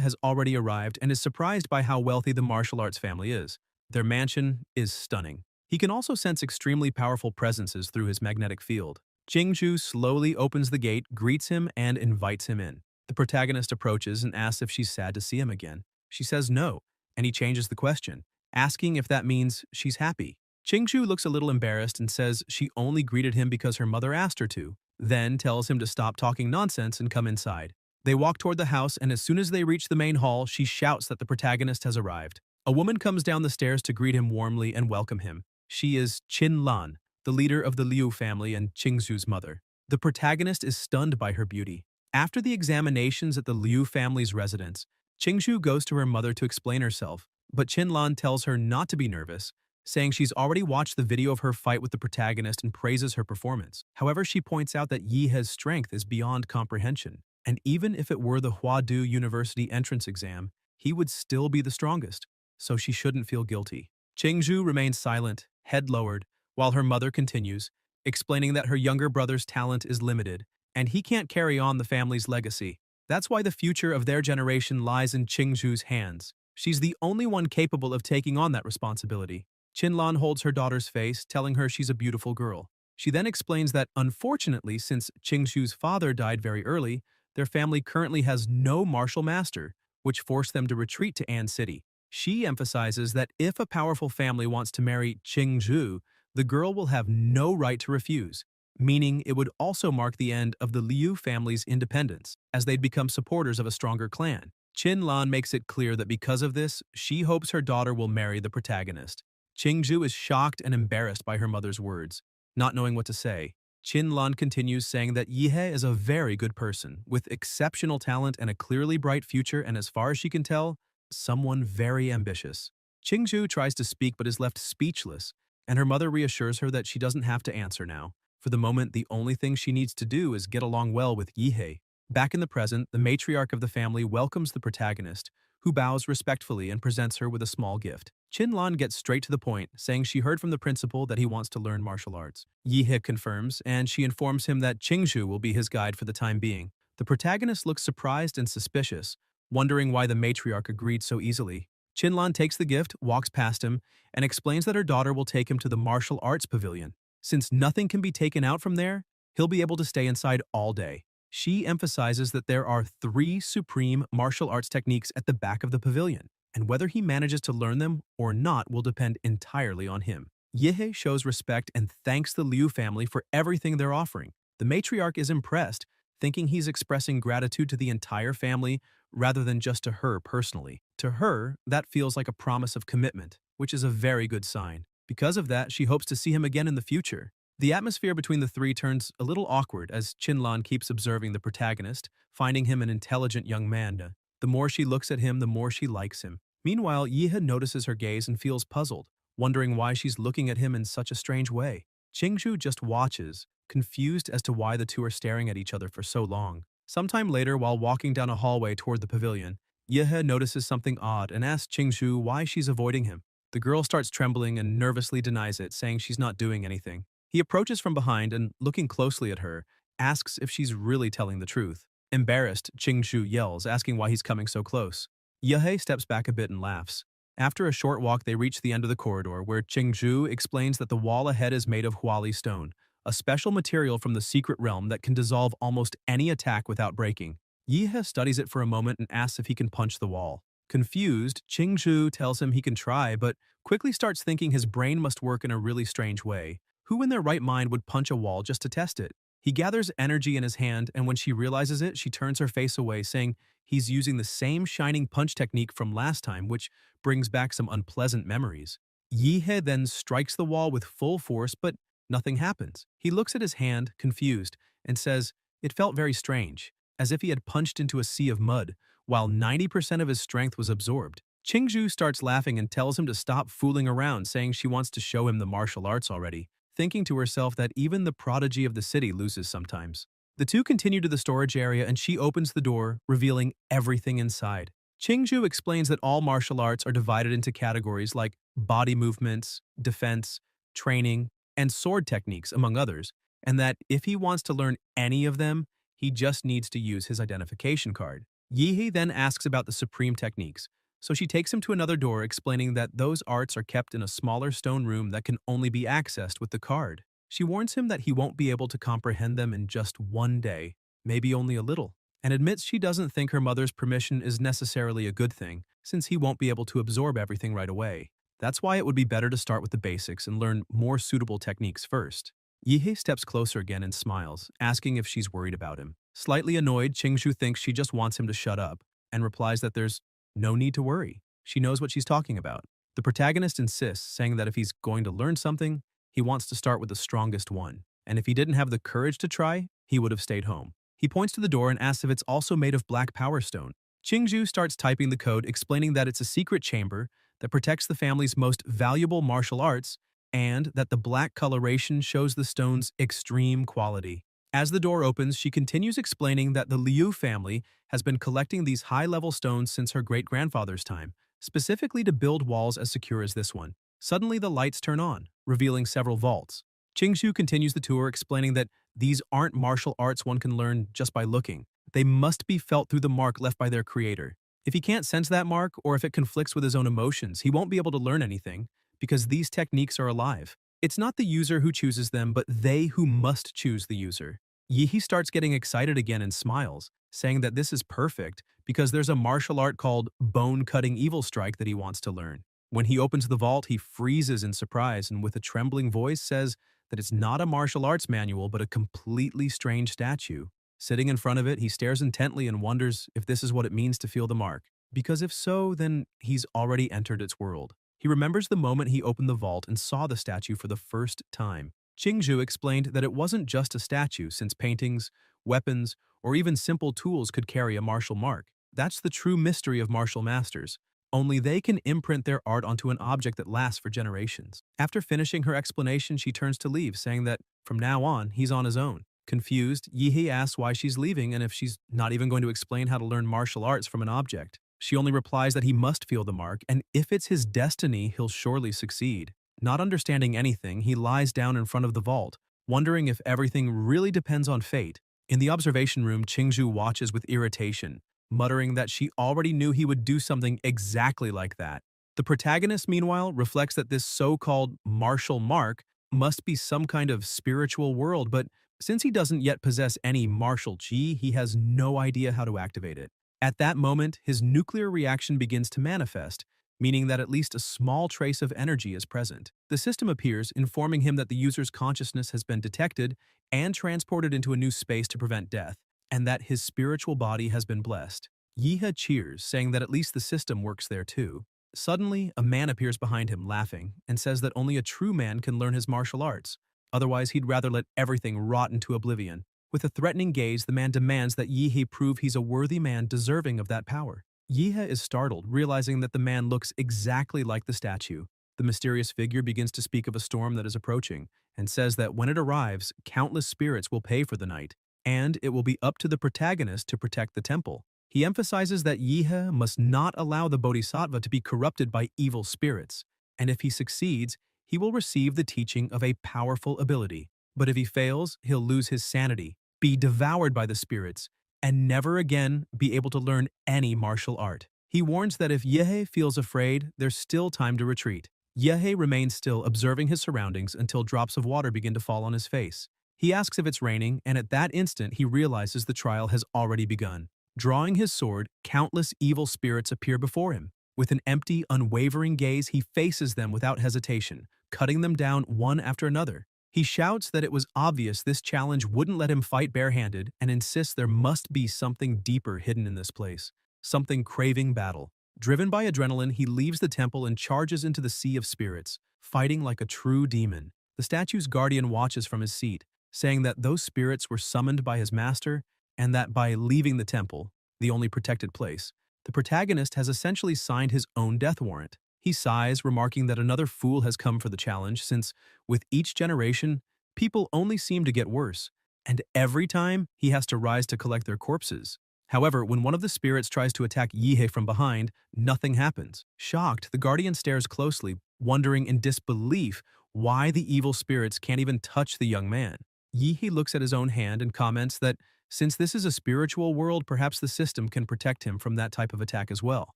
has already arrived and is surprised by how wealthy the martial arts family is. Their mansion is stunning. He can also sense extremely powerful presences through his magnetic field. Qingshu slowly opens the gate, greets him, and invites him in. The protagonist approaches and asks if she's sad to see him again. She says no, and he changes the question, asking if that means she's happy. Qingzhu looks a little embarrassed and says she only greeted him because her mother asked her to, then tells him to stop talking nonsense and come inside. They walk toward the house, and as soon as they reach the main hall, she shouts that the protagonist has arrived. A woman comes down the stairs to greet him warmly and welcome him. She is Qin Lan, the leader of the Liu family and Qingzhu's mother. The protagonist is stunned by her beauty. After the examinations at the Liu family's residence, Qingzhu goes to her mother to explain herself, but Qin Lan tells her not to be nervous, saying she's already watched the video of her fight with the protagonist and praises her performance. However, she points out that Yihe's strength is beyond comprehension, and even if it were the Huadu University entrance exam, he would still be the strongest, so she shouldn't feel guilty. Qingzhu remains silent, head lowered, while her mother continues, explaining that her younger brother's talent is limited, and he can't carry on the family's legacy. That's why the future of their generation lies in Qingzhu's hands. She's the only one capable of taking on that responsibility. Qinlan holds her daughter's face, telling her she's a beautiful girl. She then explains that, unfortunately, since Qingzhu's father died very early, their family currently has no martial master, which forced them to retreat to An City. She emphasizes that if a powerful family wants to marry Qingzhu, the girl will have no right to refuse, meaning it would also mark the end of the Liu family's independence, as they'd become supporters of a stronger clan. Qinlan makes it clear that because of this, she hopes her daughter will marry the protagonist. Qingzhu is shocked and embarrassed by her mother's words. Not knowing what to say, Qinlan continues saying that Yihe is a very good person, with exceptional talent and a clearly bright future, and as far as she can tell, someone very ambitious. Qingzhu tries to speak but is left speechless, and her mother reassures her that she doesn't have to answer now. For the moment, the only thing she needs to do is get along well with Yihe. Back in the present, the matriarch of the family welcomes the protagonist, who bows respectfully and presents her with a small gift. Qinlan gets straight to the point, saying she heard from the principal that he wants to learn martial arts. Yihe confirms, and she informs him that Qingzhu will be his guide for the time being. The protagonist looks surprised and suspicious, wondering why the matriarch agreed so easily. Qinlan takes the gift, walks past him, and explains that her daughter will take him to the martial arts pavilion. Since nothing can be taken out from there, he'll be able to stay inside all day. She emphasizes that there are 3 supreme martial arts techniques at the back of the pavilion, and whether he manages to learn them or not will depend entirely on him. Yihe shows respect and thanks the Liu family for everything they're offering. The matriarch is impressed, thinking he's expressing gratitude to the entire family rather than just to her personally. To her, that feels like a promise of commitment, which is a very good sign. Because of that, she hopes to see him again in the future. The atmosphere between the 3 turns a little awkward as Qinlan keeps observing the protagonist, finding him an intelligent young man. The more she looks at him, the more she likes him. Meanwhile, Yihe notices her gaze and feels puzzled, wondering why she's looking at him in such a strange way. Qingzhu just watches, confused as to why the 2 are staring at each other for so long. Sometime later, while walking down a hallway toward the pavilion, Yihe notices something odd and asks Qingzhu why she's avoiding him. The girl starts trembling and nervously denies it, saying she's not doing anything. He approaches from behind and, looking closely at her, asks if she's really telling the truth. Embarrassed, Qingzhu yells, asking why he's coming so close. Yihe steps back a bit and laughs. After a short walk, they reach the end of the corridor, where Qingzhu explains that the wall ahead is made of huali stone, a special material from the secret realm that can dissolve almost any attack without breaking. Yihe studies it for a moment and asks if he can punch the wall. Confused, Qingzhu tells him he can try, but quickly starts thinking his brain must work in a really strange way. Who in their right mind would punch a wall just to test it? He gathers energy in his hand, and when she realizes it, she turns her face away, saying he's using the same shining punch technique from last time, which brings back some unpleasant memories. Yihe then strikes the wall with full force, but nothing happens. He looks at his hand, confused, and says it felt very strange, as if he had punched into a sea of mud, while 90% of his strength was absorbed. Qingzhu starts laughing and tells him to stop fooling around, saying she wants to show him the martial arts already, thinking to herself that even the prodigy of the city loses sometimes. The 2 continue to the storage area and she opens the door, revealing everything inside. Qingzhu explains that all martial arts are divided into categories like body movements, defense, training, and sword techniques, among others, and that if he wants to learn any of them, he just needs to use his identification card. Yihe then asks about the supreme techniques, so she takes him to another door, explaining that those arts are kept in a smaller stone room that can only be accessed with the card. She warns him that he won't be able to comprehend them in just one day, maybe only a little, and admits she doesn't think her mother's permission is necessarily a good thing, since he won't be able to absorb everything right away. That's why it would be better to start with the basics and learn more suitable techniques first. Yihei steps closer again and smiles, asking if she's worried about him. Slightly annoyed, Qingzhu thinks she just wants him to shut up and replies that there's no need to worry. She knows what she's talking about. The protagonist insists, saying that if he's going to learn something, he wants to start with the strongest one, and if he didn't have the courage to try, he would have stayed home. He points to the door and asks if it's also made of black power stone. Qingzhu starts typing the code, explaining that it's a secret chamber that protects the family's most valuable martial arts and that the black coloration shows the stone's extreme quality. As the door opens, she continues explaining that the Liu family has been collecting these high-level stones since her great-grandfather's time, specifically to build walls as secure as this one. Suddenly, the lights turn on, revealing several vaults. Qingzhu continues the tour, explaining that these aren't martial arts one can learn just by looking. They must be felt through the mark left by their creator. If he can't sense that mark, or if it conflicts with his own emotions, he won't be able to learn anything, because these techniques are alive. It's not the user who chooses them, but they who must choose the user. Yihi starts getting excited again and smiles, saying that this is perfect because there's a martial art called bone-cutting evil strike that he wants to learn. When he opens the vault, he freezes in surprise and with a trembling voice says that it's not a martial arts manual but a completely strange statue. Sitting in front of it, he stares intently and wonders if this is what it means to feel the mark, because if so, then he's already entered its world. He remembers the moment he opened the vault and saw the statue for the first time. Qingzhu explained that it wasn't just a statue, since paintings, weapons, or even simple tools could carry a martial mark. That's the true mystery of martial masters. Only they can imprint their art onto an object that lasts for generations. After finishing her explanation, she turns to leave, saying that from now on, he's on his own. Confused, Yihi asks why she's leaving and if she's not even going to explain how to learn martial arts from an object. She only replies that he must feel the mark, and if it's his destiny, he'll surely succeed. Not understanding anything, he lies down in front of the vault, wondering if everything really depends on fate. In the observation room, Qingzhu watches with irritation, muttering that she already knew he would do something exactly like that. The protagonist, meanwhile, reflects that this so-called martial mark must be some kind of spiritual world, but since he doesn't yet possess any martial chi, he has no idea how to activate it. At that moment, his nuclear reaction begins to manifest, meaning that at least a small trace of energy is present. The system appears, informing him that the user's consciousness has been detected and transported into a new space to prevent death, and that his spiritual body has been blessed. Yiha cheers, saying that at least the system works there too. Suddenly, a man appears behind him, laughing, and says that only a true man can learn his martial arts. Otherwise, he'd rather let everything rot into oblivion. With a threatening gaze, the man demands that Yihe prove he's a worthy man deserving of that power. Yihe is startled, realizing that the man looks exactly like the statue. The mysterious figure begins to speak of a storm that is approaching, and says that when it arrives, countless spirits will pay for the night, and it will be up to the protagonist to protect the temple. He emphasizes that Yihe must not allow the bodhisattva to be corrupted by evil spirits, and if he succeeds, he will receive the teaching of a powerful ability. But if he fails, he'll lose his sanity, be devoured by the spirits, and never again be able to learn any martial art. He warns that if Yehe feels afraid, there's still time to retreat. Yehe remains still, observing his surroundings until drops of water begin to fall on his face. He asks if it's raining, and at that instant he realizes the trial has already begun. Drawing his sword, countless evil spirits appear before him. With an empty, unwavering gaze, he faces them without hesitation, cutting them down one after another. He shouts that it was obvious this challenge wouldn't let him fight barehanded and insists there must be something deeper hidden in this place, something craving battle. Driven by adrenaline, he leaves the temple and charges into the sea of spirits, fighting like a true demon. The statue's guardian watches from his seat, saying that those spirits were summoned by his master and that by leaving the temple, the only protected place, the protagonist has essentially signed his own death warrant. He sighs, remarking that another fool has come for the challenge since, with each generation, people only seem to get worse, and every time he has to rise to collect their corpses. However, when one of the spirits tries to attack Yihe from behind, nothing happens. Shocked, the guardian stares closely, wondering in disbelief why the evil spirits can't even touch the young man. Yihe looks at his own hand and comments that since this is a spiritual world, perhaps the system can protect him from that type of attack as well.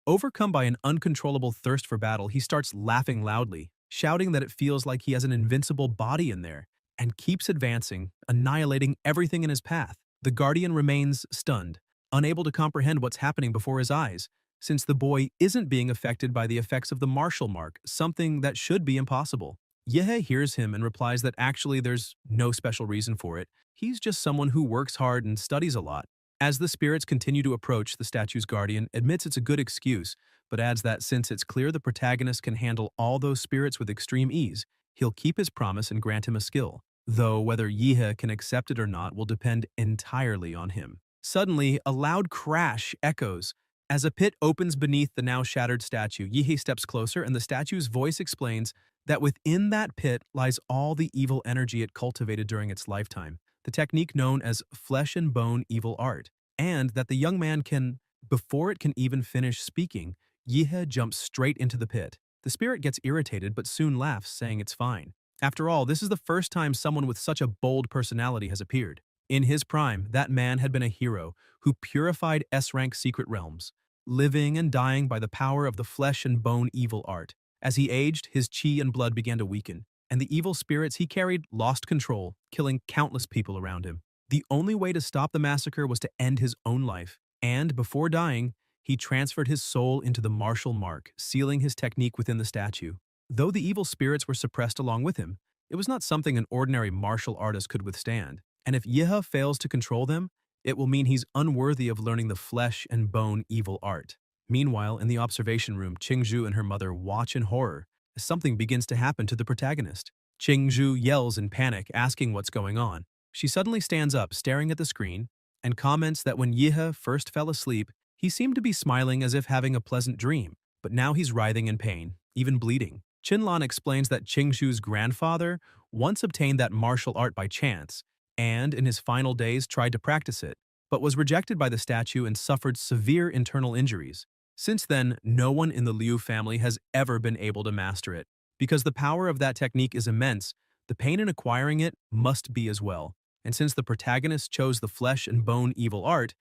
Overcome by an uncontrollable thirst for battle, he starts laughing loudly, shouting that it feels like he has an invincible body in there, and keeps advancing, annihilating everything in his path. The guardian remains stunned, unable to comprehend what's happening before his eyes, since the boy isn't being affected by the effects of the martial mark, something that should be impossible. Yehe hears him and replies that actually there's no special reason for it. He's just someone who works hard and studies a lot. As the spirits continue to approach, the statue's guardian admits it's a good excuse, but adds that since it's clear the protagonist can handle all those spirits with extreme ease, he'll keep his promise and grant him a skill, though whether Yehe can accept it or not will depend entirely on him. Suddenly, a loud crash echoes. As a pit opens beneath the now shattered statue, Yehe steps closer and the statue's voice explains that within that pit lies all the evil energy it cultivated during its lifetime, the technique known as flesh and bone evil art, and that the young man can, before it can even finish speaking, Yehe jumps straight into the pit. The spirit gets irritated but soon laughs, saying it's fine. After all, this is the first time someone with such a bold personality has appeared. In his prime, that man had been a hero who purified S-rank secret realms, living and dying by the power of the flesh and bone evil art. As he aged, his chi and blood began to weaken, and the evil spirits he carried lost control, killing countless people around him. The only way to stop the massacre was to end his own life, and before dying, he transferred his soul into the martial mark, sealing his technique within the statue. Though the evil spirits were suppressed along with him, it was not something an ordinary martial artist could withstand, and if Yehe fails to control them, it will mean he's unworthy of learning the flesh and bone evil art. Meanwhile, in the observation room, Qingzhu and her mother watch in horror as something begins to happen to the protagonist. Qingzhu yells in panic, asking what's going on. She suddenly stands up, staring at the screen, and comments that when Yehe first fell asleep, he seemed to be smiling as if having a pleasant dream, but now he's writhing in pain, even bleeding. Qinlan explains that Qingzhu's grandfather once obtained that martial art by chance, and in his final days tried to practice it, but was rejected by the statue and suffered severe internal injuries. Since then, no one in the Liu family has ever been able to master it. Because the power of that technique is immense, the pain in acquiring it must be as well. And since the protagonist chose the flesh and bone evil art,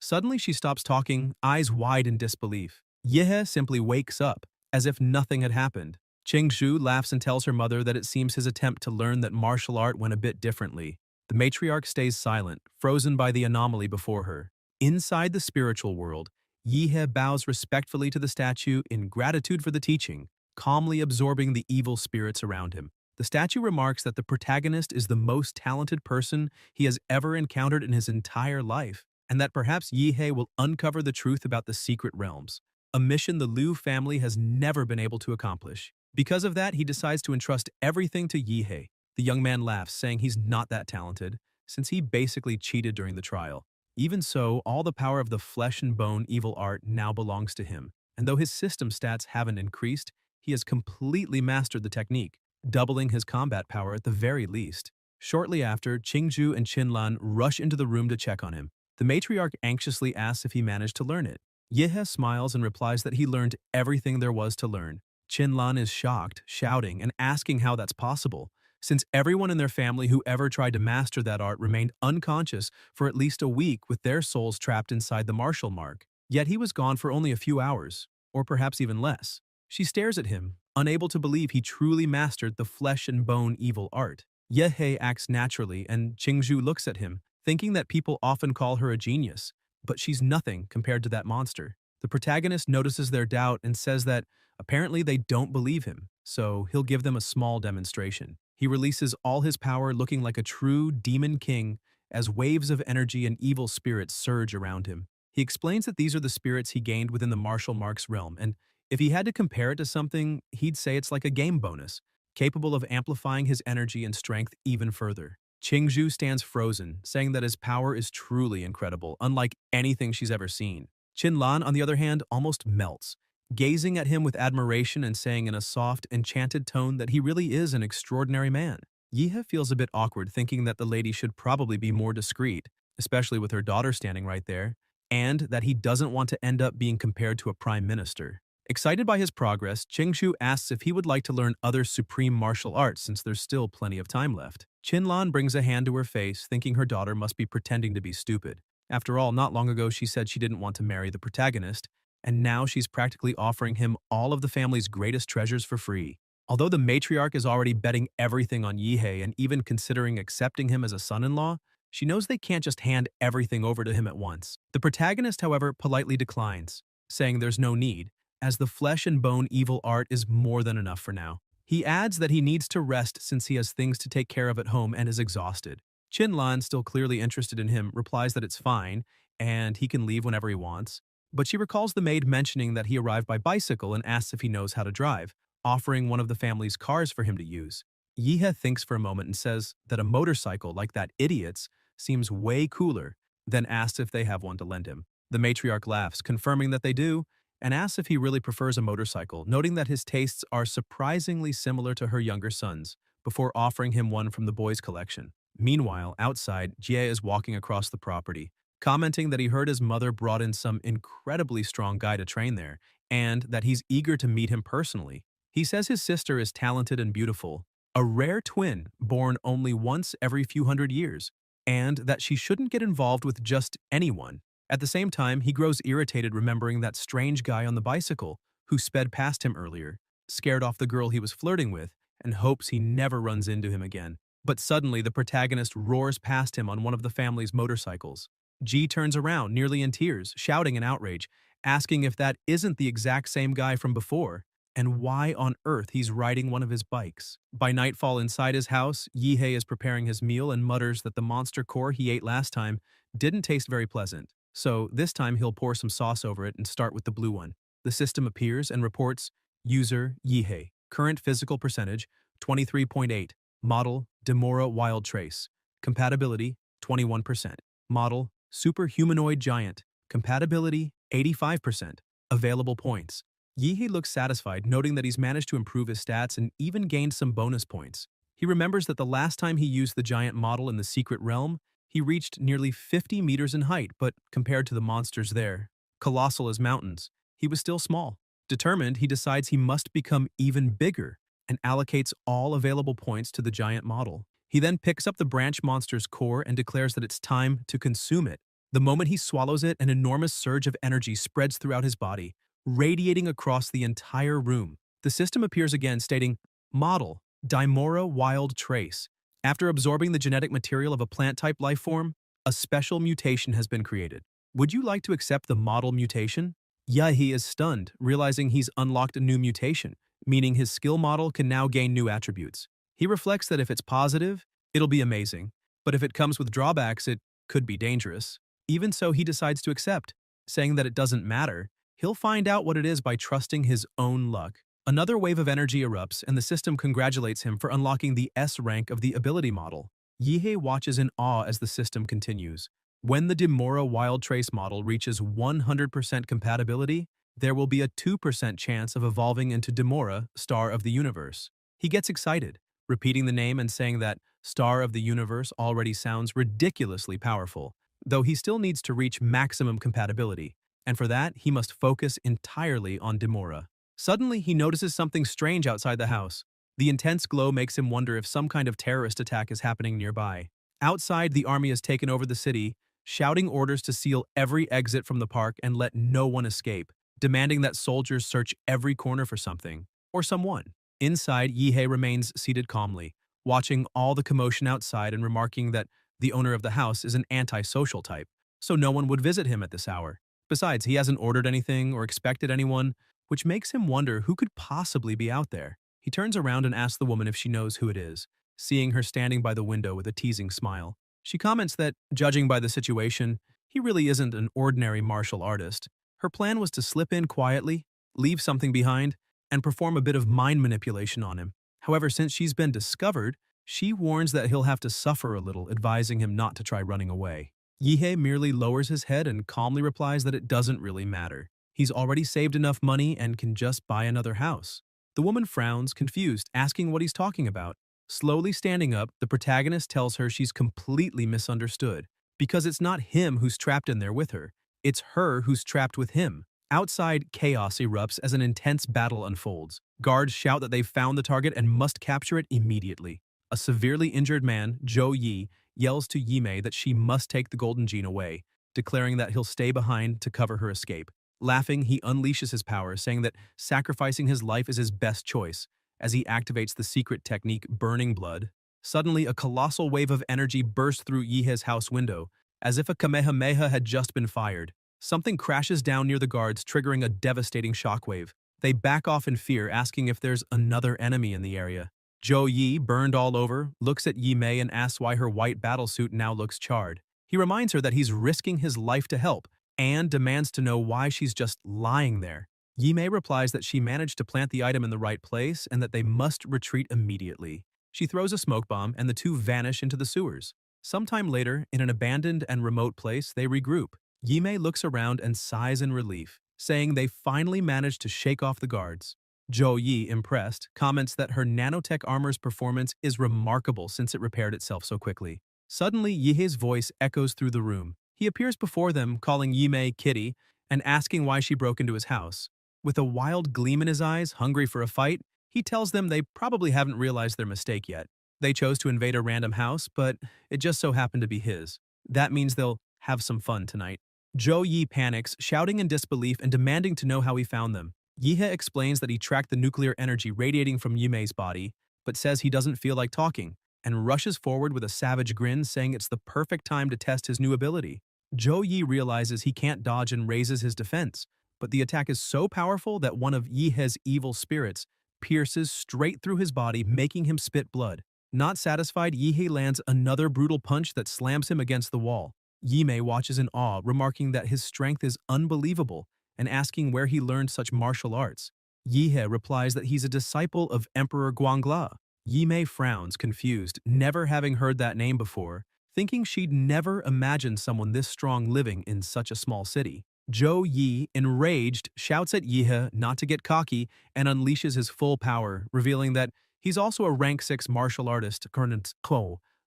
Suddenly she stops talking, eyes wide in disbelief. Yehe simply wakes up, as if nothing had happened. Qingzhu laughs and tells her mother that it seems his attempt to learn that martial art went a bit differently. The matriarch stays silent, frozen by the anomaly before her. Inside the spiritual world, Yehe bows respectfully to the statue in gratitude for the teaching, calmly absorbing the evil spirits around him. The statue remarks that the protagonist is the most talented person he has ever encountered in his entire life, and that perhaps Yehe will uncover the truth about the secret realms, a mission the Liu family has never been able to accomplish. Because of that, he decides to entrust everything to Yehe. The young man laughs, saying he's not that talented, since he basically cheated during the trial. Even so, all the power of the flesh and bone evil art now belongs to him, and though his system stats haven't increased, he has completely mastered the technique, doubling his combat power at the very least. Shortly after, Qingzhu and Qinlan rush into the room to check on him. The matriarch anxiously asks if he managed to learn it. Yehe smiles and replies that he learned everything there was to learn. Qinlan is shocked, shouting and asking how that's possible, since everyone in their family who ever tried to master that art remained unconscious for at least a week with their souls trapped inside the martial mark. Yet he was gone for only a few hours, or perhaps even less. She stares at him, unable to believe he truly mastered the flesh and bone evil art. Yehe acts naturally and Qingzhu looks at him, thinking that people often call her a genius, but she's nothing compared to that monster. The protagonist notices their doubt and says that apparently they don't believe him, so he'll give them a small demonstration. He releases all his power looking like a true demon king as waves of energy and evil spirits surge around him. He explains that these are the spirits he gained within the martial marks realm, and if he had to compare it to something, he'd say it's like a game bonus, capable of amplifying his energy and strength even further. Qingzhu stands frozen, saying that his power is truly incredible, unlike anything she's ever seen. Qinlan, on the other hand, almost melts, gazing at him with admiration and saying in a soft, enchanted tone that he really is an extraordinary man. Yehe feels a bit awkward, thinking that the lady should probably be more discreet, especially with her daughter standing right there, and that he doesn't want to end up being compared to a prime minister. Excited by his progress, Qingzhu asks if he would like to learn other supreme martial arts since there's still plenty of time left. Qinlan brings a hand to her face, thinking her daughter must be pretending to be stupid. After all, not long ago she said she didn't want to marry the protagonist, and now she's practically offering him all of the family's greatest treasures for free. Although the matriarch is already betting everything on Yehe and even considering accepting him as a son-in-law, she knows they can't just hand everything over to him at once. The protagonist, however, politely declines, saying there's no need, as the flesh and bone evil art is more than enough for now. He adds that he needs to rest since he has things to take care of at home and is exhausted. Chinlan, still clearly interested in him, replies that it's fine and he can leave whenever he wants, but she recalls the maid mentioning that he arrived by bicycle and asks if he knows how to drive, offering one of the family's cars for him to use. Yihe thinks for a moment and says that a motorcycle like that idiot's seems way cooler, then asks if they have one to lend him. The matriarch laughs, confirming that they do, and asks if he really prefers a motorcycle, noting that his tastes are surprisingly similar to her younger son's, before offering him one from the boys' collection. Meanwhile, outside, Jie is walking across the property, commenting that he heard his mother brought in some incredibly strong guy to train there, and that he's eager to meet him personally. He says his sister is talented and beautiful, a rare twin born only once every few hundred years, and that she shouldn't get involved with just anyone. At the same time, he grows irritated remembering that strange guy on the bicycle who sped past him earlier, scared off the girl he was flirting with, and hopes he never runs into him again. But suddenly, the protagonist roars past him on one of the family's motorcycles. G turns around, nearly in tears, shouting in outrage, asking if that isn't the exact same guy from before, and why on earth he's riding one of his bikes. By nightfall inside his house, Yihei is preparing his meal and mutters that the monster core he ate last time didn't taste very pleasant. So this time he'll pour some sauce over it and start with the blue one. The system appears and reports, user Yihei, current physical percentage 23.8, model Demora Wild Trace, compatibility 21%, model Super Humanoid Giant, compatibility 85%, available points. Yihei looks satisfied, noting that he's managed to improve his stats and even gained some bonus points. He remembers that the last time he used the giant model in the secret realm, he reached nearly 50 meters in height, but compared to the monsters there, colossal as mountains, he was still small. Determined, he decides he must become even bigger and allocates all available points to the giant model. He then picks up the branch monster's core and declares that it's time to consume it. The moment he swallows it, an enormous surge of energy spreads throughout his body, radiating across the entire room. The system appears again, stating, Model, Dimora Wild Trace. After absorbing the genetic material of a plant-type life form, a special mutation has been created. Would you like to accept the model mutation? Yahi is stunned, realizing he's unlocked a new mutation, meaning his skill model can now gain new attributes. He reflects that if it's positive, it'll be amazing, but if it comes with drawbacks, it could be dangerous. Even so, he decides to accept, saying that it doesn't matter. He'll find out what it is by trusting his own luck. Another wave of energy erupts, and the system congratulates him for unlocking the S rank of the ability model. Yihei watches in awe as the system continues. When the Demora Wild Trace model reaches 100% compatibility, there will be a 2% chance of evolving into Demora, Star of the Universe. He gets excited, repeating the name and saying that Star of the Universe already sounds ridiculously powerful, though he still needs to reach maximum compatibility, and for that, he must focus entirely on Demora. Suddenly, he notices something strange outside the house. The intense glow makes him wonder if some kind of terrorist attack is happening nearby. Outside, the army has taken over the city, shouting orders to seal every exit from the park and let no one escape, demanding that soldiers search every corner for something, or someone. Inside, Yihei remains seated calmly, watching all the commotion outside and remarking that the owner of the house is an antisocial type, so no one would visit him at this hour. Besides, he hasn't ordered anything or expected anyone, which makes him wonder who could possibly be out there. He turns around and asks the woman if she knows who it is, seeing her standing by the window with a teasing smile. She comments that, judging by the situation, he really isn't an ordinary martial artist. Her plan was to slip in quietly, leave something behind, and perform a bit of mind manipulation on him. However, since she's been discovered, she warns that he'll have to suffer a little, advising him not to try running away. Yihei merely lowers his head and calmly replies that it doesn't really matter. He's already saved enough money and can just buy another house. The woman frowns, confused, asking what he's talking about. Slowly standing up, the protagonist tells her she's completely misunderstood, because it's not him who's trapped in there with her. It's her who's trapped with him. Outside, chaos erupts as an intense battle unfolds. Guards shout that they've found the target and must capture it immediately. A severely injured man, Zhou Yi, yells to Yimei that she must take the golden gene away, declaring that he'll stay behind to cover her escape. Laughing, he unleashes his power, saying that sacrificing his life is his best choice, as he activates the secret technique Burning Blood. Suddenly, a colossal wave of energy bursts through Yihei's house window, as if a Kamehameha had just been fired. Something crashes down near the guards, triggering a devastating shockwave. They back off in fear, asking if there's another enemy in the area. Zhou Yi, burned all over, looks at Yi Mei and asks why her white battlesuit now looks charred. He reminds her that he's risking his life to help, and demands to know why she's just lying there. Yi Mei replies that she managed to plant the item in the right place and that they must retreat immediately. She throws a smoke bomb and the two vanish into the sewers. Sometime later, in an abandoned and remote place, they regroup. Yi Mei looks around and sighs in relief, saying they finally managed to shake off the guards. Zhou Yi, impressed, comments that her nanotech armor's performance is remarkable since it repaired itself so quickly. Suddenly, Yihei's voice echoes through the room. He appears before them, calling Yi Mei Kitty and asking why she broke into his house. With a wild gleam in his eyes, hungry for a fight, he tells them they probably haven't realized their mistake yet. They chose to invade a random house, but it just so happened to be his. That means they'll have some fun tonight. Zhou Yi panics, shouting in disbelief and demanding to know how he found them. Yihei explains that he tracked the nuclear energy radiating from Yimei's body, but says he doesn't feel like talking, and rushes forward with a savage grin, saying it's the perfect time to test his new ability. Zhou Yi realizes he can't dodge and raises his defense, but the attack is so powerful that one of Yihei's evil spirits pierces straight through his body, making him spit blood. Not satisfied, Yihei lands another brutal punch that slams him against the wall. Yi Mei watches in awe, remarking that his strength is unbelievable and asking where he learned such martial arts. Yihei replies that he's a disciple of Emperor Guangla. Yi Mei frowns, confused, never having heard that name before, thinking she'd never imagined someone this strong living in such a small city. Zhou Yi, enraged, shouts at Yihei not to get cocky and unleashes his full power, revealing that he's also a rank 6 martial artist,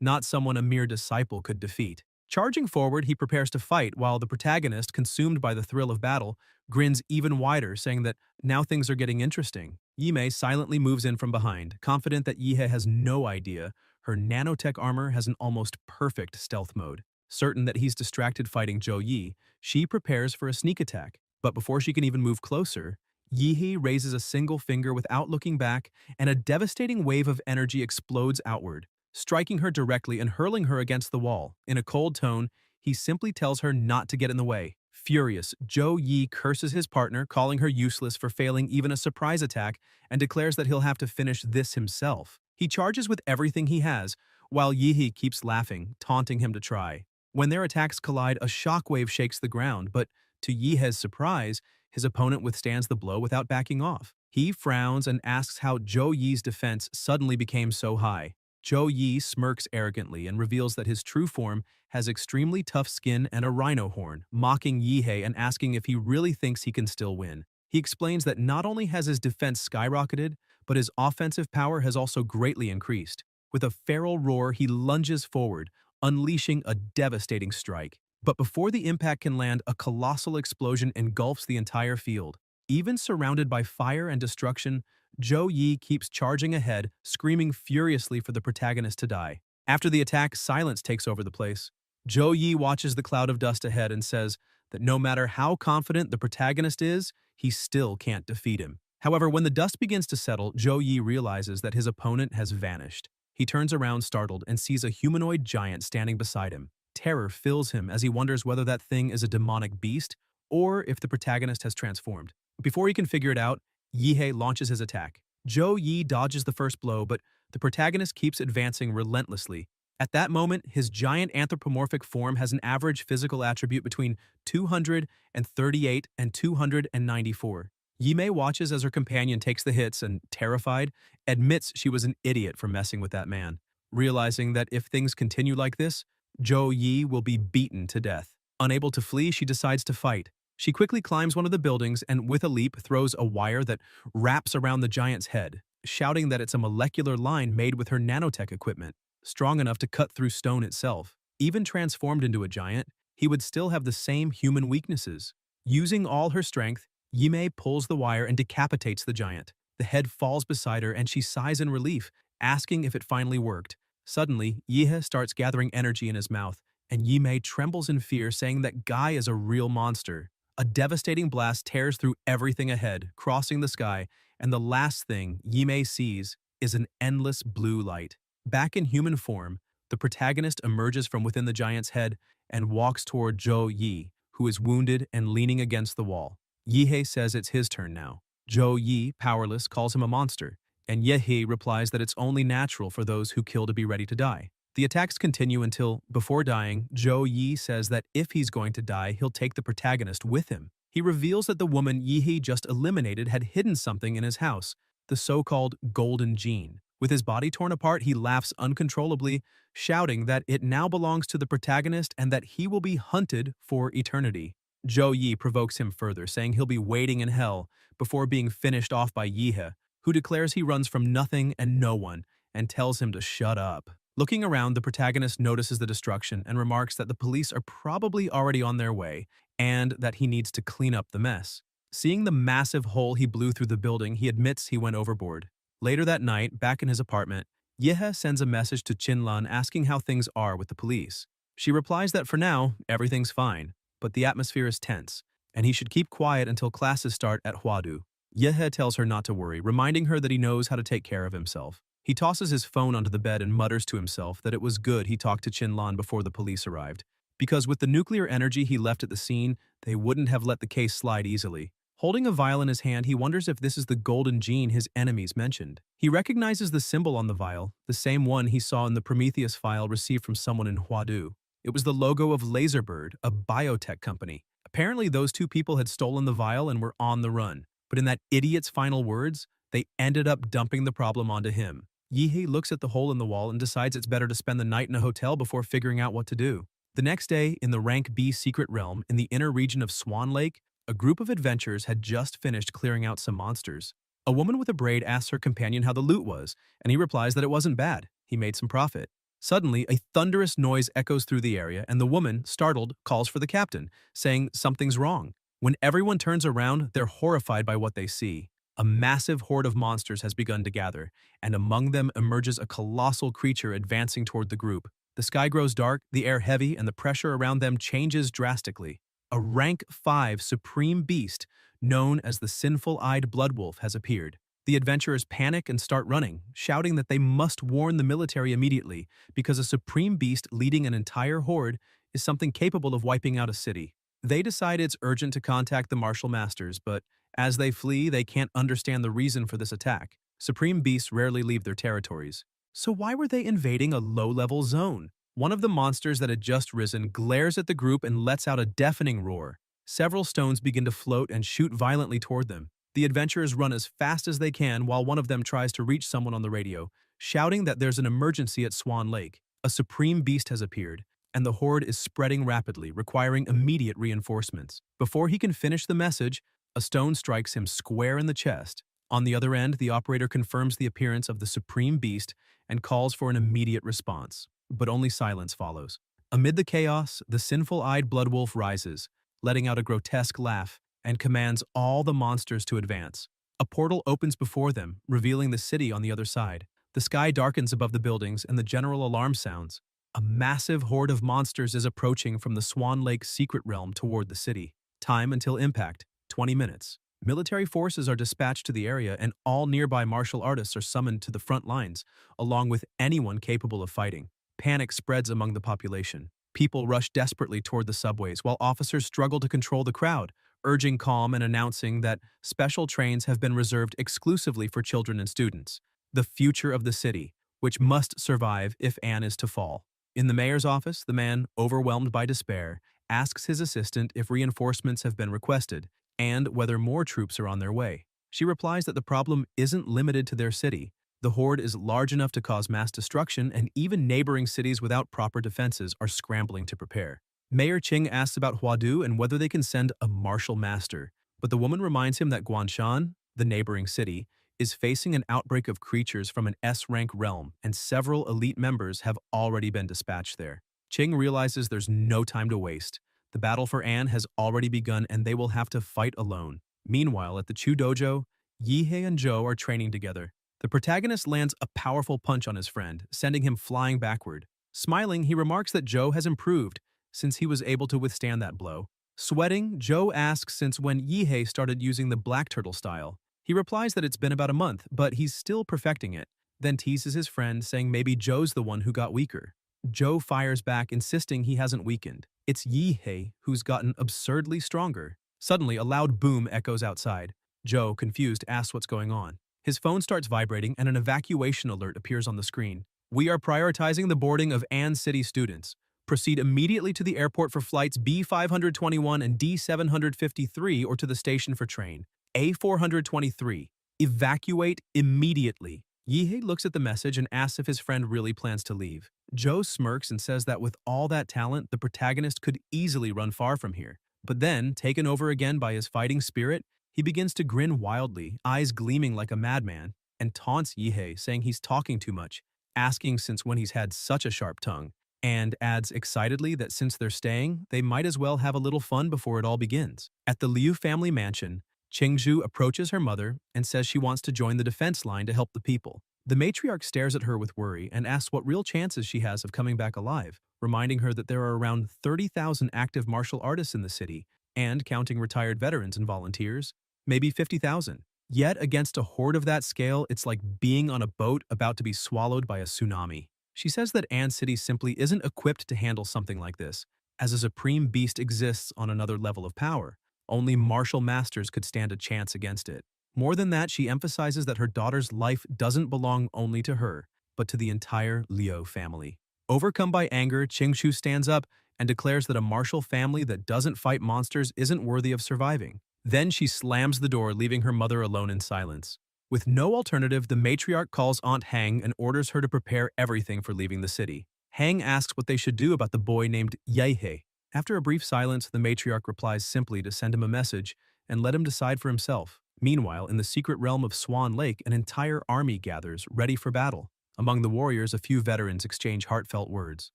not someone a mere disciple could defeat. Charging forward, he prepares to fight, while the protagonist, consumed by the thrill of battle, grins even wider, saying that now things are getting interesting. Yi Mei silently moves in from behind, confident that Yihei has no idea her nanotech armor has an almost perfect stealth mode. Certain that he's distracted fighting Zhou Yi, she prepares for a sneak attack, but before she can even move closer, Yihei raises a single finger without looking back, and a devastating wave of energy explodes outward, striking her directly and hurling her against the wall. In a cold tone, he simply tells her not to get in the way. Furious, Zhou Yi curses his partner, calling her useless for failing even a surprise attack, and declares that he'll have to finish this himself. He charges with everything he has, while Yihei keeps laughing, taunting him to try. When their attacks collide, a shockwave shakes the ground, but to Yihei's surprise, his opponent withstands the blow without backing off. He frowns and asks how Zhou Yi's defense suddenly became so high. Zhou Yi smirks arrogantly and reveals that his true form has extremely tough skin and a rhino horn, mocking Yihei and asking if he really thinks he can still win. He explains that not only has his defense skyrocketed, but his offensive power has also greatly increased. With a feral roar, he lunges forward, unleashing a devastating strike. But before the impact can land, a colossal explosion engulfs the entire field. Even surrounded by fire and destruction, Zhou Yi keeps charging ahead, screaming furiously for the protagonist to die. After the attack, silence takes over the place. Zhou Yi watches the cloud of dust ahead and says that no matter how confident the protagonist is, he still can't defeat him. However, when the dust begins to settle, Zhou Yi realizes that his opponent has vanished. He turns around startled and sees a humanoid giant standing beside him. Terror fills him as he wonders whether that thing is a demonic beast or if the protagonist has transformed. Before he can figure it out, Yihei launches his attack. Zhou Yi dodges the first blow, but the protagonist keeps advancing relentlessly. At that moment, his giant anthropomorphic form has an average physical attribute between 238 and 294. Yi Mei watches as her companion takes the hits and, terrified, admits she was an idiot for messing with that man, realizing that if things continue like this, Zhou Yi will be beaten to death. Unable to flee, she decides to fight. She quickly climbs one of the buildings and, with a leap, throws a wire that wraps around the giant's head, shouting that it's a molecular line made with her nanotech equipment, strong enough to cut through stone itself. Even transformed into a giant, he would still have the same human weaknesses. Using all her strength, Yi Mei pulls the wire and decapitates the giant. The head falls beside her and she sighs in relief, asking if it finally worked. Suddenly, Yihei starts gathering energy in his mouth, and Yi Mei trembles in fear, saying that Guy is a real monster. A devastating blast tears through everything ahead, crossing the sky, and the last thing Yi Mei sees is an endless blue light. Back in human form, the protagonist emerges from within the giant's head and walks toward Zhou Yi, who is wounded and leaning against the wall. Yihei says it's his turn now. Zhou Yi, powerless, calls him a monster, and Yehei replies that it's only natural for those who kill to be ready to die. The attacks continue until, before dying, Zhou Yi says that if he's going to die, he'll take the protagonist with him. He reveals that the woman Yihei just eliminated had hidden something in his house, the so-called golden gene. With his body torn apart, he laughs uncontrollably, shouting that it now belongs to the protagonist and that he will be hunted for eternity. Zhou Yi provokes him further, saying he'll be waiting in hell before being finished off by Yihei, who declares he runs from nothing and no one and tells him to shut up. Looking around, the protagonist notices the destruction and remarks that the police are probably already on their way and that he needs to clean up the mess. Seeing the massive hole he blew through the building, he admits he went overboard. Later that night, back in his apartment, Yehei sends a message to Qinlan asking how things are with the police. She replies that for now, everything's fine, but the atmosphere is tense, and he should keep quiet until classes start at Huadu. Yehei tells her not to worry, reminding her that he knows how to take care of himself. He tosses his phone onto the bed and mutters to himself that it was good he talked to Qinlan before the police arrived, because with the nuclear energy he left at the scene, they wouldn't have let the case slide easily. Holding a vial in his hand, he wonders if this is the golden gene his enemies mentioned. He recognizes the symbol on the vial, the same one he saw in the Prometheus file received from someone in Huadu. It was the logo of Laserbird, a biotech company. Apparently those two people had stolen the vial and were on the run, but in that idiot's final words, they ended up dumping the problem onto him. Yihei looks at the hole in the wall and decides it's better to spend the night in a hotel before figuring out what to do. The next day, in the Rank B secret realm in the inner region of Swan Lake, a group of adventurers had just finished clearing out some monsters. A woman with a braid asks her companion how the loot was, and he replies that it wasn't bad. He made some profit. Suddenly, a thunderous noise echoes through the area, and the woman, startled, calls for the captain, saying something's wrong. When everyone turns around, they're horrified by what they see. A massive horde of monsters has begun to gather, and among them emerges a colossal creature advancing toward the group. The sky grows dark, the air heavy, and the pressure around them changes drastically. A rank 5 supreme beast, known as the sinful-eyed bloodwolf, has appeared. The adventurers panic and start running, shouting that they must warn the military immediately because a supreme beast leading an entire horde is something capable of wiping out a city. They decide it's urgent to contact the martial masters, but as they flee, they can't understand the reason for this attack. Supreme beasts rarely leave their territories. So why were they invading a low-level zone? One of the monsters that had just risen glares at the group and lets out a deafening roar. Several stones begin to float and shoot violently toward them. The adventurers run as fast as they can while one of them tries to reach someone on the radio, shouting that there's an emergency at Swan Lake. A supreme beast has appeared, and the horde is spreading rapidly, requiring immediate reinforcements. Before he can finish the message, a stone strikes him square in the chest. On the other end, the operator confirms the appearance of the supreme beast and calls for an immediate response. But only silence follows. Amid the chaos, the sinful-eyed bloodwolf rises, letting out a grotesque laugh, and commands all the monsters to advance. A portal opens before them, revealing the city on the other side. The sky darkens above the buildings and the general alarm sounds. A massive horde of monsters is approaching from the Swan Lake secret realm toward the city. Time until impact, 20 minutes. Military forces are dispatched to the area and all nearby martial artists are summoned to the front lines, along with anyone capable of fighting. Panic spreads among the population. People rush desperately toward the subways while officers struggle to control the crowd, urging calm and announcing that special trains have been reserved exclusively for children and students. The future of the city, which must survive if Anne is to fall. In the mayor's office, the man, overwhelmed by despair, asks his assistant if reinforcements have been requested and whether more troops are on their way. She replies that the problem isn't limited to their city. The horde is large enough to cause mass destruction, and even neighboring cities without proper defenses are scrambling to prepare. Mayor Qing asks about Huadu and whether they can send a martial master, but the woman reminds him that Guanshan, the neighboring city, is facing an outbreak of creatures from an S-rank realm, and several elite members have already been dispatched there. Qing realizes there's no time to waste. The battle for Anne has already begun and they will have to fight alone. Meanwhile, at the Chu Dojo, Yihei and Zhou are training together. The protagonist lands a powerful punch on his friend, sending him flying backward. Smiling, he remarks that Zhou has improved since he was able to withstand that blow. Sweating, Zhou asks since when Yihei started using the black turtle style. He replies that it's been about a month, but he's still perfecting it, then teases his friend, saying maybe Zhou's the one who got weaker. Joe fires back, insisting he hasn't weakened. It's Yihei who's gotten absurdly stronger. Suddenly, a loud boom echoes outside. Joe, confused, asks what's going on. His phone starts vibrating and an evacuation alert appears on the screen. We are prioritizing the boarding of Ann City students. Proceed immediately to the airport for flights B521 and D753 or to the station for train A423. Evacuate immediately. Yihei looks at the message and asks if his friend really plans to leave. Joe smirks and says that with all that talent, the protagonist could easily run far from here. But then, taken over again by his fighting spirit, he begins to grin wildly, eyes gleaming like a madman, and taunts Yihei, saying he's talking too much, asking since when he's had such a sharp tongue, and adds excitedly that since they're staying, they might as well have a little fun before it all begins. At the Liu family mansion, Qingzhu approaches her mother and says she wants to join the defense line to help the people. The matriarch stares at her with worry and asks what real chances she has of coming back alive, reminding her that there are around 30,000 active martial artists in the city, and, counting retired veterans and volunteers, maybe 50,000. Yet, against a horde of that scale, it's like being on a boat about to be swallowed by a tsunami. She says that Ann City simply isn't equipped to handle something like this, as a supreme beast exists on another level of power. Only martial masters could stand a chance against it. More than that, she emphasizes that her daughter's life doesn't belong only to her, but to the entire Liu family. Overcome by anger, Qingzhu stands up and declares that a martial family that doesn't fight monsters isn't worthy of surviving. Then she slams the door, leaving her mother alone in silence. With no alternative, the matriarch calls Aunt Hang and orders her to prepare everything for leaving the city. Hang asks what they should do about the boy named Yehei. After a brief silence, the matriarch replies simply to send him a message and let him decide for himself. Meanwhile, in the secret realm of Swan Lake, an entire army gathers, ready for battle. Among the warriors, a few veterans exchange heartfelt words.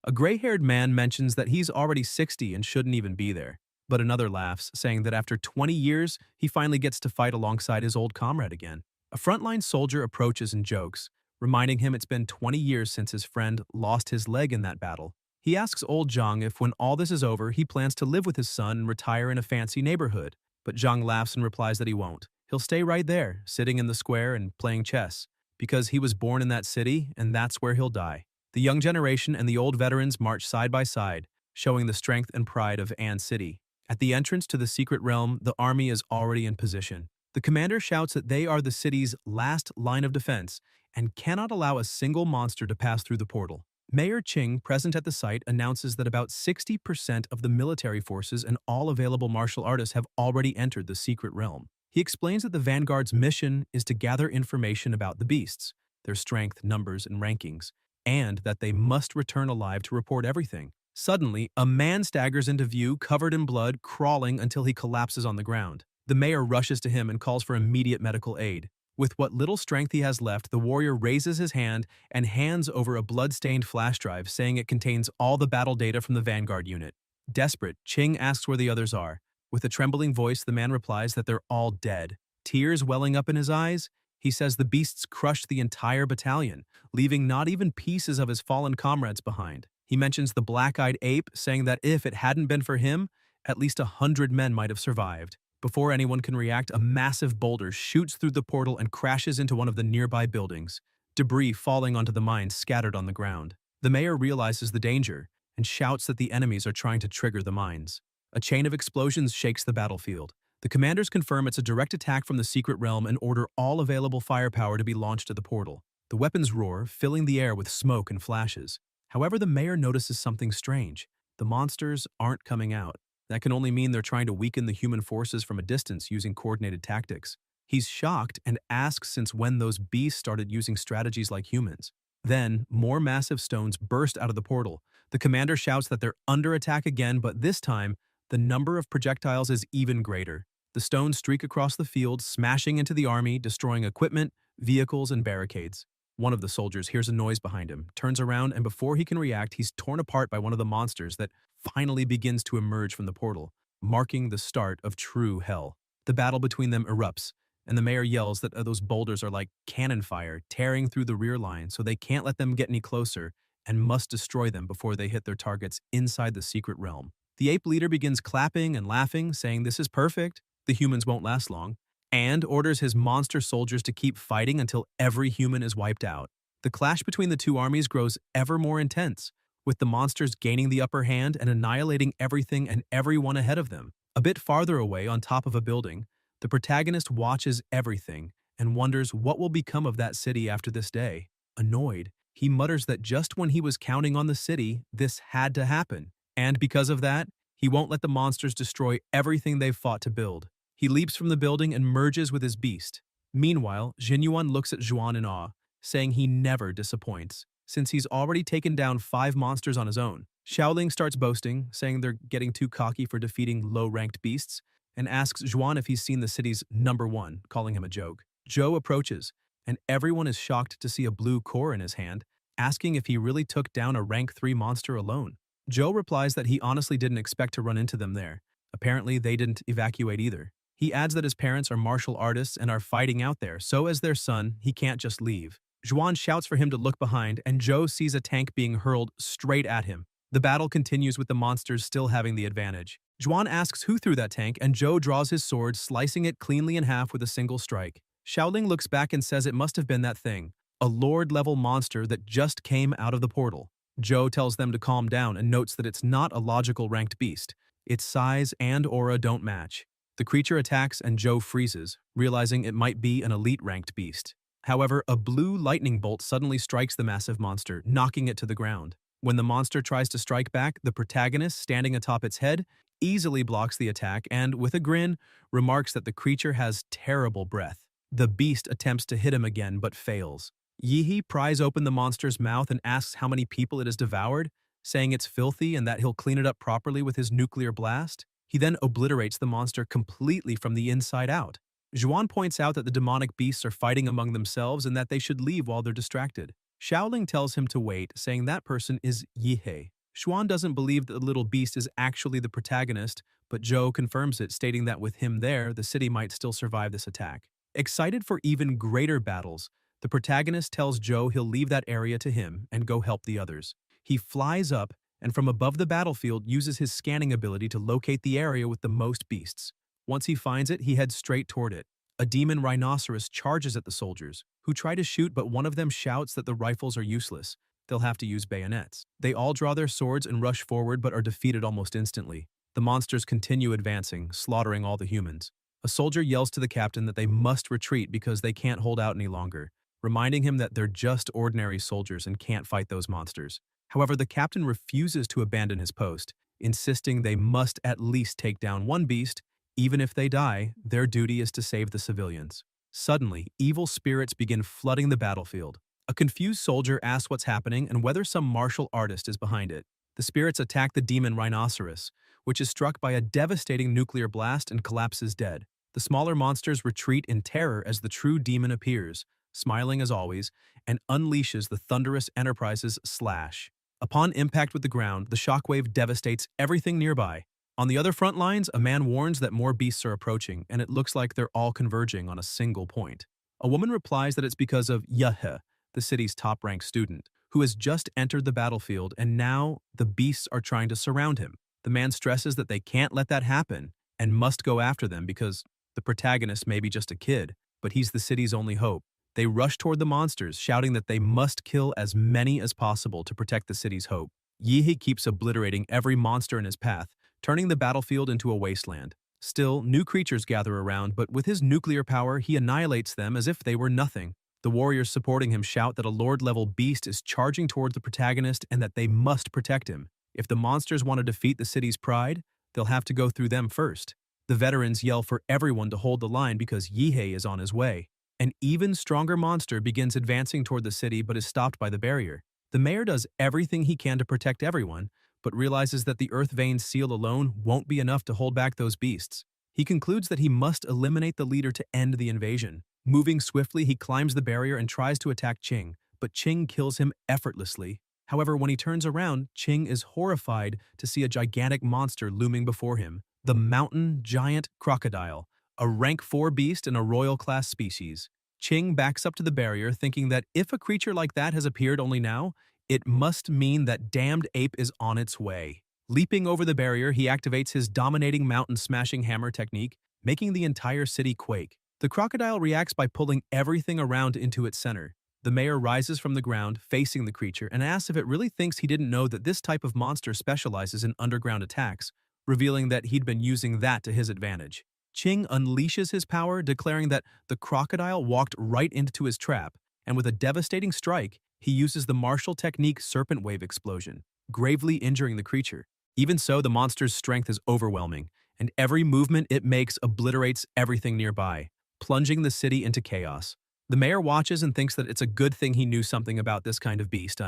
A gray-haired man mentions that he's already 60 and shouldn't even be there. But another laughs, saying that after 20 years, he finally gets to fight alongside his old comrade again. A frontline soldier approaches and jokes, reminding him it's been 20 years since his friend lost his leg in that battle. He asks old Zhang if when all this is over, he plans to live with his son and retire in a fancy neighborhood. But Zhang laughs and replies that he won't. He'll stay right there, sitting in the square and playing chess, because he was born in that city and that's where he'll die. The young generation and the old veterans march side by side, showing the strength and pride of Ann City. At the entrance to the secret realm, the army is already in position. The commander shouts that they are the city's last line of defense and cannot allow a single monster to pass through the portal. Mayor Qing, present at the site, announces that about 60% of the military forces and all available martial artists have already entered the secret realm. He explains that the Vanguard's mission is to gather information about the beasts, their strength, numbers, and rankings, and that they must return alive to report everything. Suddenly, a man staggers into view, covered in blood, crawling until he collapses on the ground. The mayor rushes to him and calls for immediate medical aid. With what little strength he has left, the warrior raises his hand and hands over a blood-stained flash drive, saying it contains all the battle data from the Vanguard unit. Desperate, Qing asks where the others are. With a trembling voice, the man replies that they're all dead. Tears welling up in his eyes, he says the beasts crushed the entire battalion, leaving not even pieces of his fallen comrades behind. He mentions the black-eyed ape, saying that if it hadn't been for him, at least 100 men might have survived. Before anyone can react, a massive boulder shoots through the portal and crashes into one of the nearby buildings, debris falling onto the mines scattered on the ground. The mayor realizes the danger and shouts that the enemies are trying to trigger the mines. A chain of explosions shakes the battlefield. The commanders confirm it's a direct attack from the secret realm and order all available firepower to be launched at the portal. The weapons roar, filling the air with smoke and flashes. However, the mayor notices something strange. The monsters aren't coming out. That can only mean they're trying to weaken the human forces from a distance using coordinated tactics. He's shocked and asks since when those beasts started using strategies like humans. Then, more massive stones burst out of the portal. The commander shouts that they're under attack again, but this time, the number of projectiles is even greater. The stones streak across the field, smashing into the army, destroying equipment, vehicles, and barricades. One of the soldiers hears a noise behind him, turns around, and before he can react, he's torn apart by one of the monsters that finally begins to emerge from the portal, marking the start of true hell. The battle between them erupts, and the mayor yells that those boulders are like cannon fire, tearing through the rear line, so they can't let them get any closer and must destroy them before they hit their targets inside the secret realm. The ape leader begins clapping and laughing, saying this is perfect, the humans won't last long, and orders his monster soldiers to keep fighting until every human is wiped out. The clash between the two armies grows ever more intense, with the monsters gaining the upper hand and annihilating everything and everyone ahead of them. A bit farther away, on top of a building, the protagonist watches everything and wonders what will become of that city after this day. Annoyed, he mutters that just when he was counting on the city, this had to happen. And because of that, he won't let the monsters destroy everything they've fought to build. He leaps from the building and merges with his beast. Meanwhile, Jinyuan looks at Zhuan in awe, saying he never disappoints, since he's already taken down 5 monsters on his own. Xiaoling starts boasting, saying they're getting too cocky for defeating low-ranked beasts, and asks Zhuan if he's seen the city's #1, calling him a joke. Zhou approaches, and everyone is shocked to see a blue core in his hand, asking if he really took down a rank 3 monster alone. Zhou replies that he honestly didn't expect to run into them there. Apparently, they didn't evacuate either. He adds that his parents are martial artists and are fighting out there, so as their son, he can't just leave. Zhuan shouts for him to look behind, and Zhou sees a tank being hurled straight at him. The battle continues with the monsters still having the advantage. Zhuan asks who threw that tank, and Zhou draws his sword, slicing it cleanly in half with a single strike. Xiaoling looks back and says it must have been that thing, a Lord-level monster that just came out of the portal. Zhou tells them to calm down and notes that it's not a logical ranked beast. Its size and aura don't match. The creature attacks and Zhou freezes, realizing it might be an elite ranked beast. However, a blue lightning bolt suddenly strikes the massive monster, knocking it to the ground. When the monster tries to strike back, the protagonist, standing atop its head, easily blocks the attack and, with a grin, remarks that the creature has terrible breath. The beast attempts to hit him again but fails. Yihi pries open the monster's mouth and asks how many people it has devoured, saying it's filthy and that he'll clean it up properly with his nuclear blast. He then obliterates the monster completely from the inside out. Zhuan points out that the demonic beasts are fighting among themselves and that they should leave while they're distracted. Xiaoling tells him to wait, saying that person is Yihei. Zhuan doesn't believe that the little beast is actually the protagonist, but Zhou confirms it, stating that with him there, the city might still survive this attack. Excited for even greater battles, the protagonist tells Zhou he'll leave that area to him and go help the others. He flies up and from above the battlefield uses his scanning ability to locate the area with the most beasts. Once he finds it, he heads straight toward it. A demon rhinoceros charges at the soldiers, who try to shoot, but one of them shouts that the rifles are useless. They'll have to use bayonets. They all draw their swords and rush forward but are defeated almost instantly. The monsters continue advancing, slaughtering all the humans. A soldier yells to the captain that they must retreat because they can't hold out any longer, reminding him that they're just ordinary soldiers and can't fight those monsters. However, the captain refuses to abandon his post, insisting they must at least take down one beast. Even if they die, their duty is to save the civilians. Suddenly, evil spirits begin flooding the battlefield. A confused soldier asks what's happening and whether some martial artist is behind it. The spirits attack the demon rhinoceros, which is struck by a devastating nuclear blast and collapses dead. The smaller monsters retreat in terror as the true demon appears, smiling as always, and unleashes the thunderous Enterprise's slash. Upon impact with the ground, the shockwave devastates everything nearby. On the other front lines, a man warns that more beasts are approaching, and it looks like they're all converging on a single point. A woman replies that it's because of Yehe, the city's top-ranked student, who has just entered the battlefield, and now the beasts are trying to surround him. The man stresses that they can't let that happen and must go after them because the protagonist may be just a kid, but he's the city's only hope. They rush toward the monsters, shouting that they must kill as many as possible to protect the city's hope. Yihi keeps obliterating every monster in his path, turning the battlefield into a wasteland. Still, new creatures gather around, but with his nuclear power, he annihilates them as if they were nothing. The warriors supporting him shout that a Lord-level beast is charging towards the protagonist and that they must protect him. If the monsters want to defeat the city's pride, they'll have to go through them first. The veterans yell for everyone to hold the line because Yihei is on his way. An even stronger monster begins advancing toward the city but is stopped by the barrier. The mayor does everything he can to protect everyone, but realizes that the Earth Vein seal alone won't be enough to hold back those beasts. He concludes that he must eliminate the leader to end the invasion. Moving swiftly, he climbs the barrier and tries to attack Qing, but Qing kills him effortlessly. However, when he turns around, Qing is horrified to see a gigantic monster looming before him, the mountain giant crocodile, a rank 4 beast and a royal class species. Qing backs up to the barrier, thinking that if a creature like that has appeared only now, it must mean that damned ape is on its way. Leaping over the barrier, he activates his dominating mountain-smashing hammer technique, making the entire city quake. The crocodile reacts by pulling everything around into its center. The mayor rises from the ground, facing the creature, and asks if it really thinks he didn't know that this type of monster specializes in underground attacks, revealing that he'd been using that to his advantage. Ching unleashes his power, declaring that the crocodile walked right into his trap, and with a devastating strike, he uses the martial technique Serpent Wave Explosion, gravely injuring the creature. Even so, the monster's strength is overwhelming, and every movement it makes obliterates everything nearby, plunging the city into chaos. The mayor watches and thinks that it's a good thing he knew something about this kind of beast.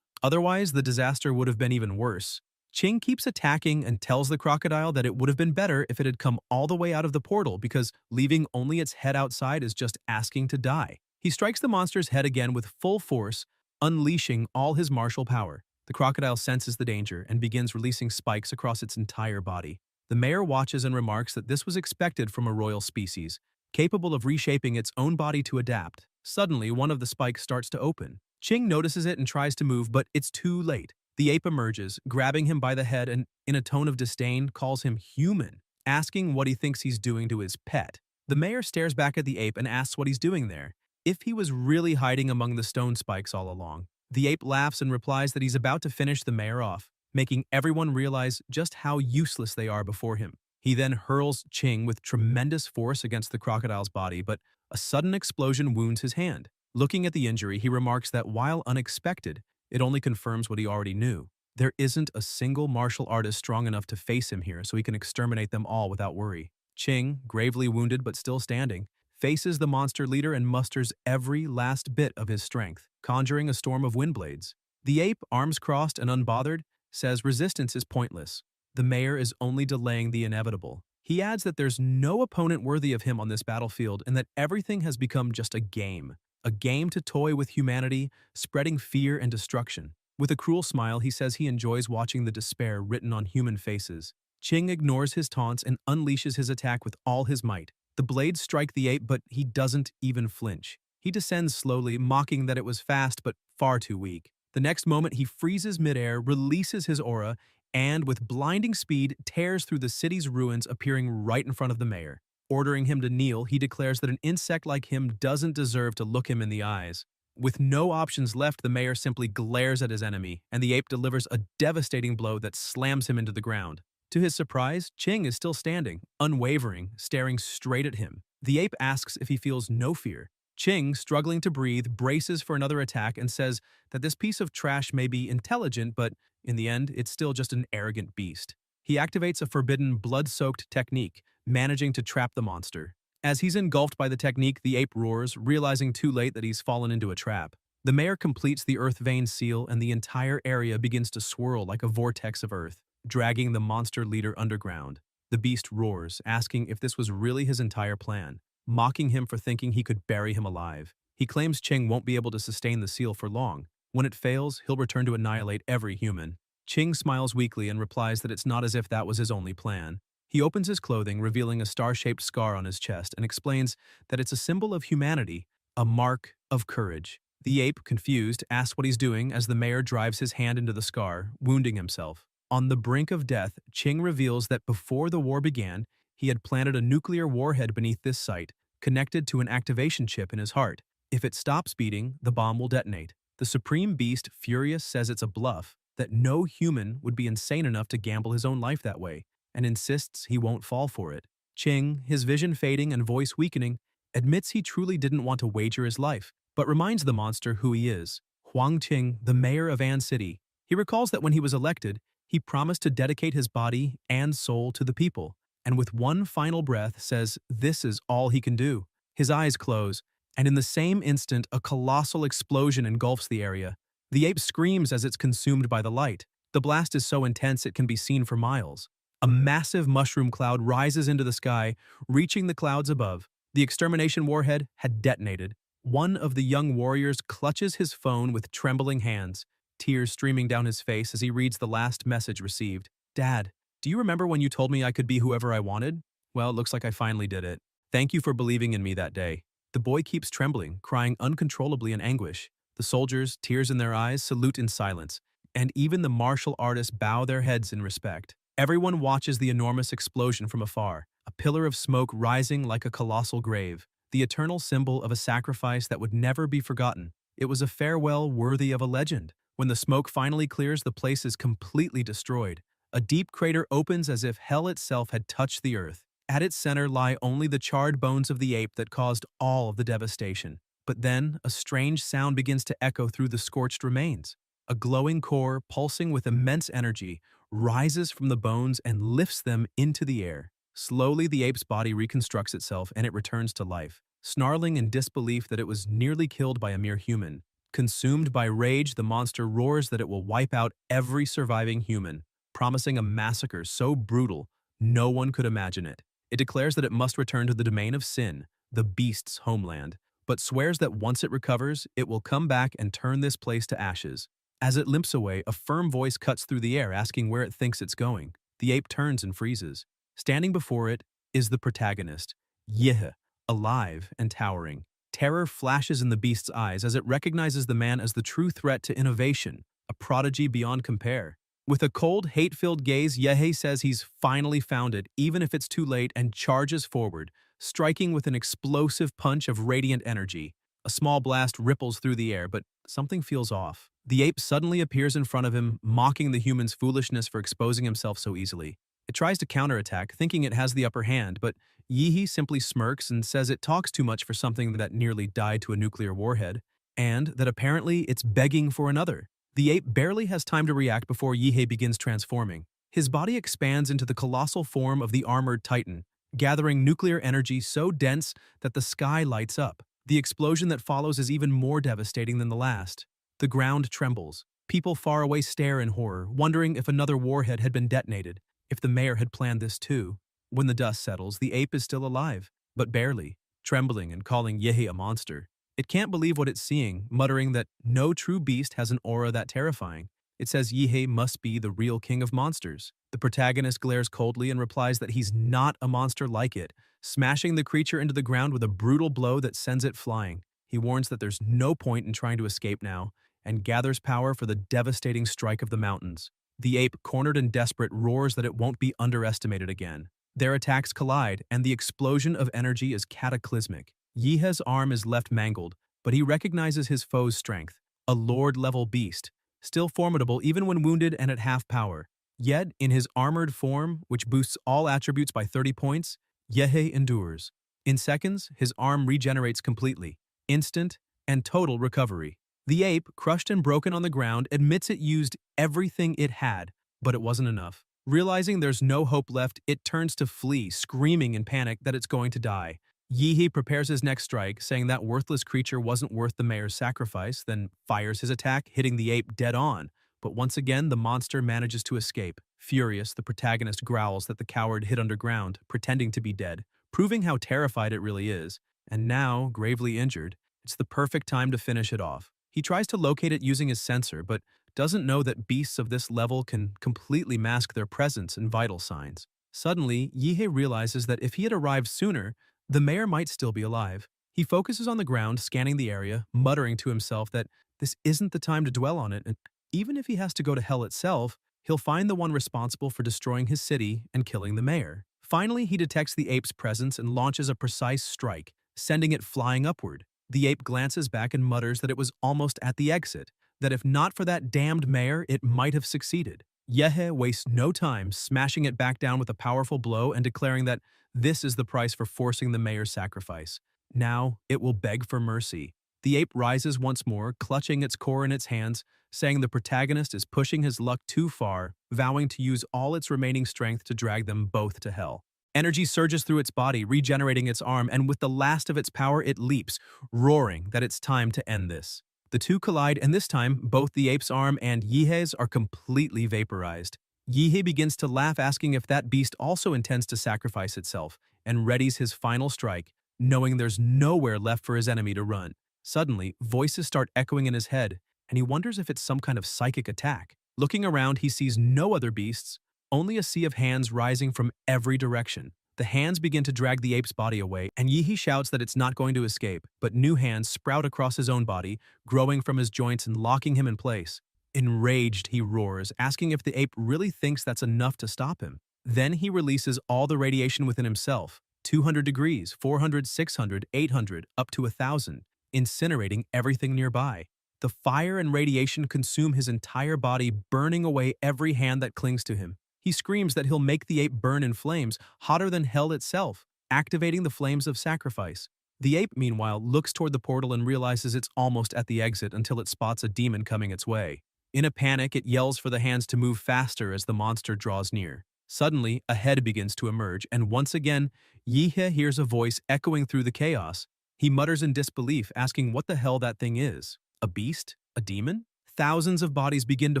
Otherwise, the disaster would have been even worse. Ching keeps attacking and tells the crocodile that it would have been better if it had come all the way out of the portal because leaving only its head outside is just asking to die. He strikes the monster's head again with full force, unleashing all his martial power. The crocodile senses the danger and begins releasing spikes across its entire body. The mayor watches and remarks that this was expected from a royal species, capable of reshaping its own body to adapt. Suddenly, one of the spikes starts to open. Ching notices it and tries to move, but it's too late. The ape emerges, grabbing him by the head and, in a tone of disdain, calls him human, asking what he thinks he's doing to his pet. The mayor stares back at the ape and asks what he's doing there, if he was really hiding among the stone spikes all along. The ape laughs and replies that he's about to finish the mayor off, making everyone realize just how useless they are before him. He then hurls Ching with tremendous force against the crocodile's body, but a sudden explosion wounds his hand. Looking at the injury, he remarks that while unexpected, it only confirms what he already knew. There isn't a single martial artist strong enough to face him here, so he can exterminate them all without worry. Ching, gravely wounded but still standing, faces the monster leader and musters every last bit of his strength, conjuring a storm of wind blades. The ape, arms crossed and unbothered, says resistance is pointless. The mayor is only delaying the inevitable. He adds that there's no opponent worthy of him on this battlefield and that everything has become just a game to toy with humanity, spreading fear and destruction. With a cruel smile, he says he enjoys watching the despair written on human faces. Ching ignores his taunts and unleashes his attack with all his might. The blades strike the ape, but he doesn't even flinch. He descends slowly, mocking that it was fast but far too weak. The next moment, he freezes midair, releases his aura, and with blinding speed, tears through the city's ruins, appearing right in front of the mayor. Ordering him to kneel, he declares that an insect like him doesn't deserve to look him in the eyes. With no options left, the mayor simply glares at his enemy, and the ape delivers a devastating blow that slams him into the ground. To his surprise, Ching is still standing, unwavering, staring straight at him. The ape asks if he feels no fear. Ching, struggling to breathe, braces for another attack and says that this piece of trash may be intelligent, but in the end, it's still just an arrogant beast. He activates a forbidden, blood-soaked technique, managing to trap the monster. As he's engulfed by the technique, the ape roars, realizing too late that he's fallen into a trap. The mayor completes the earth vein seal, and the entire area begins to swirl like a vortex of earth, dragging the monster leader underground. The beast roars, asking if this was really his entire plan, mocking him for thinking he could bury him alive. He claims Ching won't be able to sustain the seal for long. When it fails, he'll return to annihilate every human. Ching smiles weakly and replies that it's not as if that was his only plan. He opens his clothing, revealing a star-shaped scar on his chest, and explains that it's a symbol of humanity, a mark of courage. The ape, confused, asks what he's doing as the mayor drives his hand into the scar, wounding himself. On the brink of death, Ching reveals that before the war began, he had planted a nuclear warhead beneath this site, connected to an activation chip in his heart. If it stops beating, the bomb will detonate. The Supreme Beast, furious, says it's a bluff, that no human would be insane enough to gamble his own life that way, and insists he won't fall for it. Ching, his vision fading and voice weakening, admits he truly didn't want to wager his life, but reminds the monster who he is. Huang Qing, the mayor of An City. He recalls that when he was elected, he promised to dedicate his body and soul to the people, and with one final breath says this is all he can do. His eyes close, and in the same instant, a colossal explosion engulfs the area. The ape screams as it's consumed by the light. The blast is so intense it can be seen for miles. A massive mushroom cloud rises into the sky, reaching the clouds above. The extermination warhead had detonated. One of the young warriors clutches his phone with trembling hands, tears streaming down his face as he reads the last message received. "Dad, do you remember when you told me I could be whoever I wanted? Well, it looks like I finally did it. Thank you for believing in me that day." The boy keeps trembling, crying uncontrollably in anguish. The soldiers, tears in their eyes, salute in silence, and even the martial artists bow their heads in respect. Everyone watches the enormous explosion from afar, a pillar of smoke rising like a colossal grave, the eternal symbol of a sacrifice that would never be forgotten. It was a farewell worthy of a legend. When the smoke finally clears, the place is completely destroyed. A deep crater opens as if hell itself had touched the earth. At its center lie only the charred bones of the ape that caused all of the devastation. But then, a strange sound begins to echo through the scorched remains. A glowing core, pulsing with immense energy, rises from the bones and lifts them into the air. Slowly, the ape's body reconstructs itself and it returns to life, snarling in disbelief that it was nearly killed by a mere human. Consumed by rage, the monster roars that it will wipe out every surviving human, promising a massacre so brutal no one could imagine it. It declares that it must return to the domain of sin, the beast's homeland, but swears that once it recovers, it will come back and turn this place to ashes. As it limps away, a firm voice cuts through the air asking where it thinks it's going. The ape turns and freezes. Standing before it is the protagonist, Yih, alive and towering. Terror flashes in the beast's eyes as it recognizes the man as the true threat to innovation, a prodigy beyond compare. With a cold, hate-filled gaze, Yeh says he's finally found it, even if it's too late, and charges forward, striking with an explosive punch of radiant energy. A small blast ripples through the air, but something feels off. The ape suddenly appears in front of him, mocking the human's foolishness for exposing himself so easily. It tries to counterattack, thinking it has the upper hand, but Yihi simply smirks and says it talks too much for something that nearly died to a nuclear warhead, and that apparently it's begging for another. The ape barely has time to react before Yihe begins transforming. His body expands into the colossal form of the armored titan, gathering nuclear energy so dense that the sky lights up. The explosion that follows is even more devastating than the last. The ground trembles. People far away stare in horror, wondering if another warhead had been detonated, if the mayor had planned this too. When the dust settles, the ape is still alive, but barely, trembling and calling Yihe a monster. It can't believe what it's seeing, muttering that no true beast has an aura that terrifying. It says Yihe must be the real king of monsters. The protagonist glares coldly and replies that he's not a monster like it, smashing the creature into the ground with a brutal blow that sends it flying. He warns that there's no point in trying to escape now, and gathers power for the devastating strike of the mountains. The ape, cornered and desperate, roars that it won't be underestimated again. Their attacks collide, and the explosion of energy is cataclysmic. Yihe's arm is left mangled, but he recognizes his foe's strength, a lord-level beast, still formidable even when wounded and at half power. Yet, in his armored form, which boosts all attributes by 30 points, Yihe endures. In seconds, his arm regenerates completely, instant and total recovery. The ape, crushed and broken on the ground, admits it used everything it had, but it wasn't enough. Realizing there's no hope left, it turns to flee, screaming in panic that it's going to die. Yihi prepares his next strike, saying that worthless creature wasn't worth the mayor's sacrifice, then fires his attack, hitting the ape dead on. But once again, the monster manages to escape. Furious, the protagonist growls that the coward hid underground, pretending to be dead, proving how terrified it really is. And now, gravely injured, it's the perfect time to finish it off. He tries to locate it using his sensor, but doesn't know that beasts of this level can completely mask their presence and vital signs. Suddenly, Yihe realizes that if he had arrived sooner, the mayor might still be alive. He focuses on the ground, scanning the area, muttering to himself that this isn't the time to dwell on it, and even if he has to go to hell itself, he'll find the one responsible for destroying his city and killing the mayor. Finally, he detects the ape's presence and launches a precise strike, sending it flying upward. The ape glances back and mutters that it was almost at the exit, that if not for that damned mayor, it might have succeeded. Yihe wastes no time, smashing it back down with a powerful blow and declaring that this is the price for forcing the mayor's sacrifice. Now, it will beg for mercy. The ape rises once more, clutching its core in its hands, saying the protagonist is pushing his luck too far, vowing to use all its remaining strength to drag them both to hell. Energy surges through its body, regenerating its arm, and with the last of its power, it leaps, roaring that it's time to end this. The two collide, and this time, both the ape's arm and Yihe's are completely vaporized. Yihe begins to laugh, asking if that beast also intends to sacrifice itself, and readies his final strike, knowing there's nowhere left for his enemy to run. Suddenly, voices start echoing in his head, and he wonders if it's some kind of psychic attack. Looking around, he sees no other beasts, only a sea of hands rising from every direction. The hands begin to drag the ape's body away, and Yihi shouts that it's not going to escape, but new hands sprout across his own body, growing from his joints and locking him in place. Enraged, he roars, asking if the ape really thinks that's enough to stop him. Then he releases all the radiation within himself, 200 degrees, 400, 600, 800, up to 1,000. incinerating everything nearby. The fire and radiation consume his entire body, burning away every hand that clings to him. He screams that he'll make the ape burn in flames, hotter than hell itself, activating the flames of sacrifice. The ape, meanwhile, looks toward the portal and realizes it's almost at the exit until it spots a demon coming its way. In a panic, it yells for the hands to move faster as the monster draws near. Suddenly, a head begins to emerge, and once again, Yihe hears a voice echoing through the chaos. He mutters in disbelief, asking what the hell that thing is. A beast? A demon? Thousands of bodies begin to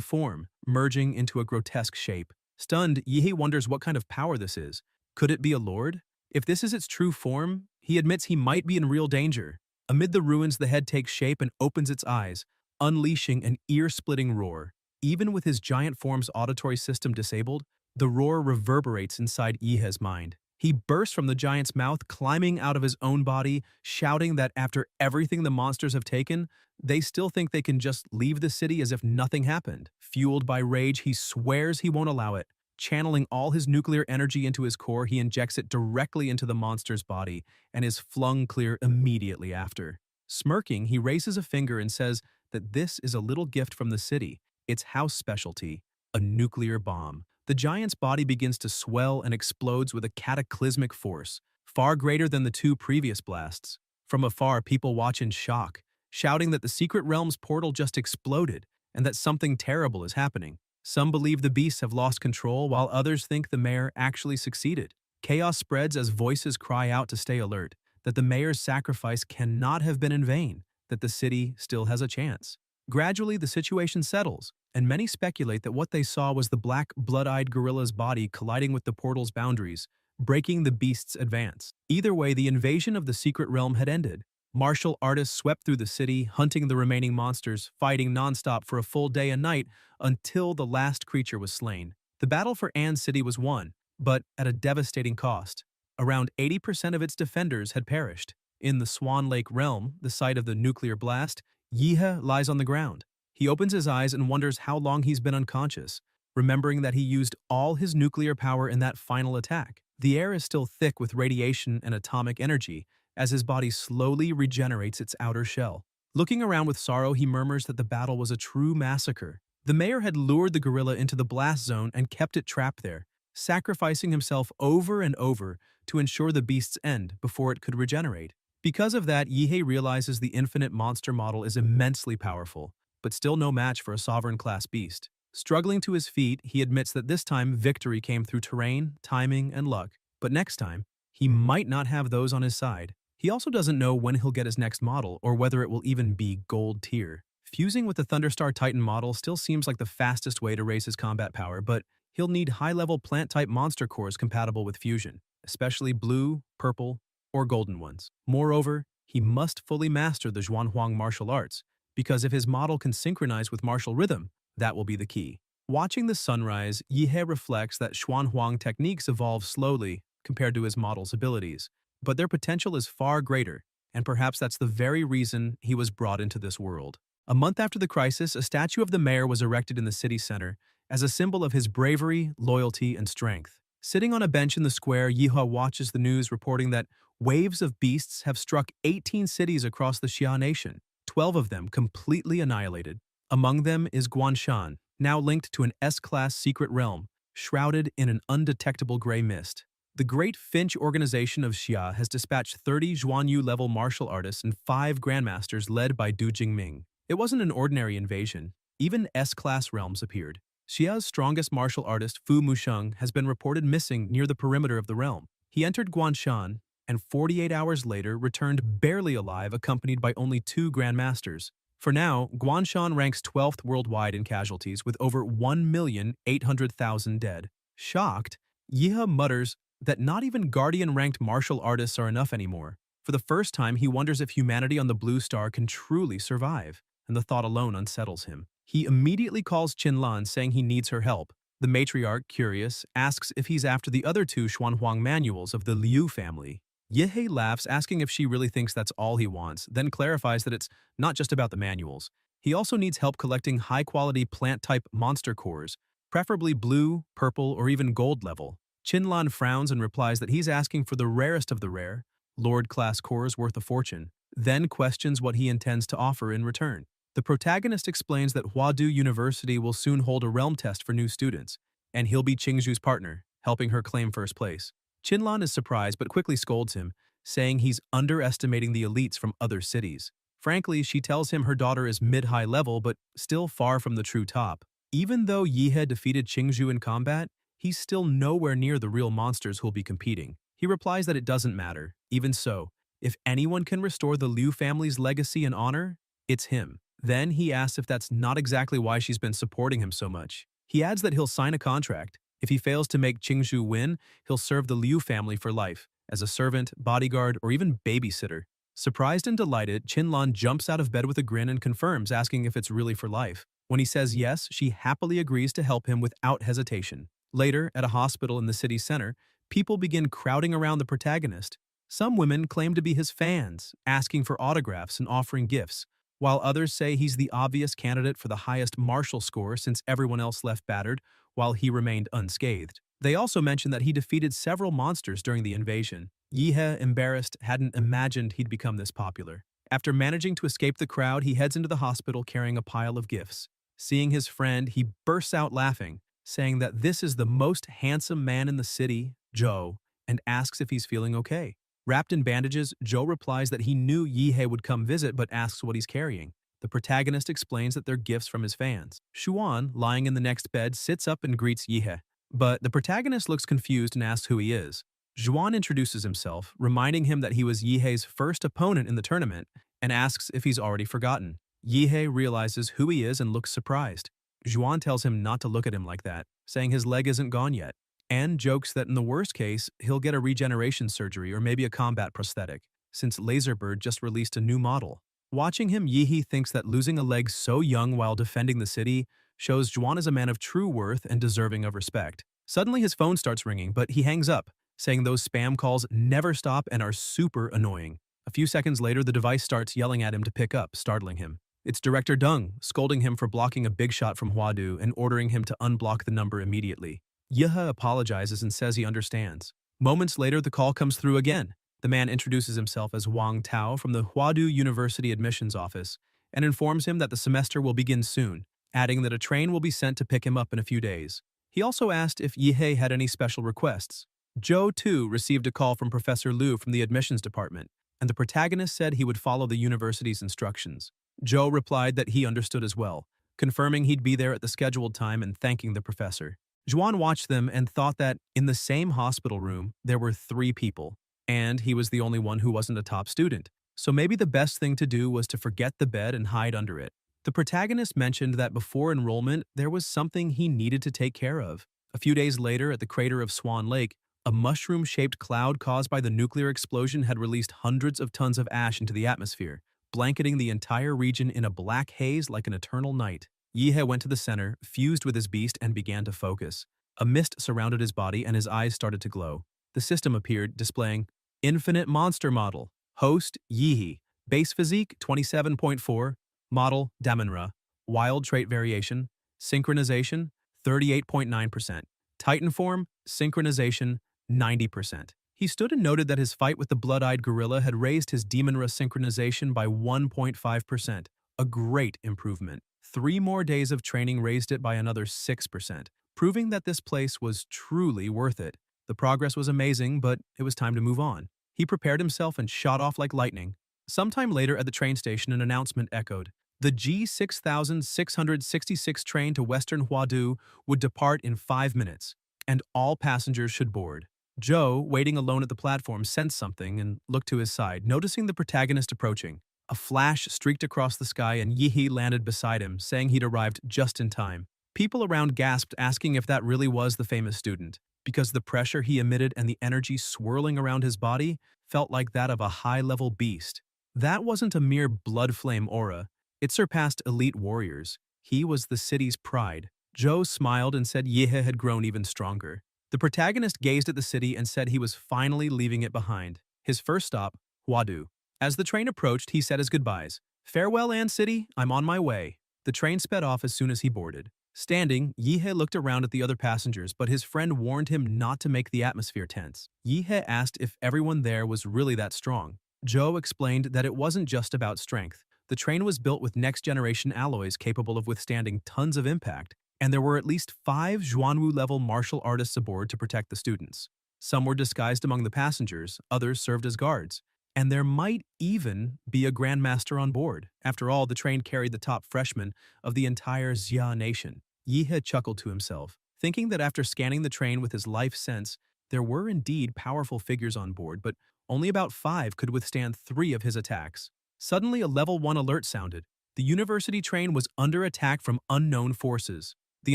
form, merging into a grotesque shape. Stunned, Yihe wonders what kind of power this is. Could it be a lord? If this is its true form, he admits he might be in real danger. Amid the ruins, the head takes shape and opens its eyes, unleashing an ear-splitting roar. Even with his giant form's auditory system disabled, the roar reverberates inside Yihe's mind. He bursts from the giant's mouth, climbing out of his own body, shouting that after everything the monsters have taken, they still think they can just leave the city as if nothing happened. Fueled by rage, he swears he won't allow it. Channeling all his nuclear energy into his core, he injects it directly into the monster's body and is flung clear immediately after. Smirking, he raises a finger and says that this is a little gift from the city, its house specialty, a nuclear bomb. The giant's body begins to swell and explodes with a cataclysmic force, far greater than the two previous blasts. From afar, people watch in shock, shouting that the secret realm's portal just exploded and that something terrible is happening. Some believe the beasts have lost control, while others think the mayor actually succeeded. Chaos spreads as voices cry out to stay alert, that the mayor's sacrifice cannot have been in vain, that the city still has a chance. Gradually, the situation settles, and many speculate that what they saw was the black, blood-eyed gorilla's body colliding with the portal's boundaries, breaking the beast's advance. Either way, the invasion of the secret realm had ended. Martial artists swept through the city, hunting the remaining monsters, fighting non-stop for a full day and night until the last creature was slain. The battle for Ann City was won, but at a devastating cost. Around 80% of its defenders had perished. In the Swan Lake realm, the site of the nuclear blast, Yihe lies on the ground. He opens his eyes and wonders how long he's been unconscious, remembering that he used all his nuclear power in that final attack. The air is still thick with radiation and atomic energy, as his body slowly regenerates its outer shell. Looking around with sorrow, he murmurs that the battle was a true massacre. The mayor had lured the gorilla into the blast zone and kept it trapped there, sacrificing himself over and over to ensure the beast's end before it could regenerate. Because of that, Yihe realizes the infinite monster model is immensely powerful, but still no match for a sovereign-class beast. Struggling to his feet, he admits that this time victory came through terrain, timing, and luck, but next time, he might not have those on his side. He also doesn't know when he'll get his next model or whether it will even be gold tier. Fusing with the Thunderstar Titan model still seems like the fastest way to raise his combat power, but he'll need high-level plant-type monster cores compatible with fusion, especially blue, purple, or golden ones. Moreover, he must fully master the Zhuanhuang martial arts, because if his model can synchronize with martial rhythm, that will be the key. Watching the sunrise, Yihe reflects that Zhuanhuang techniques evolve slowly compared to his model's abilities, but their potential is far greater, and perhaps that's the very reason he was brought into this world. A month after the crisis, a statue of the mayor was erected in the city center as a symbol of his bravery, loyalty, and strength. Sitting on a bench in the square, Yihe watches the news reporting that waves of beasts have struck 18 cities across the Xia nation, 12 of them completely annihilated. Among them is Guanshan, now linked to an S-class secret realm, shrouded in an undetectable gray mist. The Great Finch organization of Xia has dispatched 30 Zhuanyu-level martial artists and 5 grandmasters led by Du Jingming. It wasn't an ordinary invasion. Even S-class realms appeared. Xia's strongest martial artist, Fu Musheng, has been reported missing near the perimeter of the realm. He entered Guanshan and 48 hours later returned barely alive, accompanied by only 2 grandmasters. For now, Guanshan ranks 12th worldwide in casualties with over 1,800,000 dead. Shocked, Yihe mutters that not even Guardian-ranked martial artists are enough anymore. For the first time, he wonders if humanity on the Blue Star can truly survive, and the thought alone unsettles him. He immediately calls Qinlan, saying he needs her help. The matriarch, curious, asks if he's after the other 2 Xuanhuang manuals of the Liu family. Yihe laughs, asking if she really thinks that's all he wants, then clarifies that it's not just about the manuals. He also needs help collecting high-quality plant-type monster cores, preferably blue, purple, or even gold level. Qinlan frowns and replies that he's asking for the rarest of the rare, Lord-class cores worth a fortune. then questions what he intends to offer in return. The protagonist explains that Huadu University will soon hold a realm test for new students, and he'll be Qingzhu's partner, helping her claim first place. Qinlan is surprised but quickly scolds him, saying he's underestimating the elites from other cities. Frankly, she tells him her daughter is mid-high level but still far from the true top. Even though Yihe defeated Qingzhu in combat, he's still nowhere near the real monsters who'll be competing. He replies that it doesn't matter. Even so, if anyone can restore the Liu family's legacy and honor, it's him. Then he asks if that's not exactly why she's been supporting him so much. He adds that he'll sign a contract. If he fails to make Qingzhu win, he'll serve the Liu family for life, as a servant, bodyguard, or even babysitter. Surprised and delighted, Qinlan jumps out of bed with a grin and confirms, asking if it's really for life. When he says yes, she happily agrees to help him without hesitation. Later, at a hospital in the city center, people begin crowding around the protagonist. Some women claim to be his fans, asking for autographs and offering gifts, while others say he's the obvious candidate for the highest martial score since everyone else left battered, while he remained unscathed. They also mention that he defeated several monsters during the invasion. Yihe, embarrassed, hadn't imagined he'd become this popular. After managing to escape the crowd, he heads into the hospital carrying a pile of gifts. Seeing his friend, he bursts out laughing, saying that this is the most handsome man in the city, Joe, and asks if he's feeling okay. Wrapped in bandages, Joe replies that he knew Yihe would come visit but asks what he's carrying. The protagonist explains that they're gifts from his fans. Xuan, lying in the next bed, sits up and greets Yihe. But the protagonist looks confused and asks who he is. Xuan introduces himself, reminding him that he was Yihe's first opponent in the tournament, and asks if he's already forgotten. Yihe realizes who he is and looks surprised. Xuan tells him not to look at him like that, saying his leg isn't gone yet, and jokes that in the worst case, he'll get a regeneration surgery or maybe a combat prosthetic, since Laserbird just released a new model. Watching him, Yihe thinks that losing a leg so young while defending the city shows Xuan is a man of true worth and deserving of respect. Suddenly his phone starts ringing, but he hangs up, saying those spam calls never stop and are super annoying. A few seconds later, the device starts yelling at him to pick up, startling him. It's Director Deng, scolding him for blocking a big shot from Huadu and ordering him to unblock the number immediately. Yihe apologizes and says he understands. Moments later, the call comes through again. The man introduces himself as Wang Tao from the Huadu University admissions office and informs him that the semester will begin soon, adding that a train will be sent to pick him up in a few days. He also asked if Yihe had any special requests. Zhou, too, received a call from Professor Liu from the admissions department, and the protagonist said he would follow the university's instructions. Zhou replied that he understood as well, confirming he'd be there at the scheduled time and thanking the professor. Xuan watched them and thought that, in the same hospital room, there were 3 people, and he was the only one who wasn't a top student. So maybe the best thing to do was to forget the bed and hide under it. The protagonist mentioned that before enrollment, there was something he needed to take care of. A few days later, at the crater of Swan Lake, a mushroom-shaped cloud caused by the nuclear explosion had released hundreds of tons of ash into the atmosphere, blanketing the entire region in a black haze like an eternal night. Yihe went to the center, fused with his beast, and began to focus. A mist surrounded his body and his eyes started to glow. The system appeared, displaying Infinite Monster Model, Host Yihe, Base Physique 27.4, Model Damanra, Wild Trait Variation, Synchronization 38.9%, Titan Form, Synchronization 90%. He stood and noted that his fight with the blood-eyed gorilla had raised his Damanra synchronization by 1.5%, a great improvement. 3 more days of training raised it by another 6%, proving that this place was truly worth it. The progress was amazing, but it was time to move on. He prepared himself and shot off like lightning. Sometime later at the train station, an announcement echoed. The G6666 train to Western Huadu would depart in 5 minutes, and all passengers should board. Joe, waiting alone at the platform, sensed something and looked to his side, noticing the protagonist approaching. A flash streaked across the sky and Yihe landed beside him, saying he'd arrived just in time. People around gasped, asking if that really was the famous student, because the pressure he emitted and the energy swirling around his body felt like that of a high-level beast. That wasn't a mere blood flame aura. It surpassed elite warriors. He was the city's pride. Joe smiled and said Yihe had grown even stronger. The protagonist gazed at the city and said he was finally leaving it behind. His first stop, Huadu. As the train approached, he said his goodbyes. "Farewell, An City, I'm on my way." The train sped off as soon as he boarded. Standing, Yihe looked around at the other passengers, but his friend warned him not to make the atmosphere tense. Yihe asked if everyone there was really that strong. Joe explained that it wasn't just about strength. The train was built with next-generation alloys capable of withstanding tons of impact, and there were at least 5 Zhuanwu-level martial artists aboard to protect the students. Some were disguised among the passengers, others served as guards, and there might even be a grandmaster on board. After all, the train carried the top freshmen of the entire Xia nation. Yihe chuckled to himself, thinking that after scanning the train with his life sense, there were indeed powerful figures on board, but only about 5 could withstand 3 of his attacks. Suddenly, a level 1 alert sounded. The university train was under attack from unknown forces. The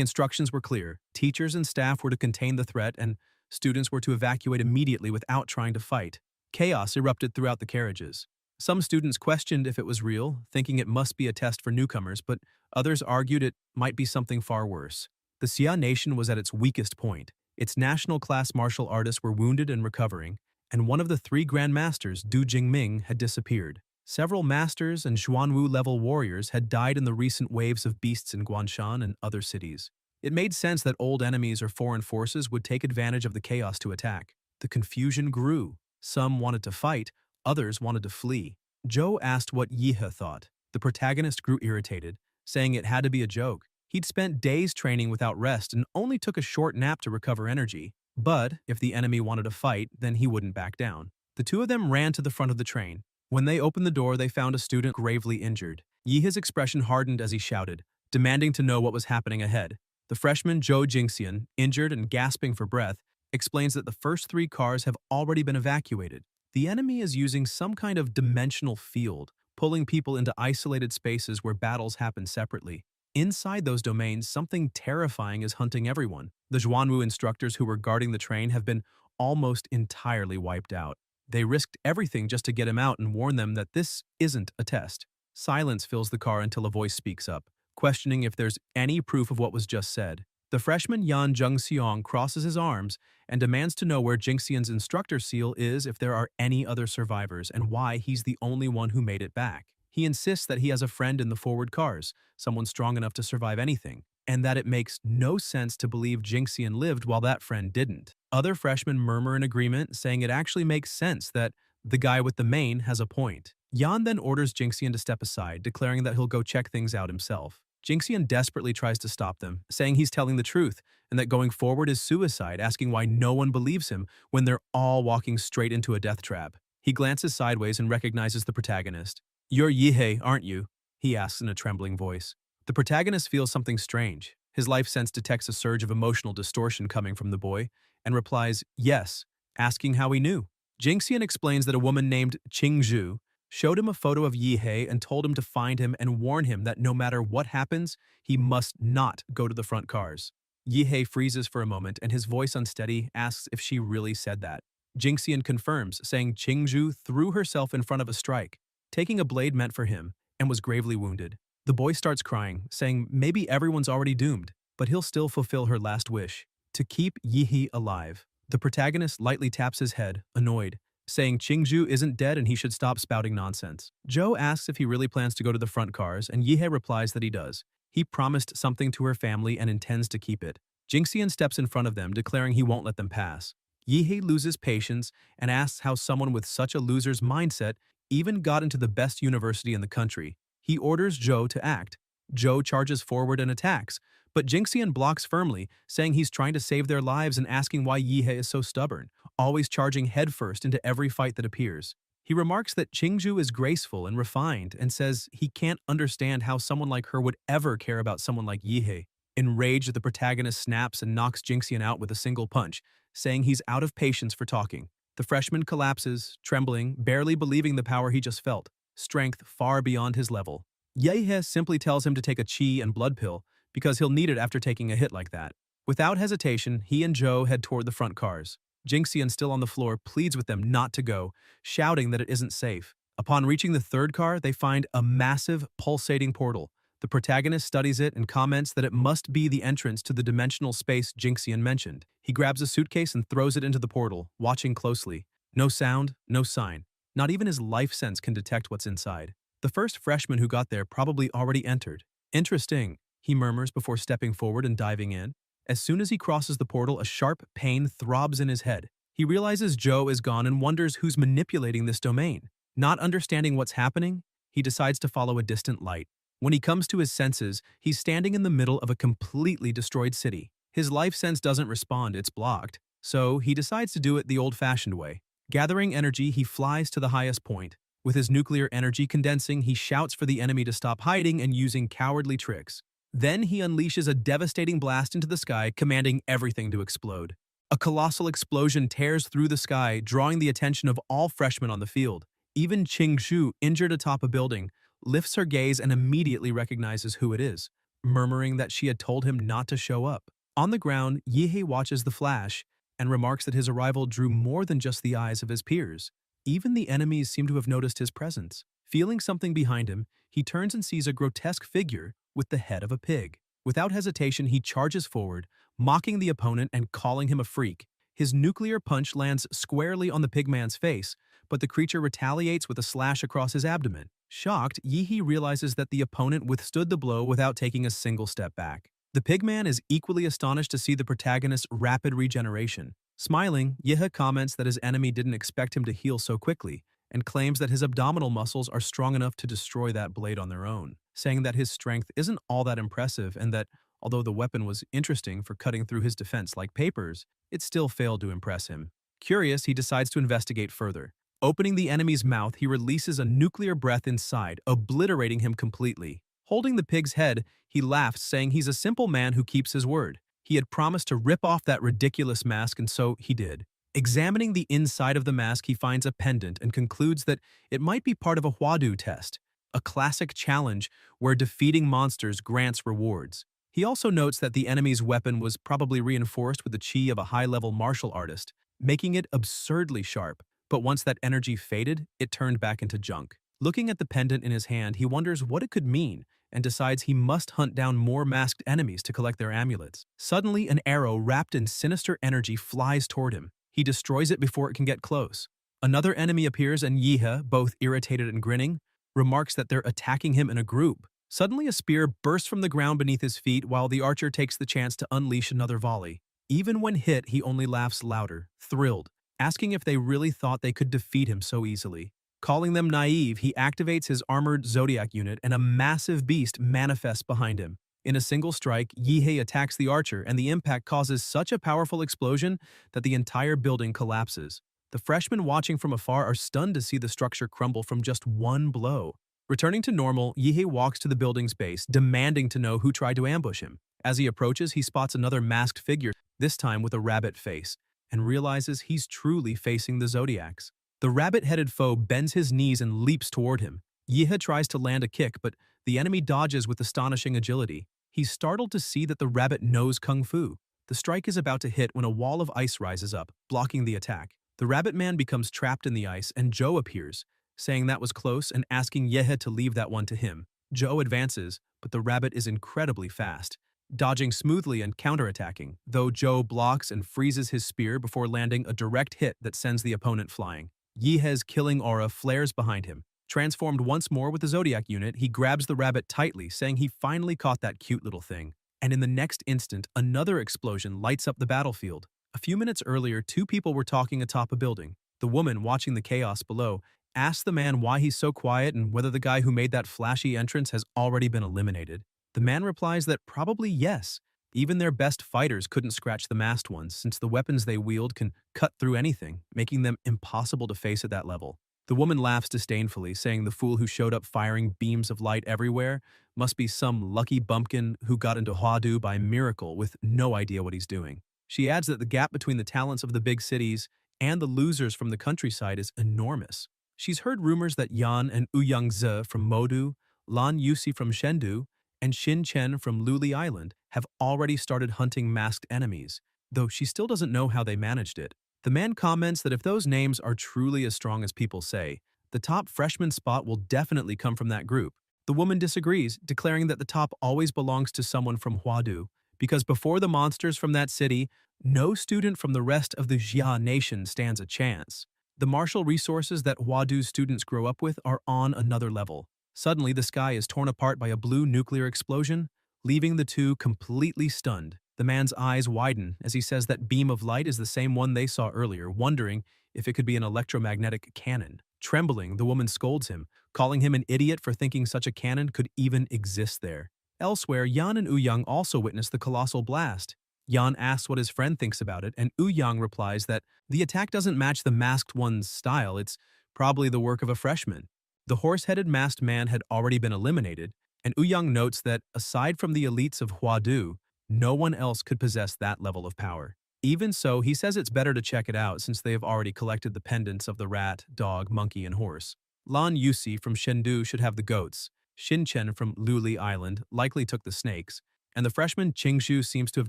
instructions were clear. Teachers and staff were to contain the threat, and students were to evacuate immediately without trying to fight. Chaos erupted throughout the carriages. Some students questioned if it was real, thinking it must be a test for newcomers, but others argued it might be something far worse. The Xia nation was at its weakest point. Its national-class martial artists were wounded and recovering, and one of the 3 Grand Masters, Du Jingming, had disappeared. Several masters and Xuanwu-level warriors had died in the recent waves of beasts in Guanshan and other cities. It made sense that old enemies or foreign forces would take advantage of the chaos to attack. The confusion grew. Some wanted to fight, others wanted to flee. Joe asked what Yihe thought. The protagonist grew irritated, saying it had to be a joke. He'd spent days training without rest and only took a short nap to recover energy. But if the enemy wanted to fight, then he wouldn't back down. The 2 of them ran to the front of the train. When they opened the door, they found a student gravely injured. Yihe's expression hardened as he shouted, demanding to know what was happening ahead. The freshman Zhou Jingxian, injured and gasping for breath, explains that the first 3 cars have already been evacuated. The enemy is using some kind of dimensional field, pulling people into isolated spaces where battles happen separately. Inside those domains, something terrifying is hunting everyone. The Zhuanwu instructors who were guarding the train have been almost entirely wiped out. They risked everything just to get him out and warn them that this isn't a test. Silence fills the car until a voice speaks up, questioning if there's any proof of what was just said. The freshman Yan Zhengxiong crosses his arms and demands to know where Jingxian's instructor seal is, if there are any other survivors, and why he's the only one who made it back. He insists that he has a friend in the forward cars, someone strong enough to survive anything, and that it makes no sense to believe Jingxian lived while that friend didn't. Other freshmen murmur in agreement, saying it actually makes sense that the guy with the mane has a point. Yan then orders Jingxian to step aside, declaring that he'll go check things out himself. Jingxian desperately tries to stop them, saying he's telling the truth and that going forward is suicide, asking why no one believes him when they're all walking straight into a death trap. He glances sideways and recognizes the protagonist. "You're Yihe, aren't you?" he asks in a trembling voice. The protagonist feels something strange. His life sense detects a surge of emotional distortion coming from the boy and replies, "Yes," asking how he knew. Jingxian explains that a woman named Qingzhu showed him a photo of Yihe and told him to find him and warn him that no matter what happens, he must not go to the front cars. Yihe freezes for a moment and his voice unsteady asks if she really said that. Jingxian confirms, saying Qingzhu threw herself in front of a strike, taking a blade meant for him, and was gravely wounded. The boy starts crying, saying maybe everyone's already doomed, but he'll still fulfill her last wish, to keep Yihe alive. The protagonist lightly taps his head, annoyed, saying Qingzhu isn't dead and he should stop spouting nonsense. Joe asks if he really plans to go to the front cars, and Yihe replies that he does. He promised something to her family and intends to keep it. Jingxian steps in front of them, declaring he won't let them pass. Yihe loses patience and asks how someone with such a loser's mindset even got into the best university in the country. He orders Joe to act. Joe charges forward and attacks, but Jingxian blocks firmly, saying he's trying to save their lives and asking why Yihe is so stubborn, always charging headfirst into every fight that appears. He remarks that Qingzhu is graceful and refined and says he can't understand how someone like her would ever care about someone like Yihe. Enraged, the protagonist snaps and knocks Jingxian out with a single punch, saying he's out of patience for talking. The freshman collapses, trembling, barely believing the power he just felt, strength far beyond his level. Yihe simply tells him to take a qi and blood pill, because he'll need it after taking a hit like that. Without hesitation, he and Joe head toward the front cars. Jingxian, still on the floor, pleads with them not to go, shouting that it isn't safe. Upon reaching the third car, they find a massive, pulsating portal. The protagonist studies it and comments that it must be the entrance to the dimensional space Jingxian mentioned. He grabs a suitcase and throws it into the portal, watching closely. No sound, no sign. Not even his life sense can detect what's inside. The first freshman who got there probably already entered. "Interesting," he murmurs before stepping forward and diving in. As soon as he crosses the portal, a sharp pain throbs in his head. He realizes Joe is gone and wonders who's manipulating this domain. Not understanding what's happening, he decides to follow a distant light. When he comes to his senses, he's standing in the middle of a completely destroyed city. His life sense doesn't respond, it's blocked. So he decides to do it the old-fashioned way. Gathering energy, he flies to the highest point. With his nuclear energy condensing, he shouts for the enemy to stop hiding and using cowardly tricks. Then he unleashes a devastating blast into the sky, commanding everything to explode. A colossal explosion tears through the sky, drawing the attention of all freshmen on the field. Even Qing, injured atop a building, lifts her gaze and immediately recognizes who it is, murmuring that she had told him not to show up. On the ground, Yihei watches the flash and remarks that his arrival drew more than just the eyes of his peers. Even the enemies seem to have noticed his presence. Feeling something behind him, he turns and sees a grotesque figure with the head of a pig. Without hesitation, he charges forward, mocking the opponent and calling him a freak. His nuclear punch lands squarely on the pigman's face, but the creature retaliates with a slash across his abdomen. Shocked, Yihei realizes that the opponent withstood the blow without taking a single step back. The pigman is equally astonished to see the protagonist's rapid regeneration. Smiling, Yihei comments that his enemy didn't expect him to heal so quickly, and claims that his abdominal muscles are strong enough to destroy that blade on their own, saying that his strength isn't all that impressive and that, although the weapon was interesting for cutting through his defense like papers, it still failed to impress him. Curious, he decides to investigate further. Opening the enemy's mouth, he releases a nuclear breath inside, obliterating him completely. Holding the pig's head, he laughs, saying he's a simple man who keeps his word. He had promised to rip off that ridiculous mask, and so he did. Examining the inside of the mask, he finds a pendant and concludes that it might be part of a Huadu test, a classic challenge where defeating monsters grants rewards. He also notes that the enemy's weapon was probably reinforced with the chi of a high-level martial artist, making it absurdly sharp. But once that energy faded, it turned back into junk. Looking at the pendant in his hand, he wonders what it could mean and decides he must hunt down more masked enemies to collect their amulets. Suddenly, an arrow wrapped in sinister energy flies toward him. He destroys it before it can get close. Another enemy appears and Yihei, both irritated and grinning, remarks that they're attacking him in a group. Suddenly, a spear bursts from the ground beneath his feet while the archer takes the chance to unleash another volley. Even when hit, he only laughs louder, thrilled, asking if they really thought they could defeat him so easily. Calling them naive, he activates his armored Zodiac unit and a massive beast manifests behind him. In a single strike, Yihei attacks the archer and the impact causes such a powerful explosion that the entire building collapses. The freshmen watching from afar are stunned to see the structure crumble from just one blow. Returning to normal, Yihei walks to the building's base, demanding to know who tried to ambush him. As he approaches, he spots another masked figure, this time with a rabbit face, and realizes he's truly facing the Zodiacs. The rabbit-headed foe bends his knees and leaps toward him. Yihei tries to land a kick, but the enemy dodges with astonishing agility. He's startled to see that the rabbit knows kung fu. The strike is about to hit when a wall of ice rises up, blocking the attack. The rabbit man becomes trapped in the ice, and Joe appears, saying that was close and asking Yihei to leave that one to him. Joe advances, but the rabbit is incredibly fast, dodging smoothly and counterattacking, though Joe blocks and freezes his spear before landing a direct hit that sends the opponent flying. Yihei's killing aura flares behind him. Transformed once more with the Zodiac unit, he grabs the rabbit tightly, saying he finally caught that cute little thing. And in the next instant, another explosion lights up the battlefield. A few minutes earlier, two people were talking atop a building. The woman, watching the chaos below, asks the man why he's so quiet and whether the guy who made that flashy entrance has already been eliminated. The man replies that probably yes. Even their best fighters couldn't scratch the masked ones, since the weapons they wield can cut through anything, making them impossible to face at that level. The woman laughs disdainfully, saying the fool who showed up firing beams of light everywhere must be some lucky bumpkin who got into Huadu by miracle with no idea what he's doing. She adds that the gap between the talents of the big cities and the losers from the countryside is enormous. She's heard rumors that Yan and Ouyang from Modu, Lan Yusi from Chengdu, and Xin Chen from Luli Island have already started hunting masked enemies, though she still doesn't know how they managed it. The man comments that if those names are truly as strong as people say, the top freshman spot will definitely come from that group. The woman disagrees, declaring that the top always belongs to someone from Huadu, because before the monsters from that city, no student from the rest of the Jia nation stands a chance. The martial resources that Huadu's students grow up with are on another level. Suddenly, the sky is torn apart by a blue nuclear explosion, leaving the two completely stunned. The man's eyes widen as he says that beam of light is the same one they saw earlier, wondering if it could be an electromagnetic cannon. Trembling, the woman scolds him, calling him an idiot for thinking such a cannon could even exist there. Elsewhere, Yan and Young also witness the colossal blast. Yan asks what his friend thinks about it, and Young replies that the attack doesn't match the masked one's style, it's probably the work of a freshman. The horse-headed masked man had already been eliminated, and Young notes that, aside from the elites of Huadu, no one else could possess that level of power. Even so, he says it's better to check it out since they have already collected the pendants of the rat, dog, monkey, and horse. Lan Yusi from Chengdu should have the goats, Xin Chen from Luli Island likely took the snakes, and the freshman Qingzhu seems to have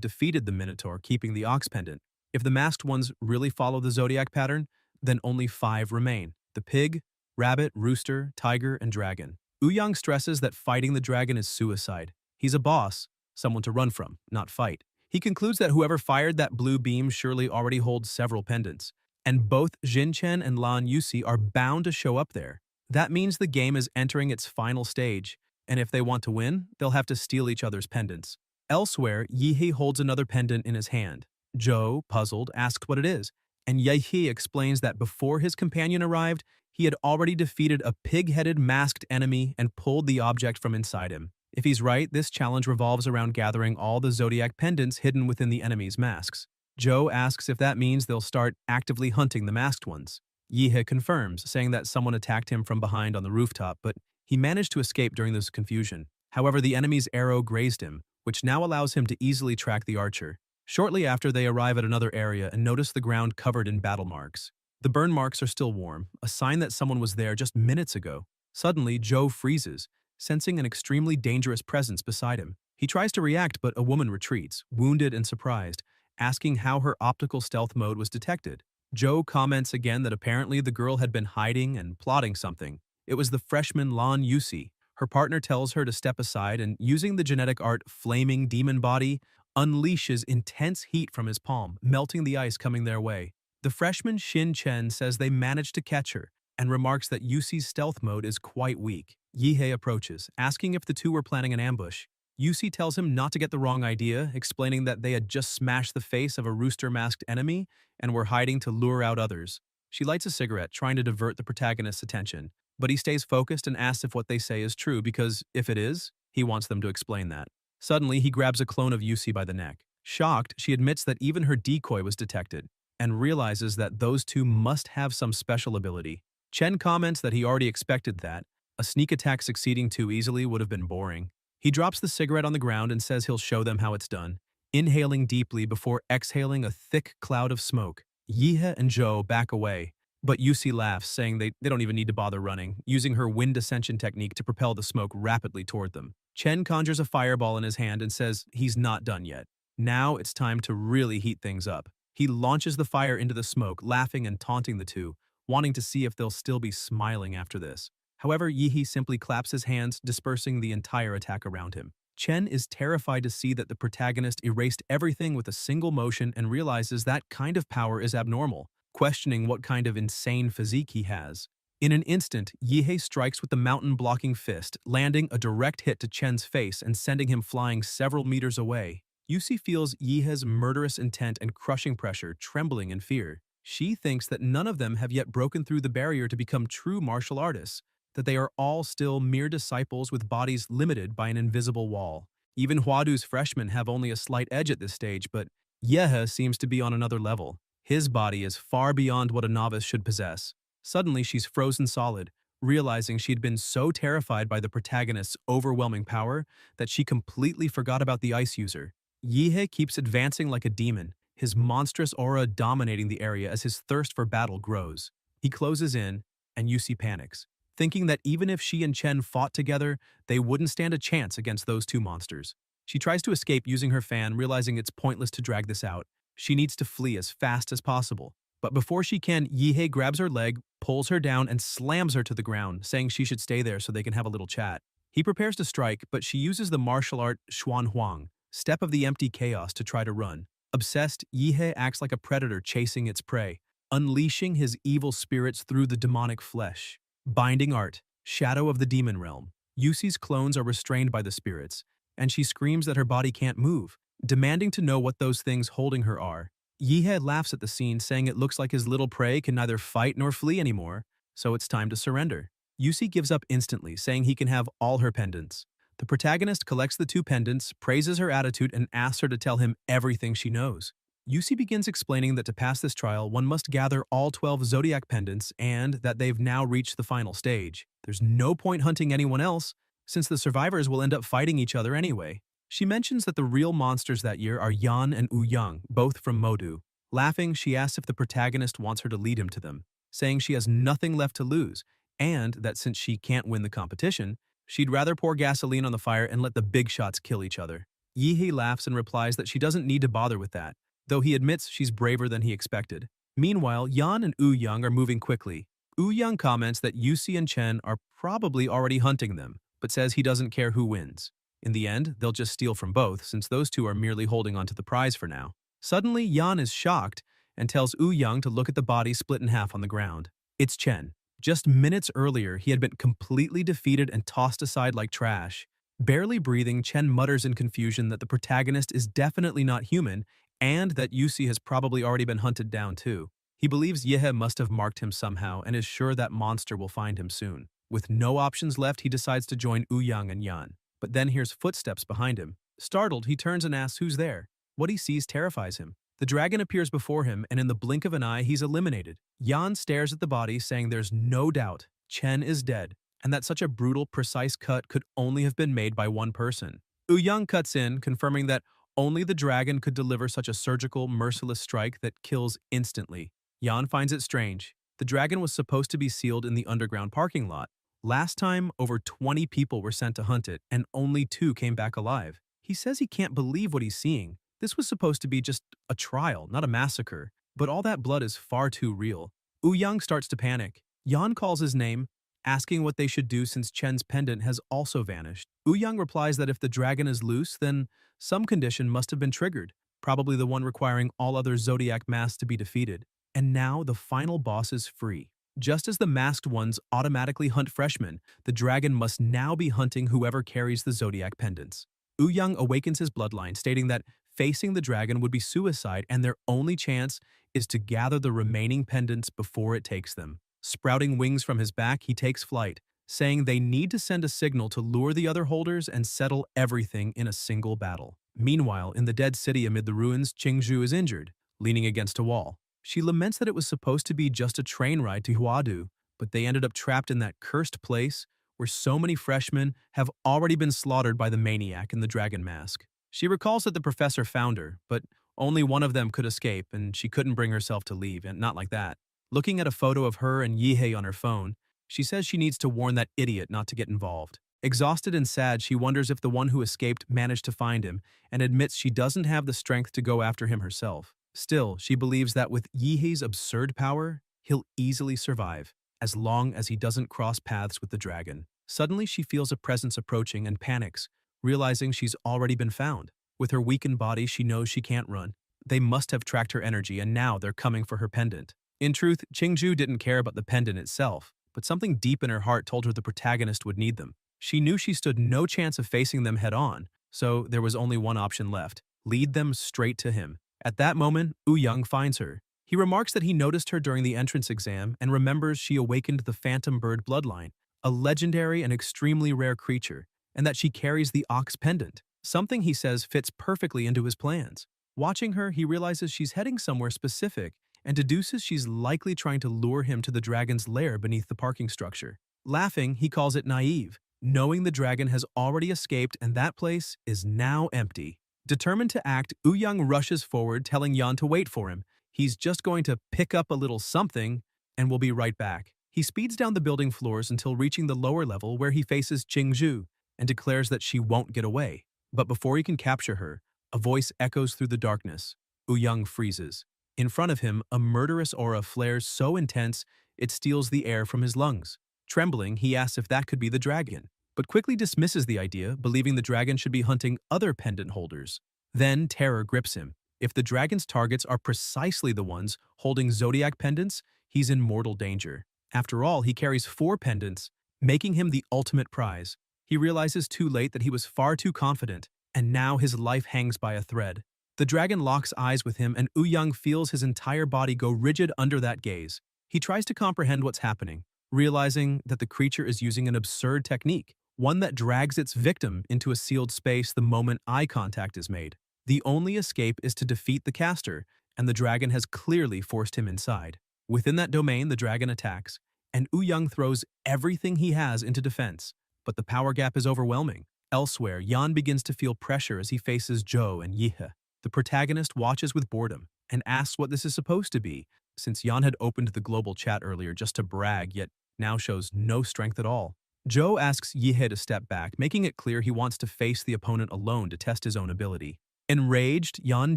defeated the Minotaur, keeping the ox pendant. If the masked ones really follow the zodiac pattern, then only 5 remain: the pig, rabbit, rooster, tiger, and dragon. Yang stresses that fighting the dragon is suicide. He's a boss, someone to run from, not fight. He concludes that whoever fired that blue beam surely already holds several pendants, and both Jin Chen and Lan Yusi are bound to show up there. That means the game is entering its final stage, and if they want to win, they'll have to steal each other's pendants. Elsewhere, Yihe holds another pendant in his hand. Zhou, puzzled, asks what it is, and Yihe explains that before his companion arrived, he had already defeated a pig-headed masked enemy and pulled the object from inside him. If he's right, this challenge revolves around gathering all the zodiac pendants hidden within the enemy's masks. Zhou asks if that means they'll start actively hunting the masked ones. Yihe confirms, saying that someone attacked him from behind on the rooftop, but he managed to escape during this confusion. However, the enemy's arrow grazed him, which now allows him to easily track the archer. Shortly after, they arrive at another area and notice the ground covered in battle marks. The burn marks are still warm, a sign that someone was there just minutes ago. Suddenly, Zhou freezes, sensing an extremely dangerous presence beside him. He tries to react, but a woman retreats, wounded and surprised, asking how her optical stealth mode was detected. Zhou comments again that apparently the girl had been hiding and plotting something. It was the freshman Lan Yusi. Her partner tells her to step aside and, using the genetic art Flaming Demon Body, unleashes intense heat from his palm, melting the ice coming their way. The freshman Xin Chen says they managed to catch her and remarks that Yusi's stealth mode is quite weak. Yihe approaches, asking if the two were planning an ambush. Yusi tells him not to get the wrong idea, explaining that they had just smashed the face of a rooster-masked enemy and were hiding to lure out others. She lights a cigarette, trying to divert the protagonist's attention, but he stays focused and asks if what they say is true because, if it is, he wants them to explain that. Suddenly, he grabs a clone of Yusi by the neck. Shocked, she admits that even her decoy was detected, and realizes that those two must have some special ability. Chen comments that he already expected that. A sneak attack succeeding too easily would have been boring. He drops the cigarette on the ground and says he'll show them how it's done, inhaling deeply before exhaling a thick cloud of smoke. Yihe and Zhou back away, but Yusi laughs, saying they don't even need to bother running, using her wind ascension technique to propel the smoke rapidly toward them. Chen conjures a fireball in his hand and says he's not done yet. Now it's time to really heat things up. He launches the fire into the smoke, laughing and taunting the two, wanting to see if they'll still be smiling after this. However, Yihe simply claps his hands, dispersing the entire attack around him. Chen is terrified to see that the protagonist erased everything with a single motion and realizes that kind of power is abnormal, questioning what kind of insane physique he has. In an instant, Yihe strikes with the mountain-blocking fist, landing a direct hit to Chen's face and sending him flying several meters away. Yusi feels Yihe's murderous intent and crushing pressure, trembling in fear. She thinks that none of them have yet broken through the barrier to become true martial artists, that they are all still mere disciples with bodies limited by an invisible wall. Even Huadu's freshmen have only a slight edge at this stage, but Yehe seems to be on another level. His body is far beyond what a novice should possess. Suddenly, she's frozen solid, realizing she'd been so terrified by the protagonist's overwhelming power that she completely forgot about the ice user. Yihe keeps advancing like a demon, his monstrous aura dominating the area as his thirst for battle grows. He closes in, and Yusi panics, thinking that even if she and Chen fought together, they wouldn't stand a chance against those two monsters. She tries to escape using her fan, realizing it's pointless to drag this out. She needs to flee as fast as possible. But before she can, Yihe grabs her leg, pulls her down, and slams her to the ground, saying she should stay there so they can have a little chat. He prepares to strike, but she uses the martial art Xuan Huang, Step of the Empty Chaos, to try to run. Obsessed, Yihe acts like a predator chasing its prey, unleashing his evil spirits through the demonic flesh. Binding art, Shadow of the Demon Realm. Yusi's clones are restrained by the spirits, and she screams that her body can't move, demanding to know what those things holding her are. Yihe laughs at the scene, saying it looks like his little prey can neither fight nor flee anymore, so it's time to surrender. Yusi gives up instantly, saying he can have all her pendants. The protagonist collects the two pendants, praises her attitude, and asks her to tell him everything she knows. Yusi begins explaining that to pass this trial, one must gather all 12 zodiac pendants and that they've now reached the final stage. There's no point hunting anyone else, since the survivors will end up fighting each other anyway. She mentions that the real monsters that year are Yan and Young, both from Modu. Laughing, she asks if the protagonist wants her to lead him to them, saying she has nothing left to lose, and that since she can't win the competition, she'd rather pour gasoline on the fire and let the big shots kill each other. Yihei laughs and replies that she doesn't need to bother with that, though he admits she's braver than he expected. Meanwhile, Yan and Young are moving quickly. Young comments that Yusi and Chen are probably already hunting them, but says he doesn't care who wins. In the end, they'll just steal from both, since those two are merely holding onto the prize for now. Suddenly, Yan is shocked and tells Young to look at the body split in half on the ground. It's Chen. Just minutes earlier, he had been completely defeated and tossed aside like trash. Barely breathing, Chen mutters in confusion that the protagonist is definitely not human and that Yusi has probably already been hunted down too. He believes Yehe must have marked him somehow and is sure that monster will find him soon. With no options left, he decides to join Young and Yan, but then hears footsteps behind him. Startled, he turns and asks who's there. What he sees terrifies him. The dragon appears before him, and in the blink of an eye, he's eliminated. Yan stares at the body, saying there's no doubt Chen is dead, and that such a brutal, precise cut could only have been made by one person. Young cuts in, confirming that only the dragon could deliver such a surgical, merciless strike that kills instantly. Yan finds it strange. The dragon was supposed to be sealed in the underground parking lot. Last time, over 20 people were sent to hunt it, and only 2 came back alive. He says he can't believe what he's seeing. This was supposed to be just a trial, not a massacre, but all that blood is far too real. Young starts to panic. Yan calls his name, asking what they should do since Chen's pendant has also vanished. Young replies that if the dragon is loose, then some condition must have been triggered, probably the one requiring all other zodiac masks to be defeated. And now the final boss is free. Just as the masked ones automatically hunt freshmen, the dragon must now be hunting whoever carries the zodiac pendants. Young awakens his bloodline, stating that facing the dragon would be suicide and their only chance is to gather the remaining pendants before it takes them. Sprouting wings from his back, he takes flight, saying they need to send a signal to lure the other holders and settle everything in a single battle. Meanwhile, in the dead city amid the ruins, Qingzhu is injured, leaning against a wall. She laments that it was supposed to be just a train ride to Huadu, but they ended up trapped in that cursed place where so many freshmen have already been slaughtered by the maniac in the dragon mask. She recalls that the professor found her, but only one of them could escape, and she couldn't bring herself to leave, and not like that. Looking at a photo of her and Yihei on her phone, she says she needs to warn that idiot not to get involved. Exhausted and sad, she wonders if the one who escaped managed to find him, and admits she doesn't have the strength to go after him herself. Still, she believes that with Yihei's absurd power, he'll easily survive, as long as he doesn't cross paths with the dragon. Suddenly, she feels a presence approaching and panics, realizing she's already been found. With her weakened body, she knows she can't run. They must have tracked her energy, and now they're coming for her pendant. In truth, Qingzhu didn't care about the pendant itself, but something deep in her heart told her the protagonist would need them. She knew she stood no chance of facing them head-on, so there was only one option left: lead them straight to him. At that moment, Young finds her. He remarks that he noticed her during the entrance exam and remembers she awakened the phantom bird bloodline, a legendary and extremely rare creature, and that she carries the ox pendant, something he says fits perfectly into his plans. Watching her, he realizes she's heading somewhere specific and deduces she's likely trying to lure him to the dragon's lair beneath the parking structure. Laughing, he calls it naive, knowing the dragon has already escaped and that place is now empty. Determined to act, Young rushes forward, telling Yan to wait for him. He's just going to pick up a little something and will be right back. He speeds down the building floors until reaching the lower level where he faces Qingzhu and declares that she won't get away. But before he can capture her, a voice echoes through the darkness. Young freezes. In front of him, a murderous aura flares so intense it steals the air from his lungs. Trembling, he asks if that could be the dragon, but quickly dismisses the idea, believing the dragon should be hunting other pendant holders. Then terror grips him. If the dragon's targets are precisely the ones holding zodiac pendants, he's in mortal danger. After all, he carries 4 pendants, making him the ultimate prize. He realizes too late that he was far too confident, and now his life hangs by a thread. The dragon locks eyes with him, and Young feels his entire body go rigid under that gaze. He tries to comprehend what's happening, realizing that the creature is using an absurd technique, one that drags its victim into a sealed space the moment eye contact is made. The only escape is to defeat the caster, and the dragon has clearly forced him inside. Within that domain, the dragon attacks, and Young throws everything he has into defense. But the power gap is overwhelming. Elsewhere, Yan begins to feel pressure as he faces Zhou and Yihe. The protagonist watches with boredom and asks what this is supposed to be, since Yan had opened the global chat earlier just to brag, yet now shows no strength at all. Zhou asks Yihe to step back, making it clear he wants to face the opponent alone to test his own ability. Enraged, Yan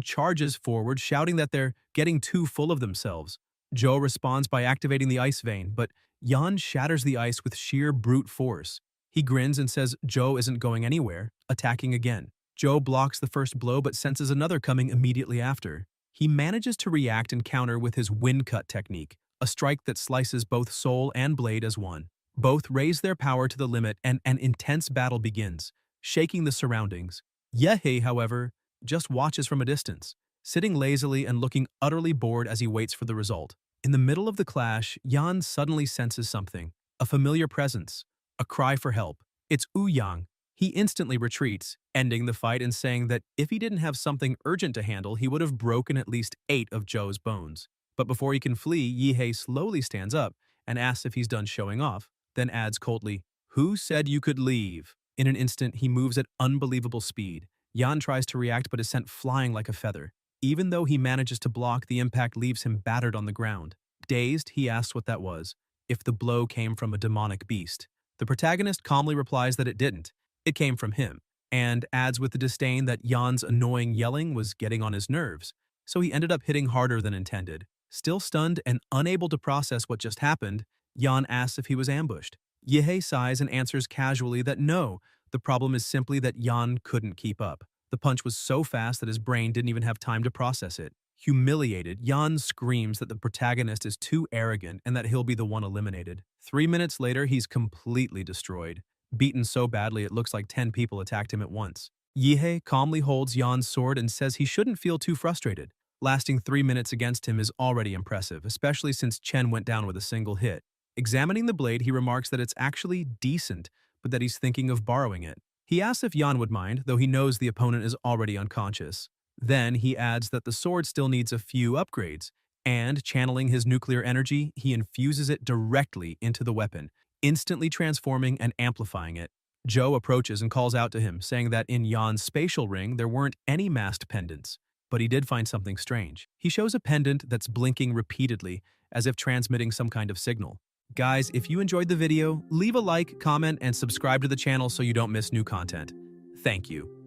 charges forward, shouting that they're getting too full of themselves. Zhou responds by activating the ice vein, but Yan shatters the ice with sheer brute force. He grins and says Zhou isn't going anywhere, attacking again. Zhou blocks the first blow but senses another coming immediately after. He manages to react and counter with his wind cut technique, a strike that slices both soul and blade as one. Both raise their power to the limit and an intense battle begins, shaking the surroundings. Yehe, however, just watches from a distance, sitting lazily and looking utterly bored as he waits for the result. In the middle of the clash, Yan suddenly senses something, a familiar presence, a cry for help. It's Yang. He instantly retreats, ending the fight and saying that if he didn't have something urgent to handle, he would have broken at least 8 of Zhou's bones. But before he can flee, Yihe slowly stands up and asks if he's done showing off, then adds coldly, "Who said you could leave?" In an instant, he moves at unbelievable speed. Yan tries to react but is sent flying like a feather. Even though he manages to block, the impact leaves him battered on the ground. Dazed, he asks what that was, if the blow came from a demonic beast. The protagonist calmly replies that it didn't. It came from him, and adds with the disdain that Yan's annoying yelling was getting on his nerves, so he ended up hitting harder than intended. Still stunned and unable to process what just happened, Yan asks if he was ambushed. Yihe sighs and answers casually that no, the problem is simply that Yan couldn't keep up. The punch was so fast that his brain didn't even have time to process it. Humiliated, Yan screams that the protagonist is too arrogant and that he'll be the one eliminated. 3 minutes later, he's completely destroyed. Beaten so badly it looks like 10 people attacked him at once. Yihe calmly holds Yan's sword and says he shouldn't feel too frustrated. Lasting 3 minutes against him is already impressive, especially since Chen went down with a single hit. Examining the blade, he remarks that it's actually decent, but that he's thinking of borrowing it. He asks if Yan would mind, though he knows the opponent is already unconscious. Then he adds that the sword still needs a few upgrades, and channeling his nuclear energy, he infuses it directly into the weapon, instantly transforming and amplifying it. Zhou approaches and calls out to him, saying that in Yan's spatial ring there weren't any masked pendants, but he did find something strange. He shows a pendant that's blinking repeatedly, as if transmitting some kind of signal. Guys, if you enjoyed the video, leave a like, comment, and subscribe to the channel so you don't miss new content. Thank you.